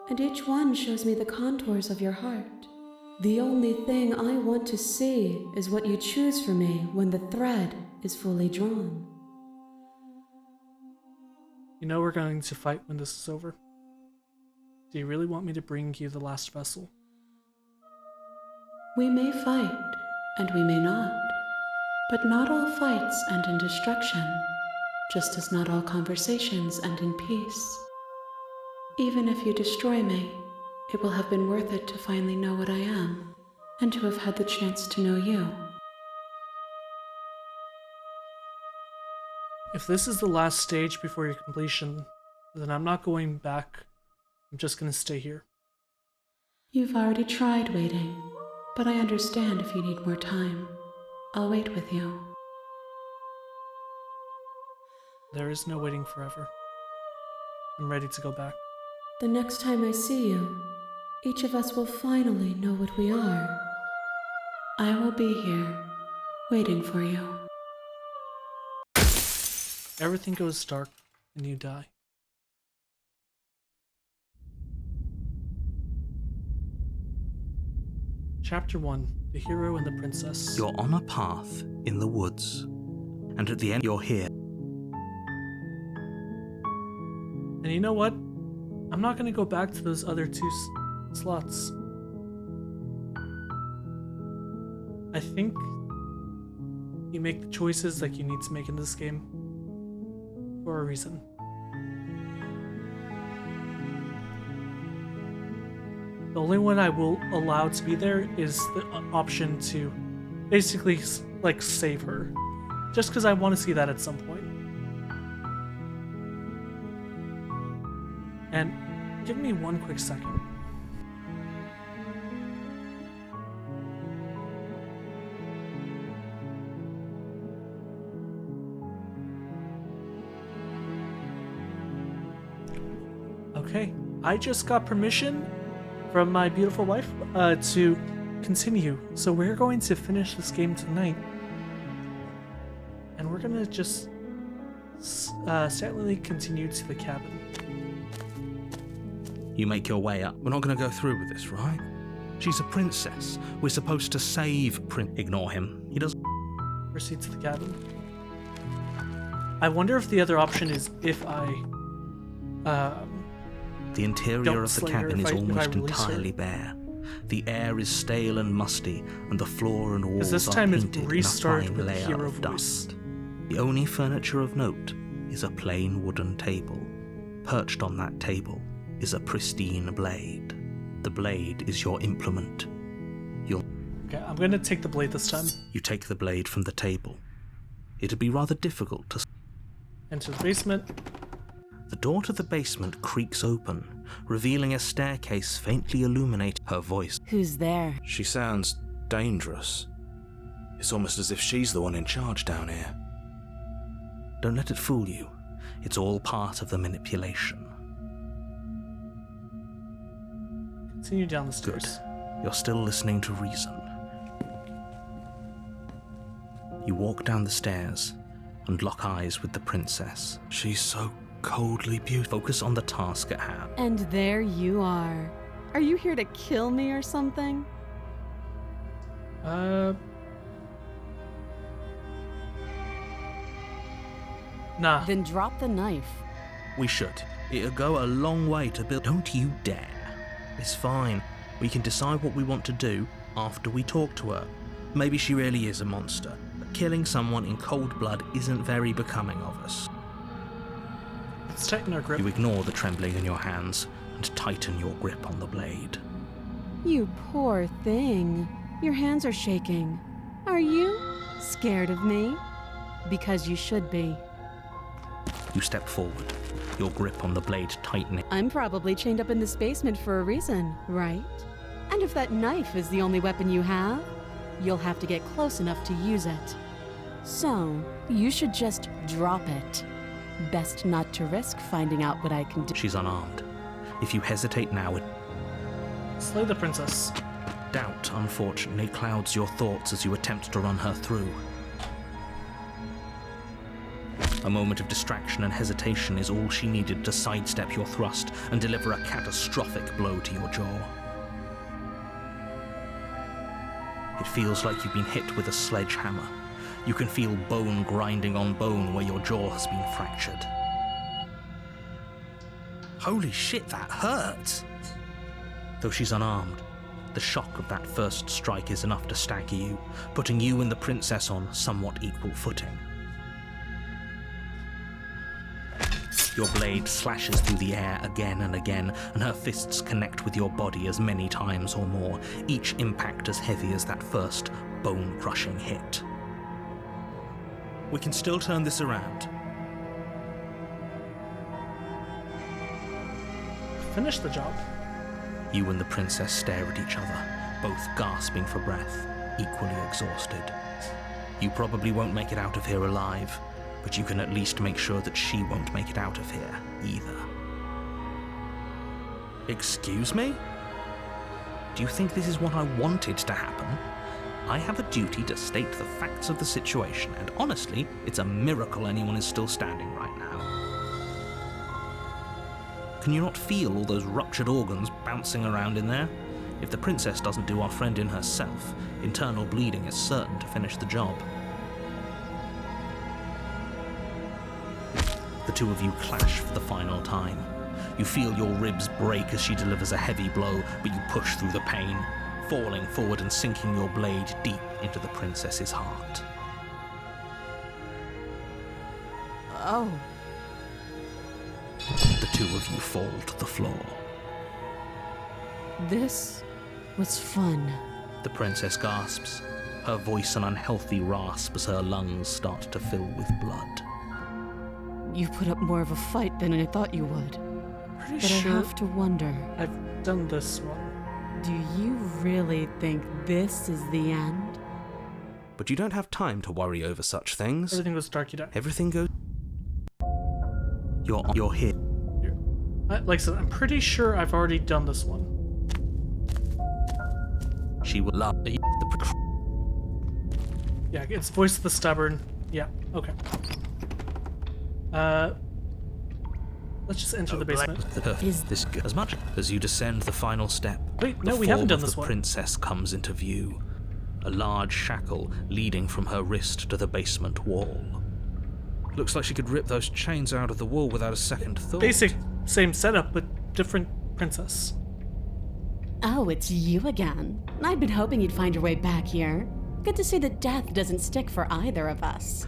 and each one shows me the contours of your heart. The only thing I want to see is what you choose for me when the thread is fully drawn. You know we're going to fight when this is over. Do you really want me to bring you the last vessel? We may fight, and we may not, but not all fights end in destruction, just as not all conversations end in peace. Even if you destroy me, it will have been worth it to finally know what I am, and to have had the chance to know you. If this is the last stage before your completion, then I'm not going back. I'm just gonna stay here. You've already tried waiting, but I understand if you need more time. I'll wait with you. There is no waiting forever. I'm ready to go back. The next time I see you, each of us will finally know what we are. I will be here, waiting for you. Everything goes dark, and you die. Chapter 1: The Hero and the Princess. You're on a path in the woods, and at the end you're here. And you know what? I'm not gonna go back to those other two slots. I think you make the choices like you need to make in this game for a reason. The only one I will allow to be there is the option to basically like save her, just because I want to see that at some point. And give me one quick second. Okay, I just got permission from my beautiful wife to continue. So we're going to finish this game tonight. And we're gonna just silently continue to the cabin. You make your way up. We're not going to go through with this, right? She's a princess. We're supposed to save Ignore him. He doesn't. Proceed to the cabin. I wonder if the other option is if I The interior don't of the slay her cabin if is I almost release her. entirely bare. The air is stale and musty, and the floor and walls this are time it's painted in a restarted fine with layer hero of voice. dust. The only furniture of note is a plain wooden table. Perched on that table is a pristine blade. The blade is your implement. Okay, I'm gonna take the blade this time. You take the blade from the table. It'd be rather difficult to. Enter the basement. The door to the basement creaks open, revealing a staircase faintly illuminated. Her voice. Who's there? She sounds dangerous. It's almost as if she's the one in charge down here. Don't let it fool you. It's all part of the manipulation. Continue down the Good. stairs. You're still listening to reason. You walk down the stairs and lock eyes with the princess. She's so coldly beautiful. Focus on the task at hand. And there you are. Are you here to kill me or something? Nah. Then drop the knife. We should. It'll go a long way to build. Don't you dare. It's fine. We can decide what we want to do after we talk to her. Maybe she really is a monster, but killing someone in cold blood isn't very becoming of us. Let's tighten our grip. You ignore the trembling in your hands and tighten your grip on the blade. You poor thing. Your hands are shaking. Are you scared of me? Because you should be. You step forward, your grip on the blade tightening. I'm probably chained up in this basement for a reason, right? And if that knife is the only weapon you have, you'll have to get close enough to use it. So, you should just drop it. Best not to risk finding out what I can do. She's unarmed. If you hesitate now, Slay the princess. doubt, unfortunately, clouds your thoughts as you attempt to run her through. A moment of distraction and hesitation is all she needed to sidestep your thrust and deliver a catastrophic blow to your jaw. It feels like you've been hit with a sledgehammer. You can feel bone grinding on bone where your jaw has been fractured. Holy shit, that hurts! Though she's unarmed, the shock of that first strike is enough to stagger you, putting you and the princess on somewhat equal footing. Your blade slashes through the air again and again, and her fists connect with your body as many times or more, each impact as heavy as that first bone-crushing hit. We can still turn this around. Finish the job. You and the princess stare at each other, both gasping for breath, equally exhausted. You probably won't make it out of here alive, but you can at least make sure that she won't make it out of here either. Excuse me? Do you think this is what I wanted to happen? I have a duty to state the facts of the situation, and honestly, it's a miracle anyone is still standing right now. Can you not feel all those ruptured organs bouncing around in there? If the princess doesn't do our friend in herself, internal bleeding is certain to finish the job. The two of you clash for the final time. You feel your ribs break as she delivers a heavy blow, but you push through the pain, falling forward and sinking your blade deep into the princess's heart. Oh. The two of you fall to the floor. This was fun. The princess gasps, her voice an unhealthy rasp as her lungs start to fill with blood. You put up more of a fight than I thought you would. Pretty But I sure have to wonder, I've done this one. do you really think this is the end? But you don't have time to worry over such things. Everything goes dark, you die. Everything goes. You're here. Like I said, I'm pretty sure I've already done this one. She will love the. Yeah, it's Voice of the Stubborn. Yeah, okay. Let's just enter the basement. Is this good? As much as you descend the final step, Wait, no, the we haven't form done of this the one. princess comes into view. A large shackle leading from her wrist to the basement wall. Looks like she could rip those chains out of the wall without a second thought. Basic, same setup, but different princess. Oh, it's you again. I'd been hoping you'd find your way back here. Good to see that death doesn't stick for either of us.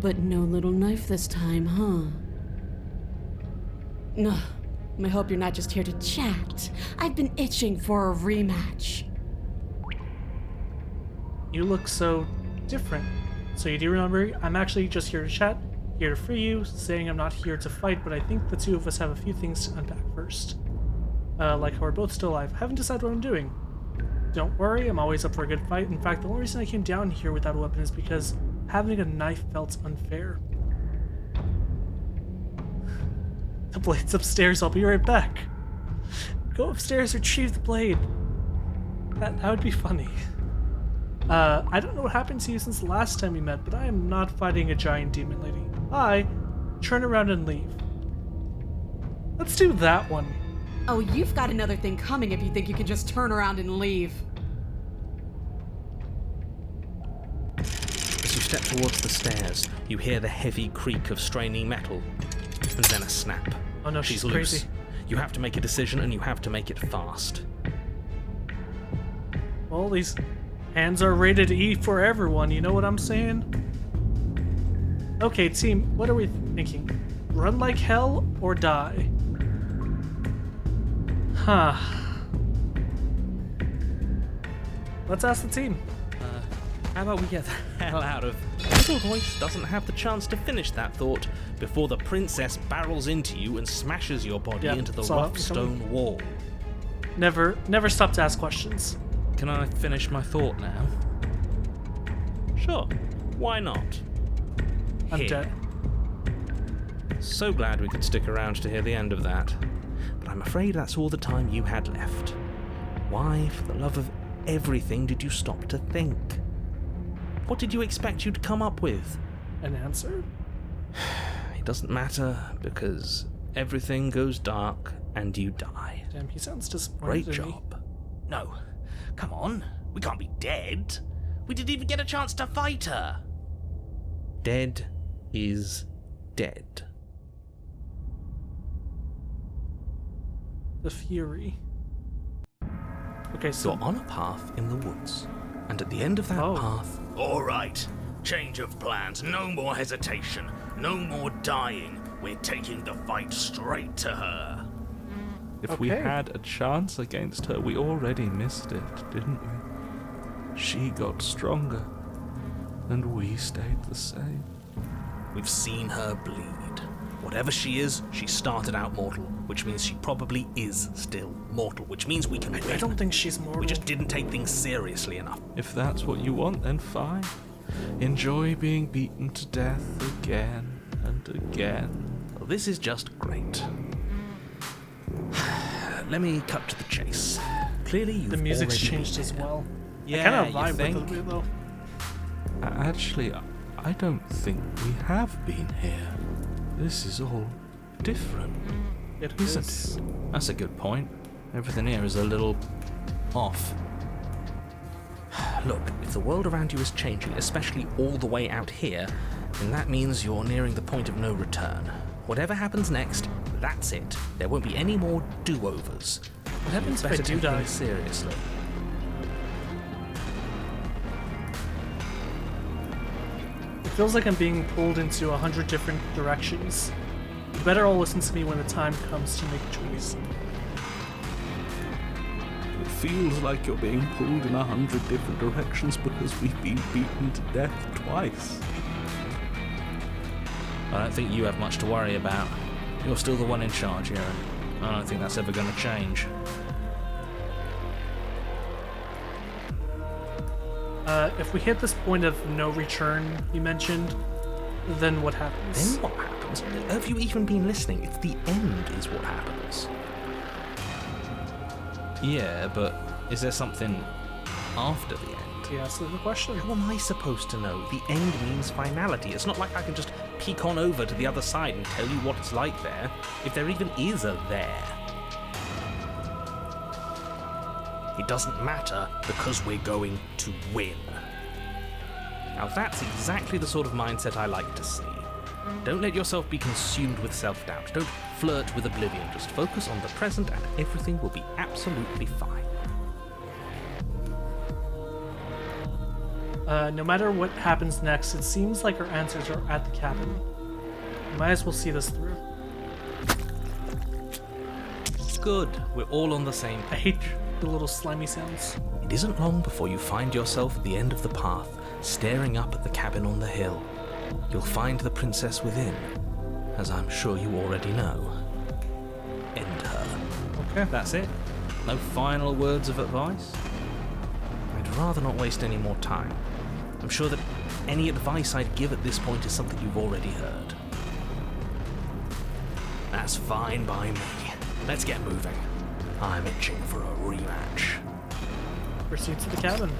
But no little knife this time, huh? No, I hope you're not just here to chat. I've been itching for a rematch. You look so different. So you do remember, I'm actually just here to chat, here to free you, saying I'm not here to fight, but I think the two of us have a few things to unpack first. Like how we're both still alive. Haven't decided what I'm doing. Don't worry, I'm always up for a good fight. In fact, the only reason I came down here without a weapon is because having a knife felt unfair. The blade's upstairs, I'll be right back. Go upstairs, retrieve the blade. That would be funny. I don't know what happened to you since the last time we met, but I am not fighting a giant demon lady. Bye. Turn around and leave. Let's do that one. Oh, you've got another thing coming if you think you can just turn around and leave. As you step towards the stairs, you hear the heavy creak of straining metal, and then a snap. Oh no, she's loose. crazy. You have to make a decision, and you have to make it fast. Well, these hands are rated E for everyone, you know what I'm saying? Okay, team, what are we thinking? Run like hell or die? Huh. Let's ask the team. How about we get the hell out of... Little Voice doesn't have the chance to finish that thought before the princess barrels into you and smashes your body Yep, into the saw it rough stone wall. Never stop to ask questions. Can I finish my thought now? Sure. Why not? I'm Here. dead. So glad we could stick around to hear the end of that. But I'm afraid that's all the time you had left. Why, for the love of everything, did you stop to think? What did you expect you'd come up with? An answer? It doesn't matter, because everything goes dark and you die. Damn, he sounds disappointed Great in me. job. No, come on. We can't be dead. We didn't even get a chance to fight her. Dead is dead. The Fury. Okay, so You're on a path in the woods, and at the end of that path... All right, change of plans, no more hesitation, no more dying. We're taking the fight straight to her. If we Okay. had a chance against her, we already missed it, didn't we? She got stronger, and we stayed the same. We've seen her bleed. Whatever she is, she started out mortal, which means she probably is still mortal, which means we can win. I don't think she's mortal. We just didn't take things seriously enough. If that's what you want, then fine. Enjoy being beaten to death again and again. Well, this is just great. Let me cut to the chase. Clearly, you've The music's already changed been as here. well. Yeah, I kind of you vibe think? with it though. Actually, I don't think we have been here. This is all different. It Isn't is. That's a good point. Everything here is a little off. Look, if the world around you is changing, especially all the way out here, then that means you're nearing the point of no return. Whatever happens next, that's it. There won't be any more do-overs. What happens if I Better do take die? things seriously. It feels like I'm being pulled into 100 different directions. You better all listen to me when the time comes to make a choice. It feels like you're being pulled in 100 different directions because we've been beaten to death twice. I don't think you have much to worry about. You're still the one in charge here, and I don't think that's ever going to change. If we hit this point of no return you mentioned, then what happens? Then what happens? Have you even been listening? It's the end is what happens. Yeah, but is there something after the end? Yeah, that's the question. How am I supposed to know? The end means finality. It's not like I can just peek on over to the other side and tell you what it's like there, if there even is a there. It doesn't matter because we're going to win. Now that's exactly the sort of mindset I like to see. Don't let yourself be consumed with self-doubt. Don't flirt with oblivion. Just focus on the present and everything will be absolutely fine. No matter what happens next, it seems like our answers are at the cabin. We might as well see this through. Good. We're all on the same I page. hate the little slimy sounds. It isn't long before you find yourself at the end of the path, staring up at the cabin on the hill. You'll find the princess within, as I'm sure you already know. End her. Okay. That's it. No final words of advice? I'd rather not waste any more time. I'm sure that any advice I'd give at this point is something you've already heard. That's fine by me. Let's get moving. I'm itching for a rematch. Proceed to the cabin.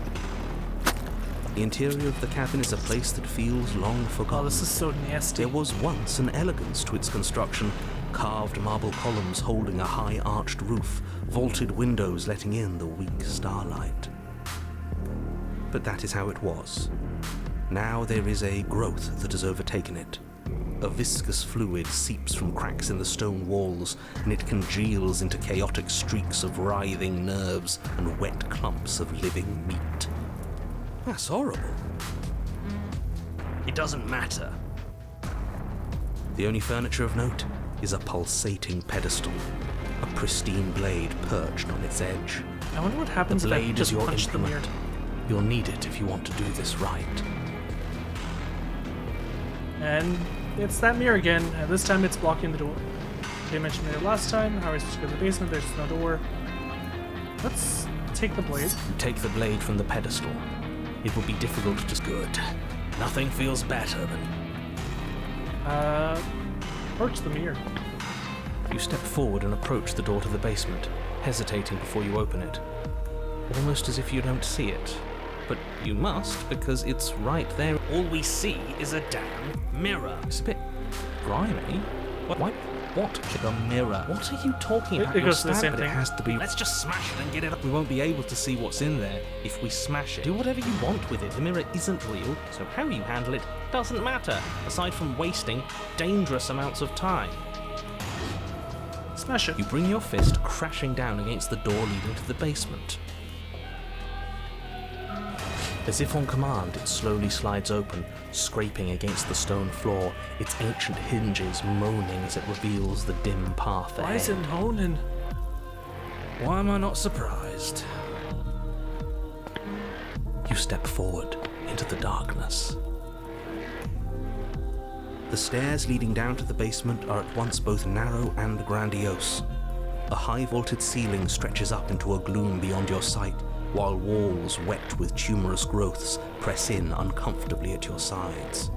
The interior of the cabin is a place that feels long forgotten. Oh, this is so nasty. There was once an elegance to its construction, carved marble columns holding a high arched roof, vaulted windows letting in the weak starlight. But that is how it was. Now there is a growth that has overtaken it. A viscous fluid seeps from cracks in the stone walls, and it congeals into chaotic streaks of writhing nerves and wet clumps of living meat. That's horrible. It doesn't matter. The only furniture of note is a pulsating pedestal, a pristine blade perched on its edge. I wonder what happens The if I blade just is your punch the mirror. implement. You'll need it if you want to do this right. And it's that mirror again, and this time it's blocking the door. They mentioned mirror last time. How are we supposed to go to the basement? There's no door. Let's take the blade. You take the blade from the pedestal. It will be difficult to good. Nothing feels better than... Approach the mirror. You step forward and approach the door to the basement, hesitating before you open it. Almost as if you don't see it. But you must, because it's right there. All we see is a damn mirror. It's a bit grimy. What? A mirror? What are you talking about? It goes to the same But thing. it has to be. Let's just smash it and get it up. We won't be able to see what's in there if we smash it. Do whatever you want with it. The mirror isn't real, so how you handle it doesn't matter, aside from wasting dangerous amounts of time. Smash it. You bring your fist crashing down against the door leading to the basement. As if on command, it slowly slides open, scraping against the stone floor, its ancient hinges moaning as it reveals the dim path ahead. Why is it moaning? Why am I not surprised? You step forward into the darkness. The stairs leading down to the basement are at once both narrow and grandiose. A high vaulted ceiling stretches up into a gloom beyond your sight, while walls wet with tumorous growths press in uncomfortably at your sides.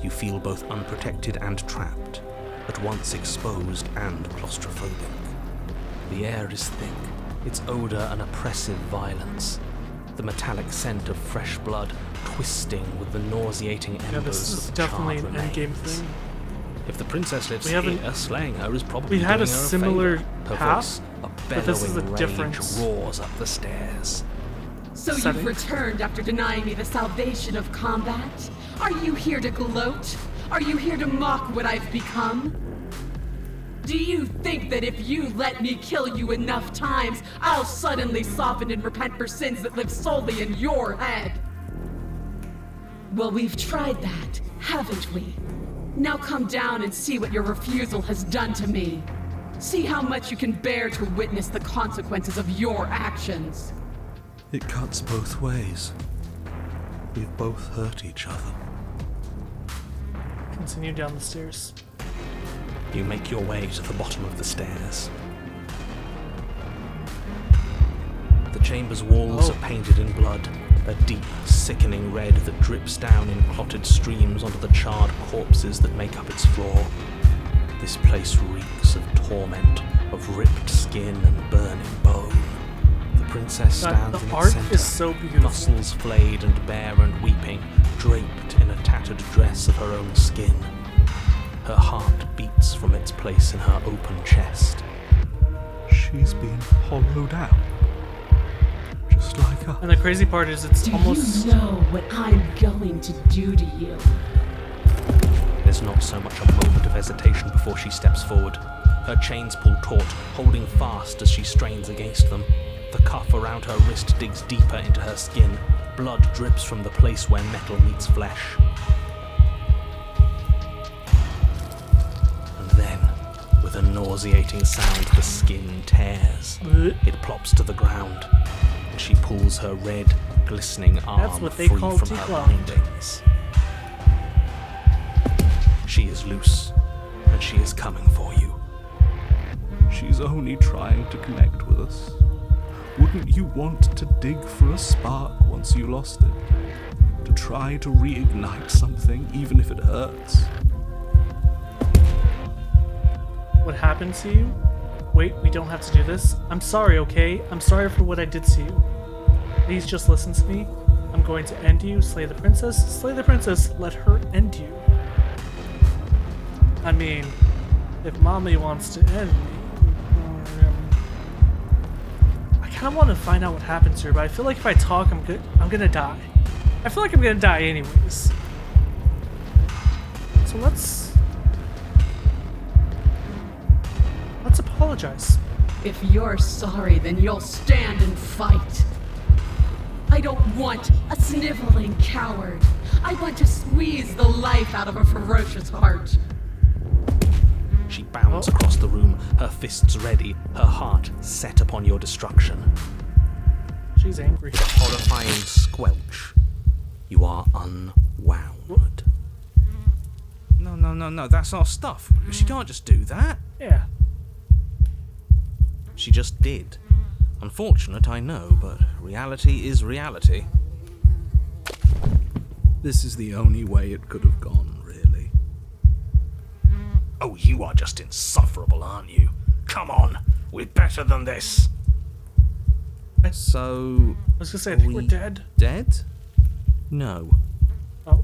You feel both unprotected and trapped, at once exposed and claustrophobic. The air is thick, its odor an oppressive violence, the metallic scent of fresh blood twisting with the nauseating Yeah, embers this is of definitely charred an endgame remains. thing. If the princess lives We haven't- here, slaying her is probably we had doing a her similar favor. Her path, voice, a but this is bellowing a rage, difference. roars up the stairs. So Setting. you've returned after denying me the salvation of combat? Are you here to gloat? Are you here to mock what I've become? Do you think that if you let me kill you enough times, I'll suddenly soften and repent for sins that live solely in your head? Well, we've tried that, haven't we? Now come down and see what your refusal has done to me. See how much you can bear to witness the consequences of your actions. It cuts both ways. We've both hurt each other. Continue down the stairs. You make your way to the bottom of the stairs. The chamber's walls Oh. are painted in blood, a deep, sickening red that drips down in clotted streams onto the charred corpses that make up its floor. This place reeks of torment, of ripped skin and burning bone. The princess God, stands the in art its center, is so beautiful. muscles flayed and bare and weeping, draped in a tattered dress of her own skin. Her heart beats from its place in her open chest. She's been hollowed out. Just like us. And the crazy part is it's Do almost... you know what I'm going to do to you? There's not so much a moment of hesitation before she steps forward. Her chains pull taut, holding fast as she strains against them. The cuff around her wrist digs deeper into her skin. Blood drips from the place where metal meets flesh. And then, with a nauseating sound, the skin tears. It plops to the ground, and she pulls her red, glistening arm what they free call from her Tikla. bindings. She is loose, and she is coming for you. She's only trying to connect with us. Wouldn't you want to dig for a spark once you lost it? To try to reignite something, even if it hurts? What happened to you? Wait, we don't have to do this. I'm sorry, okay? I'm sorry for what I did to you. Please just listen to me. I'm going to end you. Slay the princess. Slay the princess. Let her end you. I mean, if mommy wants to end me, I kind of want to find out what happens to her, but I feel like if I talk, I'm gonna die. I feel like I'm gonna die anyways. So let's apologize. If you're sorry, then you'll stand and fight. I don't want a sniveling coward. I want to squeeze the life out of a ferocious heart. She bounds across the room, her fists ready, her heart set upon your destruction. She's angry. With a horrifying squelch, you are unwound. No, that's our stuff. She can't just do that. Yeah. She just did. Unfortunate, I know, but reality is reality. This is the only way it could have gone, really. Oh, you are just insufferable, aren't you? Come on, we're better than this. So... I was gonna say, I think we're dead. Dead? No. Oh.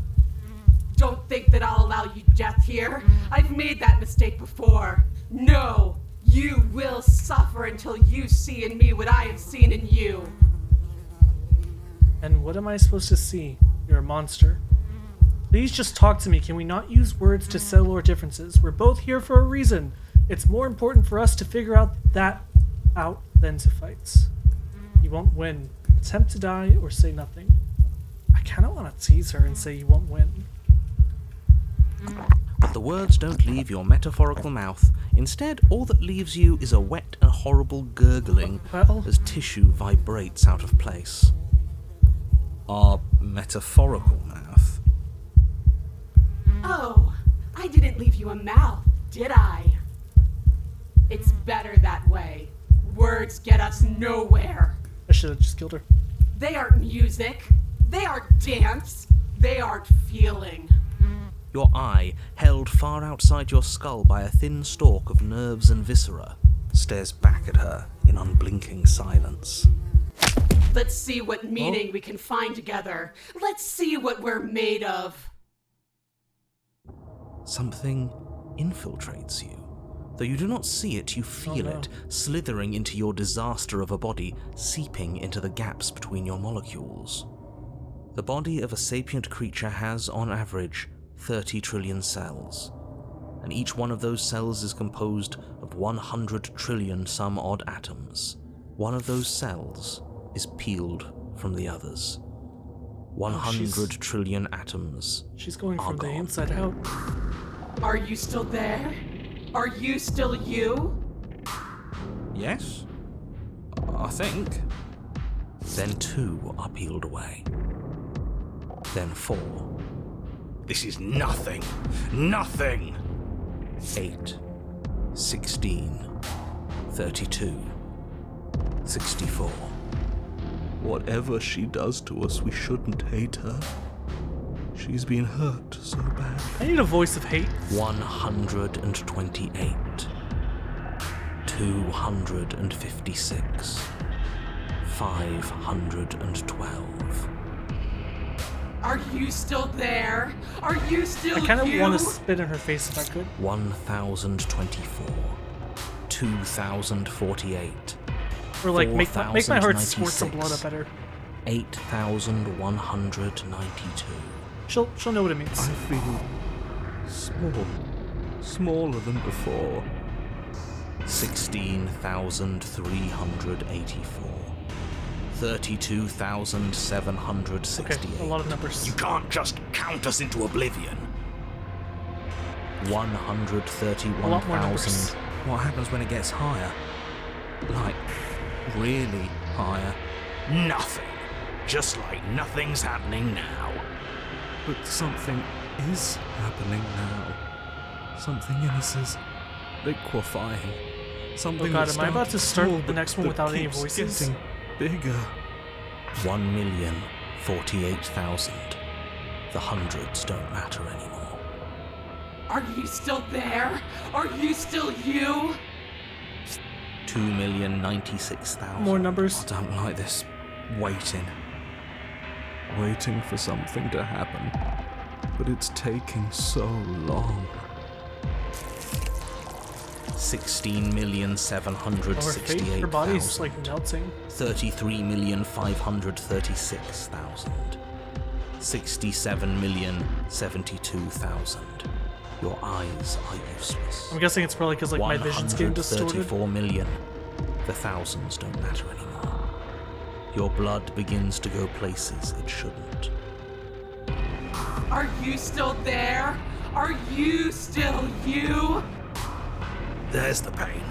Don't think that I'll allow you death here. I've made that mistake before. No, you will suffer until you see in me what I have seen in you. And what am I supposed to see? You're a monster. Please just talk to me. Can we not use words to settle our differences? We're both here for a reason. It's more important for us to figure out than to fight. You won't win. Attempt to die or say nothing. I kind of want to tease her and say you won't win. But the words don't leave your metaphorical mouth. Instead, all that leaves you is a wet and horrible gurgling Well, as tissue vibrates out of place. Our metaphorical mouth. Oh, I didn't leave you a mouth, did I? It's better that way. Words get us nowhere. I should have just killed her. They aren't music. They aren't dance. They aren't feeling. Your eye, held far outside your skull by a thin stalk of nerves and viscera, stares back at her in unblinking silence. Let's see what meaning we can find together. Let's see what we're made of. Something infiltrates you. Though you do not see it, you feel it, slithering into your disaster of a body, seeping into the gaps between your molecules. The body of a sapient creature has, on average, 30 trillion cells, and each one of those cells is composed of 100 trillion some odd atoms. One of those cells is peeled from the others. 100 trillion atoms. She's going are from the gone. inside out. Are you still there? Are you still you? Yes? I think. Then 2 are peeled away. Then 4. This is nothing! Nothing! 8. 16. 32. 64. Whatever she does to us, we shouldn't hate her. She's been hurt so bad. I need a voice of hate. 128. 256. 512. Are you still there? Are you still I kind of you? want to spit in her face if I could. 1,024. 2,048. Or like make my heart 4,096. squirt some blood up at her. 8,192. She'll know what it means. I feel small. Smaller than before. 16,384. 32,768. Okay, a lot of numbers. You can't just count us into oblivion. 131,000. What happens when it gets higher? Like, really higher? Nothing. Just like nothing's happening now. But something is happening now. Something in us is liquefying. Something Oh god, that's am I about to start small, the next one that without any keeps voices? getting bigger. 1,048,000. The hundreds don't matter anymore. Are you still there? Are you still you? 2,096,000. More numbers. I don't like this waiting. Waiting for something to happen. But it's taking so long. 16,768,000. Her body's like melting. 33,536,000. 67,072,000. Your eyes are useless. I'm guessing it's probably because like my vision's getting distorted. 134 million. The thousands don't matter anymore. Your blood begins to go places it shouldn't. Are you still there? Are you still you? There's the pain.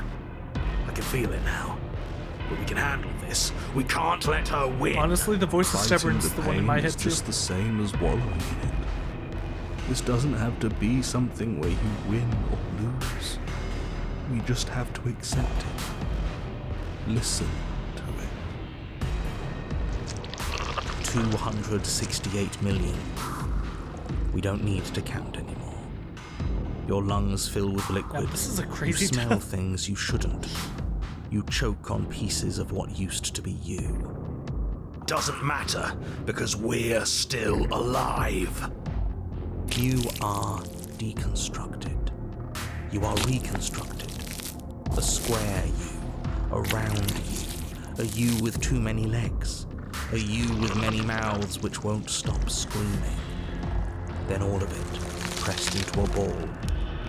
I can feel it now. But we can handle this. We can't let her win. Honestly, the voice of Fighting Stubborn's the one in pain my is head too. just the same as wallowing in it. This doesn't have to be something where you win or lose. We just have to accept it. Listen to it. 268 million. We don't need to count anymore. Your lungs fill with liquid. Yeah, this is a crazy You smell death. things you shouldn't. You choke on pieces of what used to be you. Doesn't matter, because we're still alive. You are deconstructed. You are reconstructed. A square you, a round you, a you with too many legs, a you with many mouths which won't stop screaming. Then all of it pressed into a ball,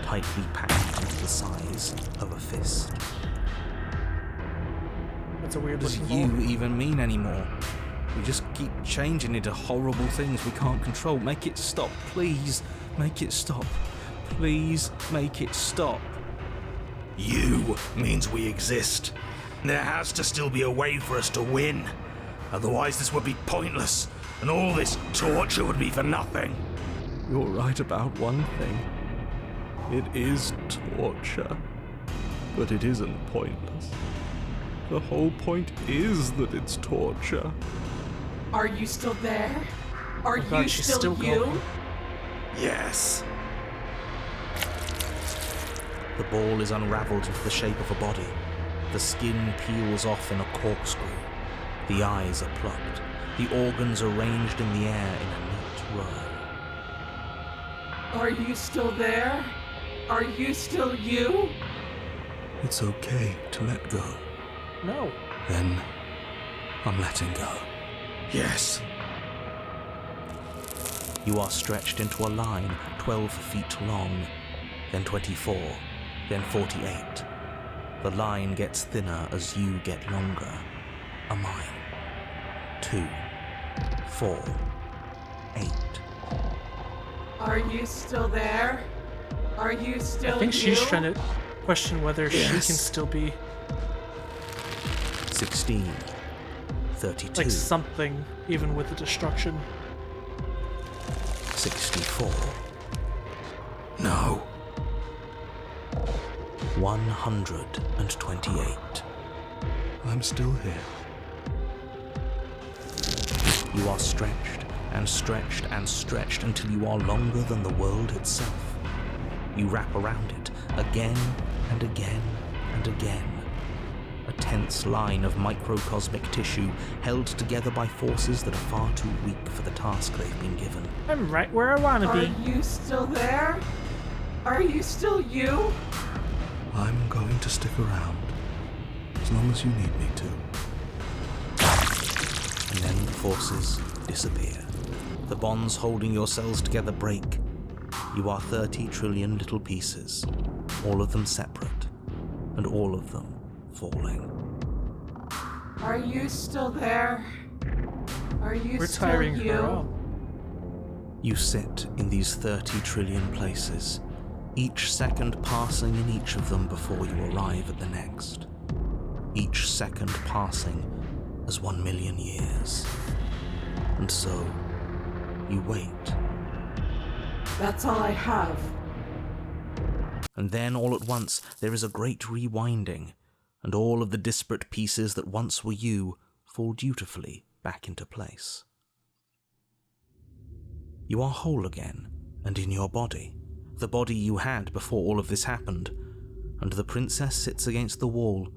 tightly packed into the size of a fist. That's a weird Does looking ball. you even mean anymore? We just keep changing into horrible things we can't control. Make it stop, please. Make it stop. Please make it stop. You means we exist. There has to still be a way for us to win. Otherwise this would be pointless, and all this torture would be for nothing. You're right about one thing. It is torture. But it isn't pointless. The whole point is that it's torture. Are you still there? Are Oh God, you she's still still you? going. Yes. The ball is unraveled into the shape of a body. The skin peels off in a corkscrew. The eyes are plucked. The organs arranged in the air in a neat row. Are you still there? Are you still you? It's okay to let go. No. Then I'm letting go. Yes. You are stretched into a line 12 feet long, then 24, then 48. The line gets thinner as you get longer. A mile. 2, 4, 8. Are you still there? Are you still I think you? she's trying to question whether she can Yes. still be 16, 32, like something, even with the destruction. 64, No. 128. I'm still here. You are stretched and stretched and stretched until you are longer than the world itself. You wrap around it again and again and again. A tense line of microcosmic tissue held together by forces that are far too weak for the task they've been given. I'm right where I want to be. Are you still there? Are you still you? I'm going to stick around as long as you need me to. And then the forces disappear. The bonds holding your cells together break. You are 30 trillion little pieces, all of them separate, and all of them falling. Are you still there? Are you We're still tiring you? her out. You sit in these 30 trillion places, each second passing in each of them before you arrive at the next. Each second passing as 1 million years. And so, you wait. That's all I have. And then all at once there is a great rewinding, and all of the disparate pieces that once were you fall dutifully back into place. You are whole again, and in your body, the body you had before all of this happened, and the princess sits against the wall,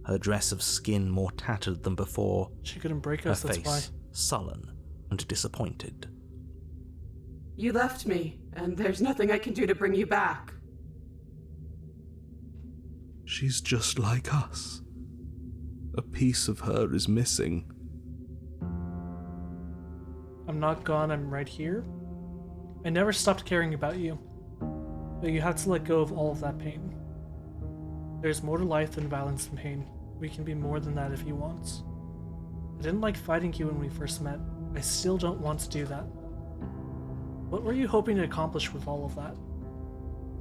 her dress of skin more tattered than before, She couldn't break her us, that's why. face sullen and disappointed. You left me, and there's nothing I can do to bring you back. She's just like us. A piece of her is missing. I'm not gone, I'm right here. I never stopped caring about you, but you have to let go of all of that pain. There's more to life than violence and pain. We can be more than that if you want. I didn't like fighting you when we first met. I still don't want to do that. What were you hoping to accomplish with all of that?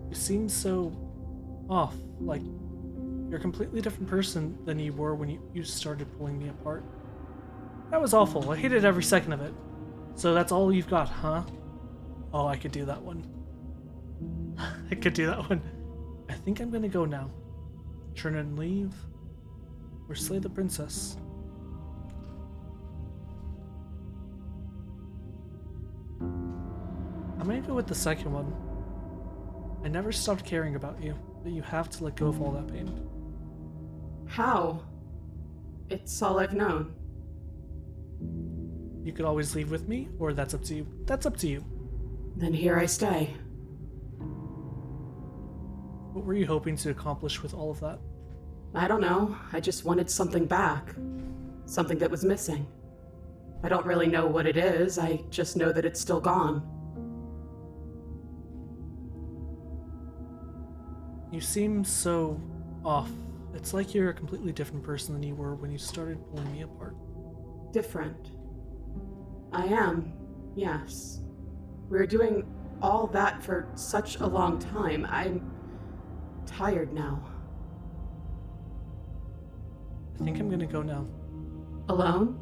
You seem so off, like you're a completely different person than you were when you started pulling me apart. That was awful. I hated every second of it. So that's all you've got, huh? Oh, I could do that one. I could do that one. I think I'm gonna go now. Turn and leave, or slay the princess. I'm gonna go with the second one. I never stopped caring about you, but you have to let go of all that pain. How? It's all I've known. You could always leave with me, or that's up to you. That's up to you. Then here I stay. What were you hoping to accomplish with all of that? I don't know. I just wanted something back. Something that was missing. I don't really know what it is. I just know that it's still gone. You seem so off. It's like you're a completely different person than you were when you started pulling me apart. Different. I am, yes. We were doing all that for such a long time. I'm tired now. I think I'm gonna go now. Alone?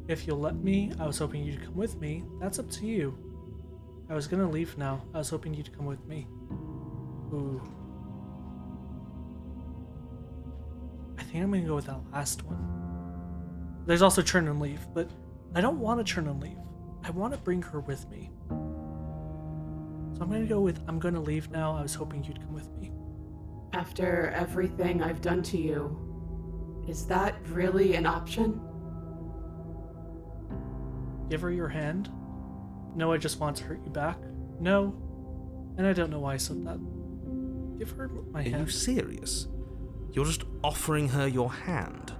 If you'll let me, I was hoping you'd come with me. That's up to you. I was gonna leave now. I was hoping you'd come with me. Ooh. I think I'm gonna go with that last one. There's also turn and leave, but I don't want to turn and leave. I want to bring her with me. So I'm gonna go with I'm gonna leave now. I was hoping you'd come with me. After everything I've done to you, is that really an option? Give her your hand. No, I just want to hurt you back. No. And I don't know why I said that. Give her my Are hand. you serious? You're just offering her your hand.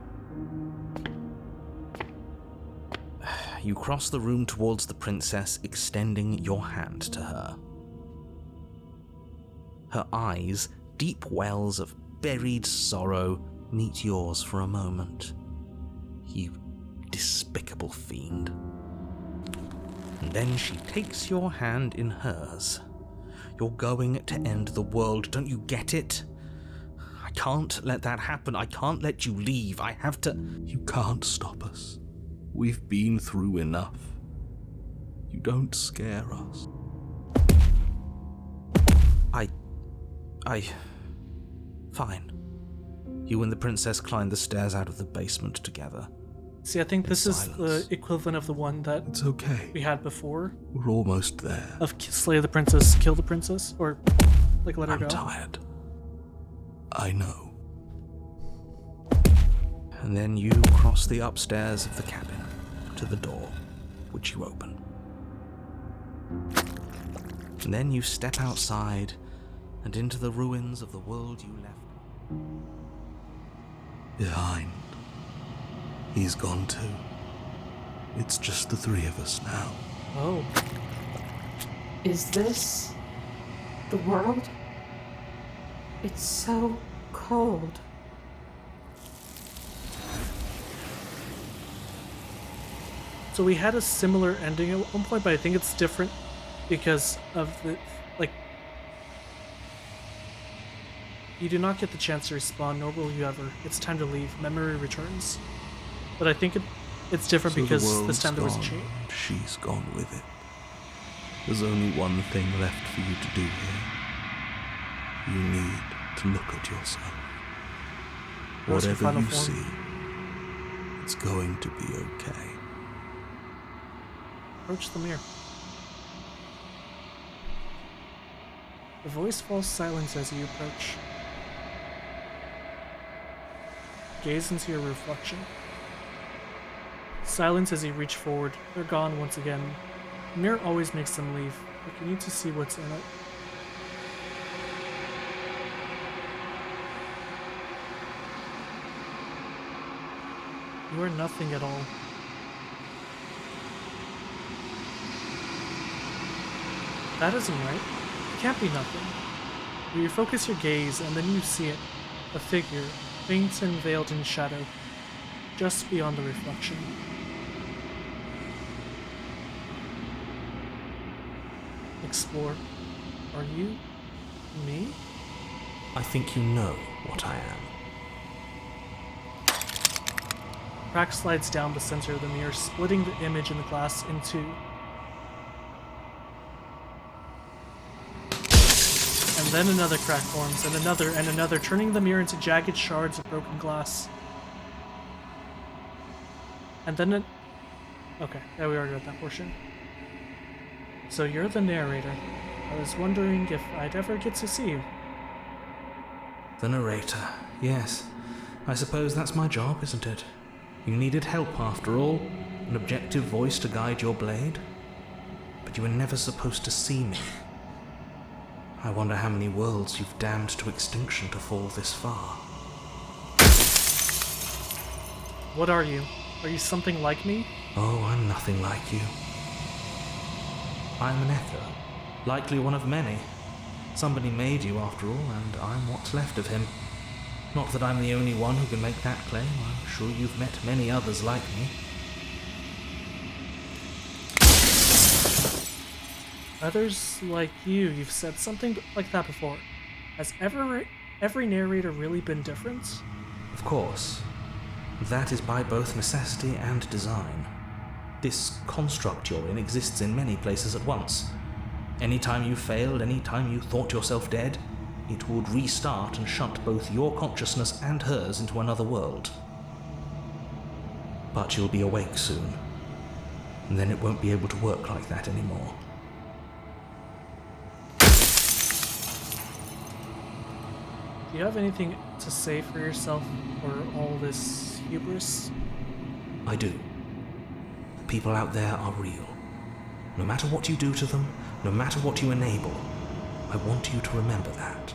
You cross the room towards the princess, extending your hand to her. Her eyes, deep wells of buried sorrow, meet yours for a moment. You despicable fiend. And then she takes your hand in hers. You're going to end the world, don't you get it? I can't let that happen. I can't let you leave. I have to... You can't stop us. We've been through enough. You don't scare us. Fine. You and the princess climb the stairs out of the basement together. See, I think this is silence. the equivalent of the one that It's okay. we had before. We're almost there. Of slay the princess, kill the princess, or like let her I'm go. tired. I know. And then you cross the upstairs of the cabin to the door, which you open. And then you step outside and into the ruins of the world you left behind. He's gone too. It's just the three of us now. Oh. Is this the world? It's so cold. So we had a similar ending at one point, but I think it's different because of the, like, you do not get the chance to respawn, nor will you ever. It's time to leave. Memory returns. But I think it's different So because the world's this time there was a gone. change. She's gone with it. There's only one thing left for you to do here. You need to look at yourself. What's your Whatever final you form? see, it's going to be okay. Approach the mirror. The voice falls silent as you approach. Gaze into your reflection. Silence as you reach forward. They're gone once again. The mirror always makes them leave, but you need to see what's in it. You are nothing at all. That isn't right. It can't be nothing. You focus your gaze, and then you see it. A figure, faint and veiled in shadow, just beyond the reflection. Explore. Are you me? I think you know what I am. Crack slides down the center of the mirror, splitting the image in the glass in two. And then another crack forms, and another, turning the mirror into jagged shards of broken glass. And then okay, yeah, we already read that portion. So you're the narrator. I was wondering if I'd ever get to see you. The narrator, yes. I suppose that's my job, isn't it? You needed help after all, an objective voice to guide your blade. But you were never supposed to see me. I wonder how many worlds you've damned to extinction to fall this far. What are you? Are you something like me? Oh, I'm nothing like you. I'm an echo, likely one of many. Somebody made you after all, and I'm what's left of him. Not that I'm the only one who can make that claim. I'm sure you've met many others like me. Others like you've said something like that before. Has every narrator really been different? Of course. That is by both necessity and design. This construct you're in exists in many places at once. Anytime you failed, anytime you thought yourself dead, it would restart and shunt both your consciousness and hers into another world. But you'll be awake soon, and then it won't be able to work like that anymore. Do you have anything to say for yourself for all this hubris? I do. The people out there are real. No matter what you do to them, no matter what you enable, I want you to remember that.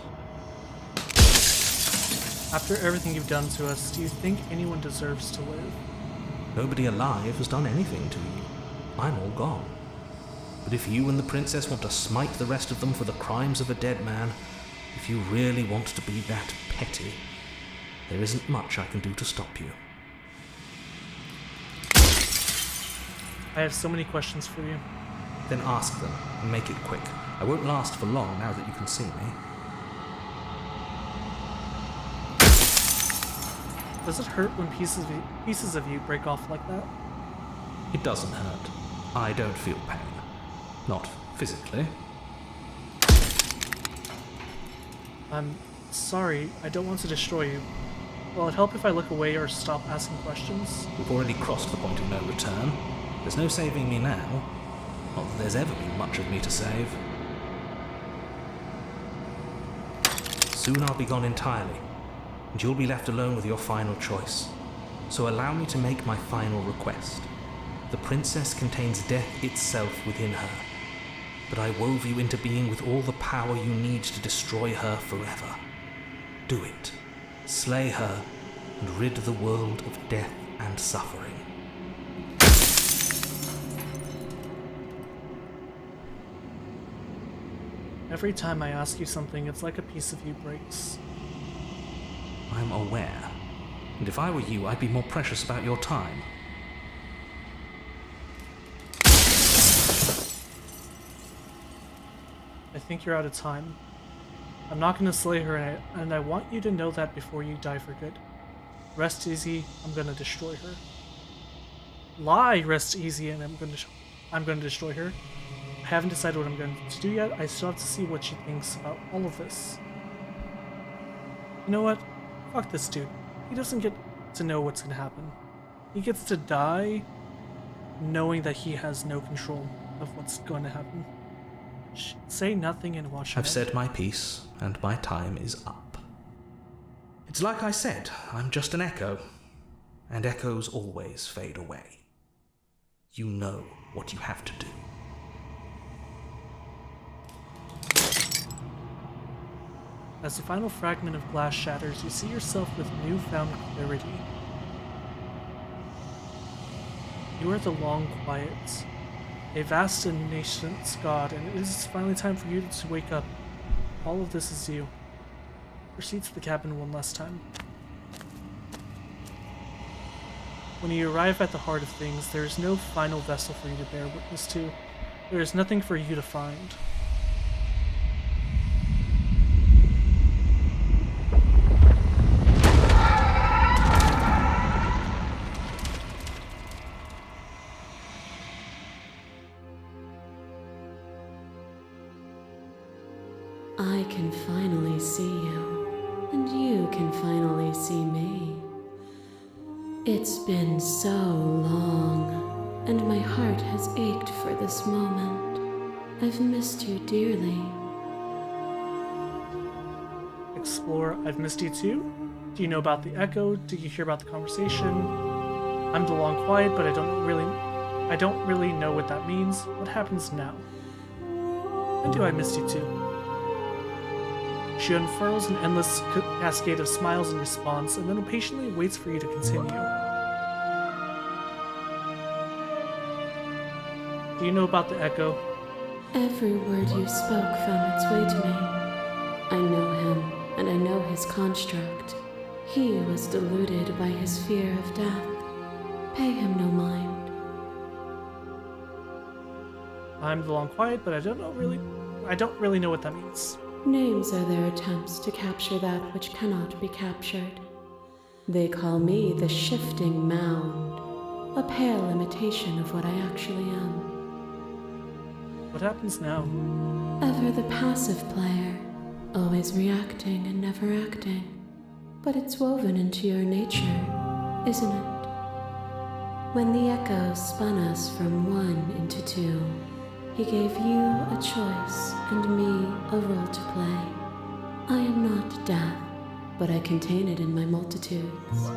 After everything you've done to us, do you think anyone deserves to live? Nobody alive has done anything to you. I'm all gone. But if you and the princess want to smite the rest of them for the crimes of a dead man, if you really want to be that petty, there isn't much I can do to stop you. I have so many questions for you. Then ask them, and make it quick. I won't last for long now that you can see me. Does it hurt when pieces of you break off like that? It doesn't hurt. I don't feel pain. Not physically. I'm sorry, I don't want to destroy you. Will it help if I look away or stop asking questions? We've already crossed the point of no return. There's no saving me now. Not that there's ever been much of me to save. Soon I'll be gone entirely, and you'll be left alone with your final choice. So allow me to make my final request. The princess contains death itself within her, but I wove you into being with all the power you need to destroy her forever. Do it. Slay her, and rid the world of death and suffering. Every time I ask you something, it's like a piece of you breaks. I'm aware, and if I were you, I'd be more precious about your time. I think you're out of time. I'm not gonna slay her, and I want you to know that before you die for good. Rest easy, I'm gonna destroy her. Lie, rest easy, and I'm gonna destroy her. I haven't decided what I'm going to do yet. I still have to see what she thinks about all of this. You know what? Fuck this dude. He doesn't get to know what's gonna happen. He gets to die knowing that he has no control of what's going to happen. Say nothing and watch him. I've said my piece, and my time is up. It's like I said, I'm just an echo, and echoes always fade away. You know what you have to do. As the final fragment of glass shatters, you see yourself with newfound clarity. You are the Long Quiet, a vast and nascent god, and it is finally time for you to wake up. All of this is you. Proceed to the cabin one last time. When you arrive at the heart of things, there is no final vessel for you to bear witness to. There is nothing for you to find. I can finally see you, and you can finally see me. It's been so long, and my heart has ached for this moment. I've missed you dearly. Explore, I've missed you too? Do you know about the echo? Did you hear about the conversation? I'm the Long Quiet, but I don't really know what that means. What happens now? When do I miss you too? She unfurls an endless cascade of smiles in response, and then patiently waits for you to continue. Do you know about the echo? Every word you spoke found its way to me. I know him, and I know his construct. He was deluded by his fear of death. Pay him no mind. I'm the Long Quiet, but I don't really know what that means. Names are their attempts to capture that which cannot be captured. They call me the Shifting Mound, a pale imitation of what I actually am. What happens now? Ever the passive player, always reacting and never acting. But it's woven into your nature, isn't it? When the echo spun us from one into two, he gave you a choice and me a role to play. I am not death, but I contain it in my multitudes.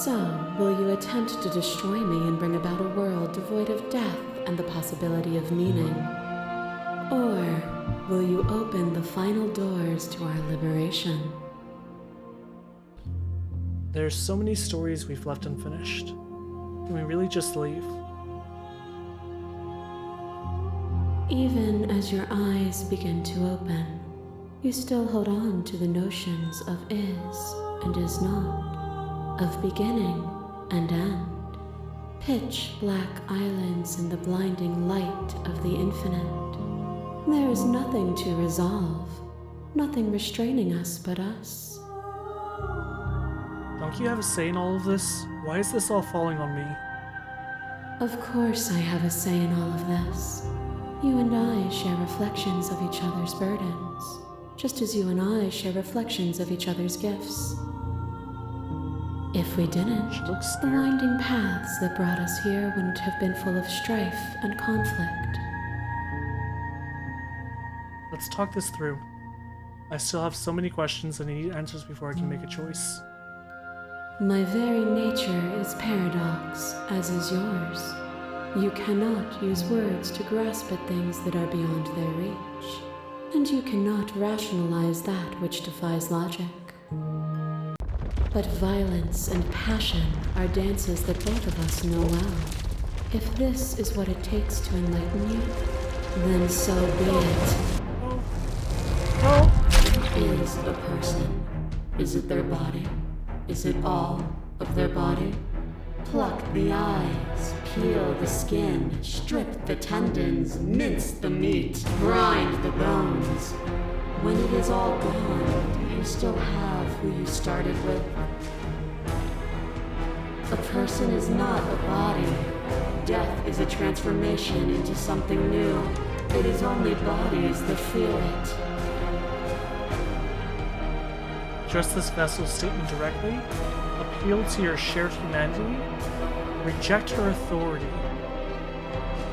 So, will you attempt to destroy me and bring about a world devoid of death and the possibility of meaning? Or will you open the final doors to our liberation? There's so many stories we've left unfinished. Can we really just leave? Even as your eyes begin to open, you still hold on to the notions of is and is not, of beginning and end, pitch black islands in the blinding light of the infinite. There is nothing to resolve, nothing restraining us but us. Don't you have a say in all of this? Why is this all falling on me? Of course I have a say in all of this. You and I share reflections of each other's burdens, just as you and I share reflections of each other's gifts. If we didn't, the winding paths that brought us here wouldn't have been full of strife and conflict. Let's talk this through. I still have so many questions and I need answers before I can make a choice. My very nature is paradox, as is yours. You cannot use words to grasp at things that are beyond their reach, and you cannot rationalize that which defies logic. But violence and passion are dances that both of us know well. If this is what it takes to enlighten you, then so be it. What is a person? Is it their body? Is it all of their body? Pluck the eyes, peel the skin, strip the tendons, mince the meat, grind the bones. When it is all gone, do you still have who you started with? A person is not a body. Death is a transformation into something new. It is only bodies that feel it. Address this vessel's statement directly, appeal to your shared humanity, reject her authority,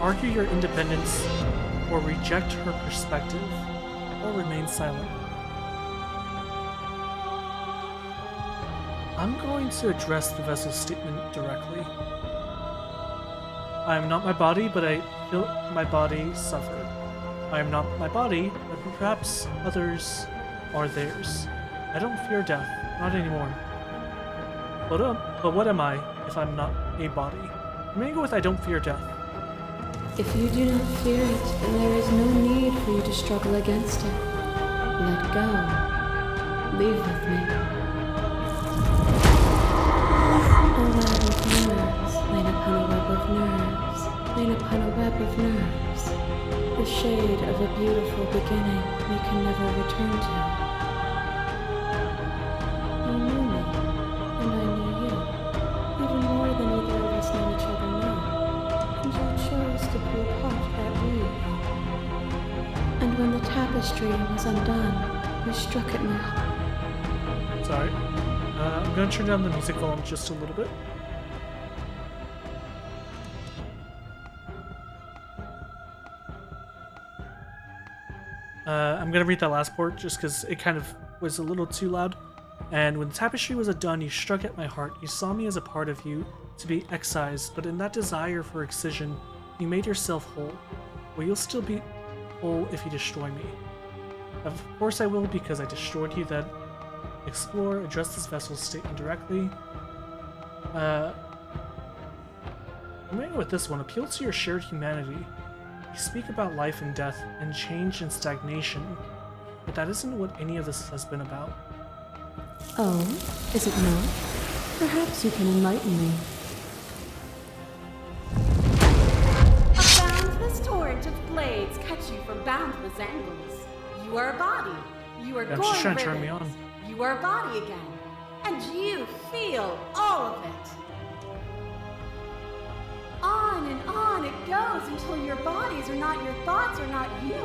argue your independence, or reject her perspective, or remain silent. I'm going to address the vessel's statement directly. I am not my body, but I feel my body suffer. I am not my body, but perhaps others are theirs. I don't fear death, not anymore. But what am I if I'm not a body? I'm gonna go with I don't fear death. If you do not fear it, then there is no need for you to struggle against it. Let go. Leave with me. A web of nerves, laid upon a web of nerves, laid upon a web of nerves. The shade of a beautiful beginning we can never return to. You knew me, and I knew you, even more than either of us know each other now. And you chose to be a part that weave. And when the tapestry was undone, you struck at my heart. Sorry. I'm gonna turn down the music volume just a little bit. I'm gonna read that last part just because it kind of was a little too loud. And when the tapestry was undone, you struck at my heart. You saw me as a part of you, to be excised, but in that desire for excision, you made yourself whole. Will you still be whole if you destroy me? Of course I will, because I destroyed you then. Explore, address this vessel's statement directly. I'm gonna go with this one. Appeal to your shared humanity. You speak about life and death, and change and stagnation, but that isn't what any of this has been about. Oh, is it not? Perhaps you can enlighten me. A boundless torrent of blades cut you from boundless angles. You are a body. You are I'm going just trying to turn me rivers. on. You are a body again. And you feel all of it. On and on it goes until your bodies are not your thoughts, are not you.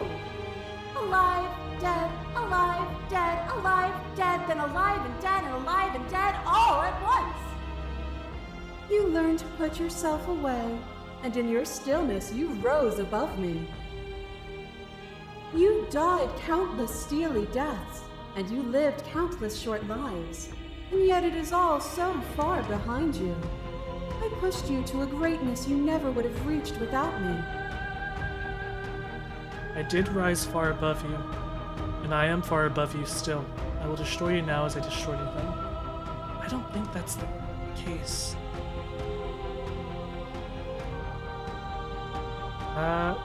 Alive, dead, then alive and dead, all at once. You learned to put yourself away, and in your stillness you rose above me. You died countless steely deaths, and you lived countless short lives, and yet it is all so far behind you. I pushed you to a greatness you never would have reached without me. I did rise far above you, and I am far above you still. I will destroy you now as I destroyed you then. I don't think that's the case. I'm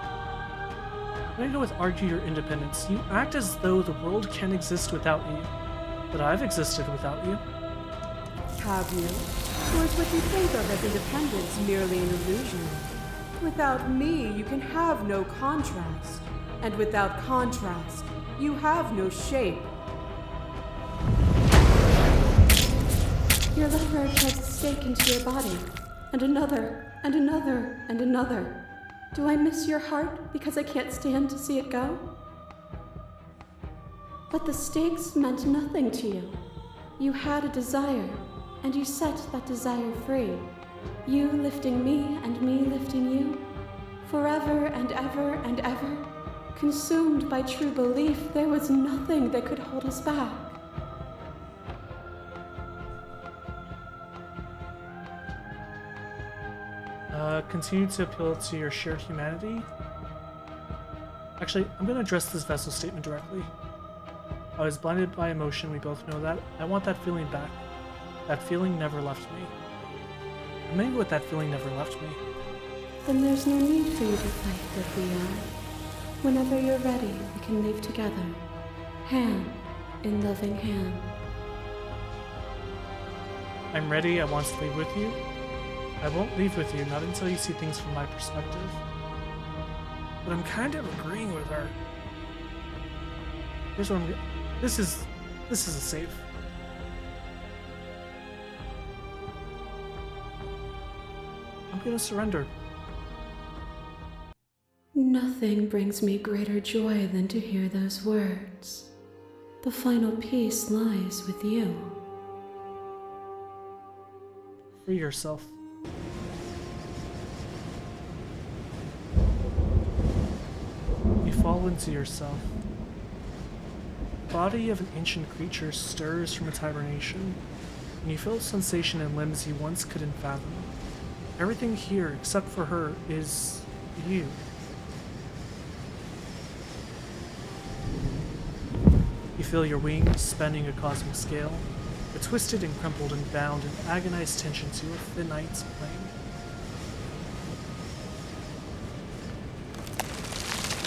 gonna go with argue your independence. You act as though the world can exist without you, but I've existed without you. Have you? Or is what you think of as independence merely an illusion? Without me, you can have no contrast. And without contrast, you have no shape. Your lover drives a stake into your body, and another, and another, and another. Do I miss your heart because I can't stand to see it go? But the stakes meant nothing to you. You had a desire, and you set that desire free. You lifting me and me lifting you, forever and ever and ever. Consumed by true belief, there was nothing that could hold us back. Continue to appeal to your shared humanity. Actually, I'm going to address this vessel statement directly. I was blinded by emotion, we both know that. I want that feeling back. That feeling never left me. I'm angry with that feeling never left me. Then there's no need for you to fight, good Leon. Whenever you're ready, we can live together. Hand in loving hand. I'm ready, I want to leave with you. I won't leave with you, not until you see things from my perspective. But I'm kind of agreeing with her. Here's what this is a save. I'm gonna surrender. Nothing brings me greater joy than to hear those words. The final peace lies with you. Free yourself. You fall into yourself. The body of an ancient creature stirs from its hibernation, and you feel a sensation in limbs you once couldn't fathom. Everything here, except for her, is you. You feel your wings spanning a cosmic scale. They're twisted and crumpled and bound in agonized tension to a thin ice plane.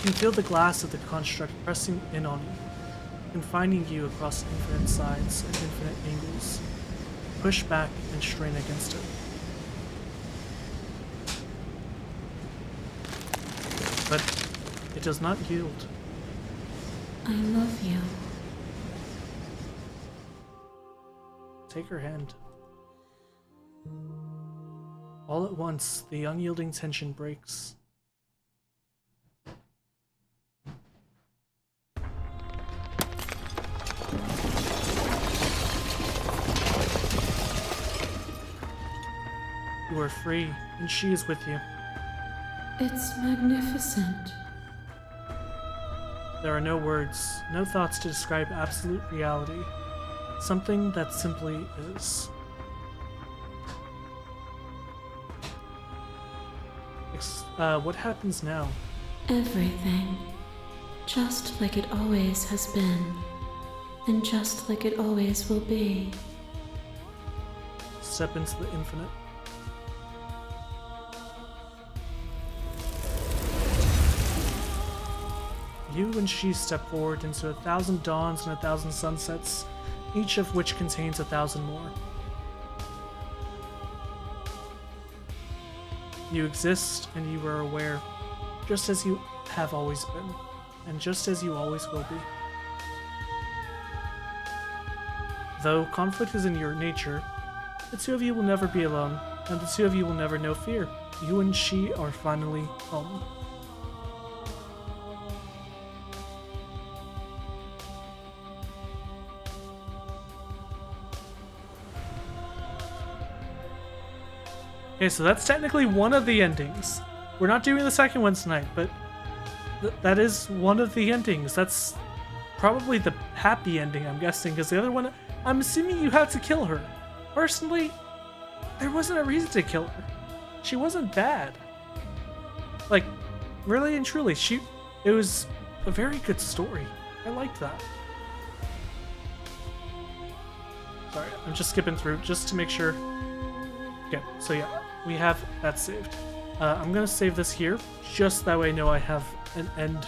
You feel the glass of the construct pressing in on you, confining you across infinite sides and infinite angles. Push back and strain against it. But it does not yield. I love you. Take her hand. All at once, the unyielding tension breaks. You are free, and she is with you. It's magnificent. There are no words, no thoughts to describe absolute reality. Something that simply is. What happens now? Everything. Just like it always has been. And just like it always will be. Step into the infinite. You and she step forward into 1,000 dawns and 1,000 sunsets, each of which contains 1,000 more. You exist and you are aware, just as you have always been, and just as you always will be. Though conflict is in your nature, the two of you will never be alone, and the two of you will never know fear. You and she are finally home. Okay, so that's technically one of the endings. We're not doing the second one tonight, but that is one of the endings. That's probably the happy ending, I'm guessing, because the other one, I'm assuming you have to kill her. Personally, there wasn't a reason to kill her. She wasn't bad. Like, really and truly, it was a very good story. I liked that. Sorry, I'm just skipping through just to make sure. Okay, so yeah, we have that saved. I'm gonna save this here, just that way I know I have an end.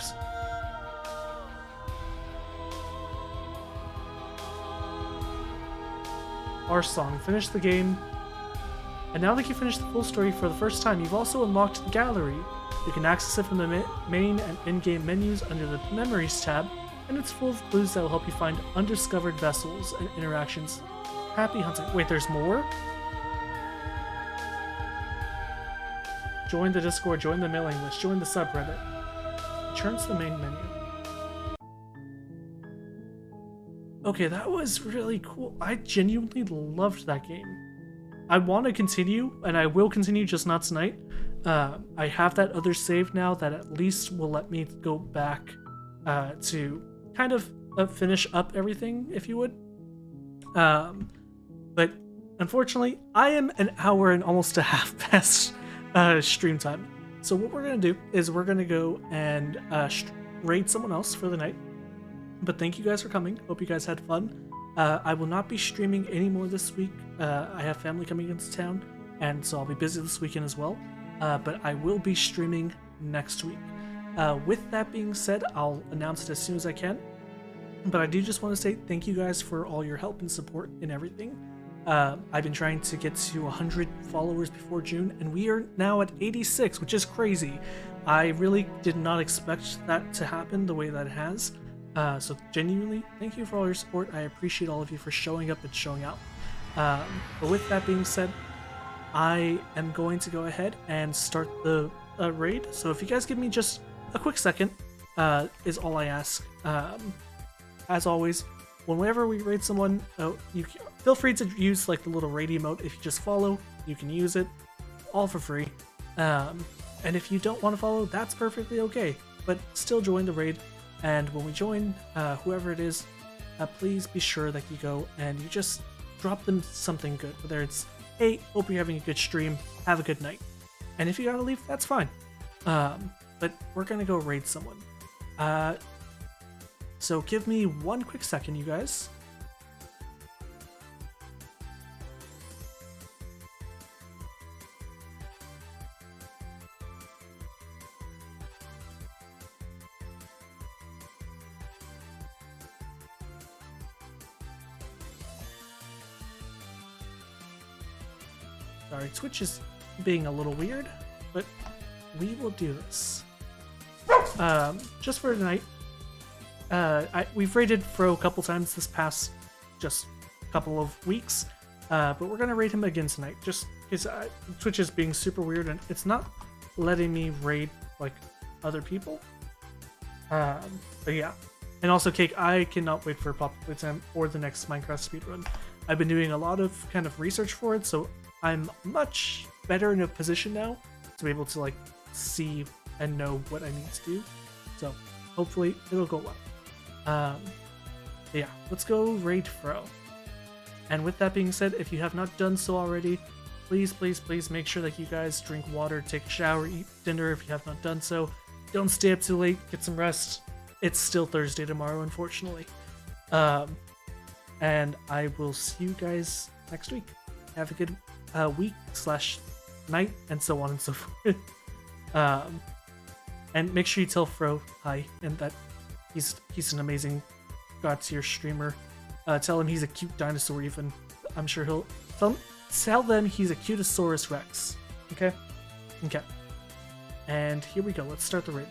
Our song. Finish the game. And now that you've finished the full story for the first time, you've also unlocked the gallery. You can access it from the main and in-game menus under the Memories tab, and it's full of clues that will help you find undiscovered vessels and interactions. Happy hunting. Wait, there's more? Join the Discord, join the mailing list, join the subreddit. Return to the main menu. Okay, that was really cool. I genuinely loved that game. I want to continue, and I will continue, just not tonight. I have that other save now that at least will let me go back to kind of finish up everything, if you would. But unfortunately, I am an hour and almost a half past stream time. So what we're going to do is we're going to go and raid someone else for the night. But thank you guys for coming. Hope you guys had fun. I will not be streaming anymore this week. I have family coming into town, and so I'll be busy this weekend as well. But I will be streaming next week. With that being said, I'll announce it as soon as I can. But I do just want to say thank you guys for all your help and support in everything. I've been trying to get to 100 followers before June, and we are now at 86, which is crazy. I really did not expect that to happen the way that it has. So genuinely, thank you for all your support. I appreciate all of you for showing up and showing out. But with that being said, I am going to go ahead and start the raid. So if you guys give me just a quick second, is all I ask. As always, whenever we raid someone, you feel free to use like the little raid emote. If you just follow, you can use it, all for free. And if you don't want to follow, that's perfectly okay. But still join the raid. And when we join, whoever it is, please be sure that you go and you just drop them something good. Whether it's, hey, hope you're having a good stream, have a good night. And if you gotta leave, that's fine. But we're gonna go raid someone. So give me one quick second, you guys. Sorry, Twitch is being a little weird, but we will do this. Just for tonight, we've raided Fro a couple times this past just couple of weeks, but we're gonna raid him again tonight. Just because Twitch is being super weird and it's not letting me raid like other people. But yeah, and also Cake, I cannot wait for Pop Playtime or the next Minecraft speedrun. I've been doing a lot of kind of research for it, so I'm much better in a position now to be able to like see and know what I need to do. So hopefully it'll go well. Yeah, let's go raid Fro. And with that being said, if you have not done so already, please, please, please make sure that you guys drink water, take a shower, eat dinner if you have not done so. Don't stay up too late, get some rest. It's still Thursday tomorrow, unfortunately. And I will see you guys next week. Have a good week/night, and so on and so forth. And make sure you tell Fro hi, and that he's an amazing God tier streamer. Tell him he's a cute dinosaur even. I'm sure he'll tell them he's a Cutosaurus Rex. Okay? Okay. And here we go. Let's start the raid.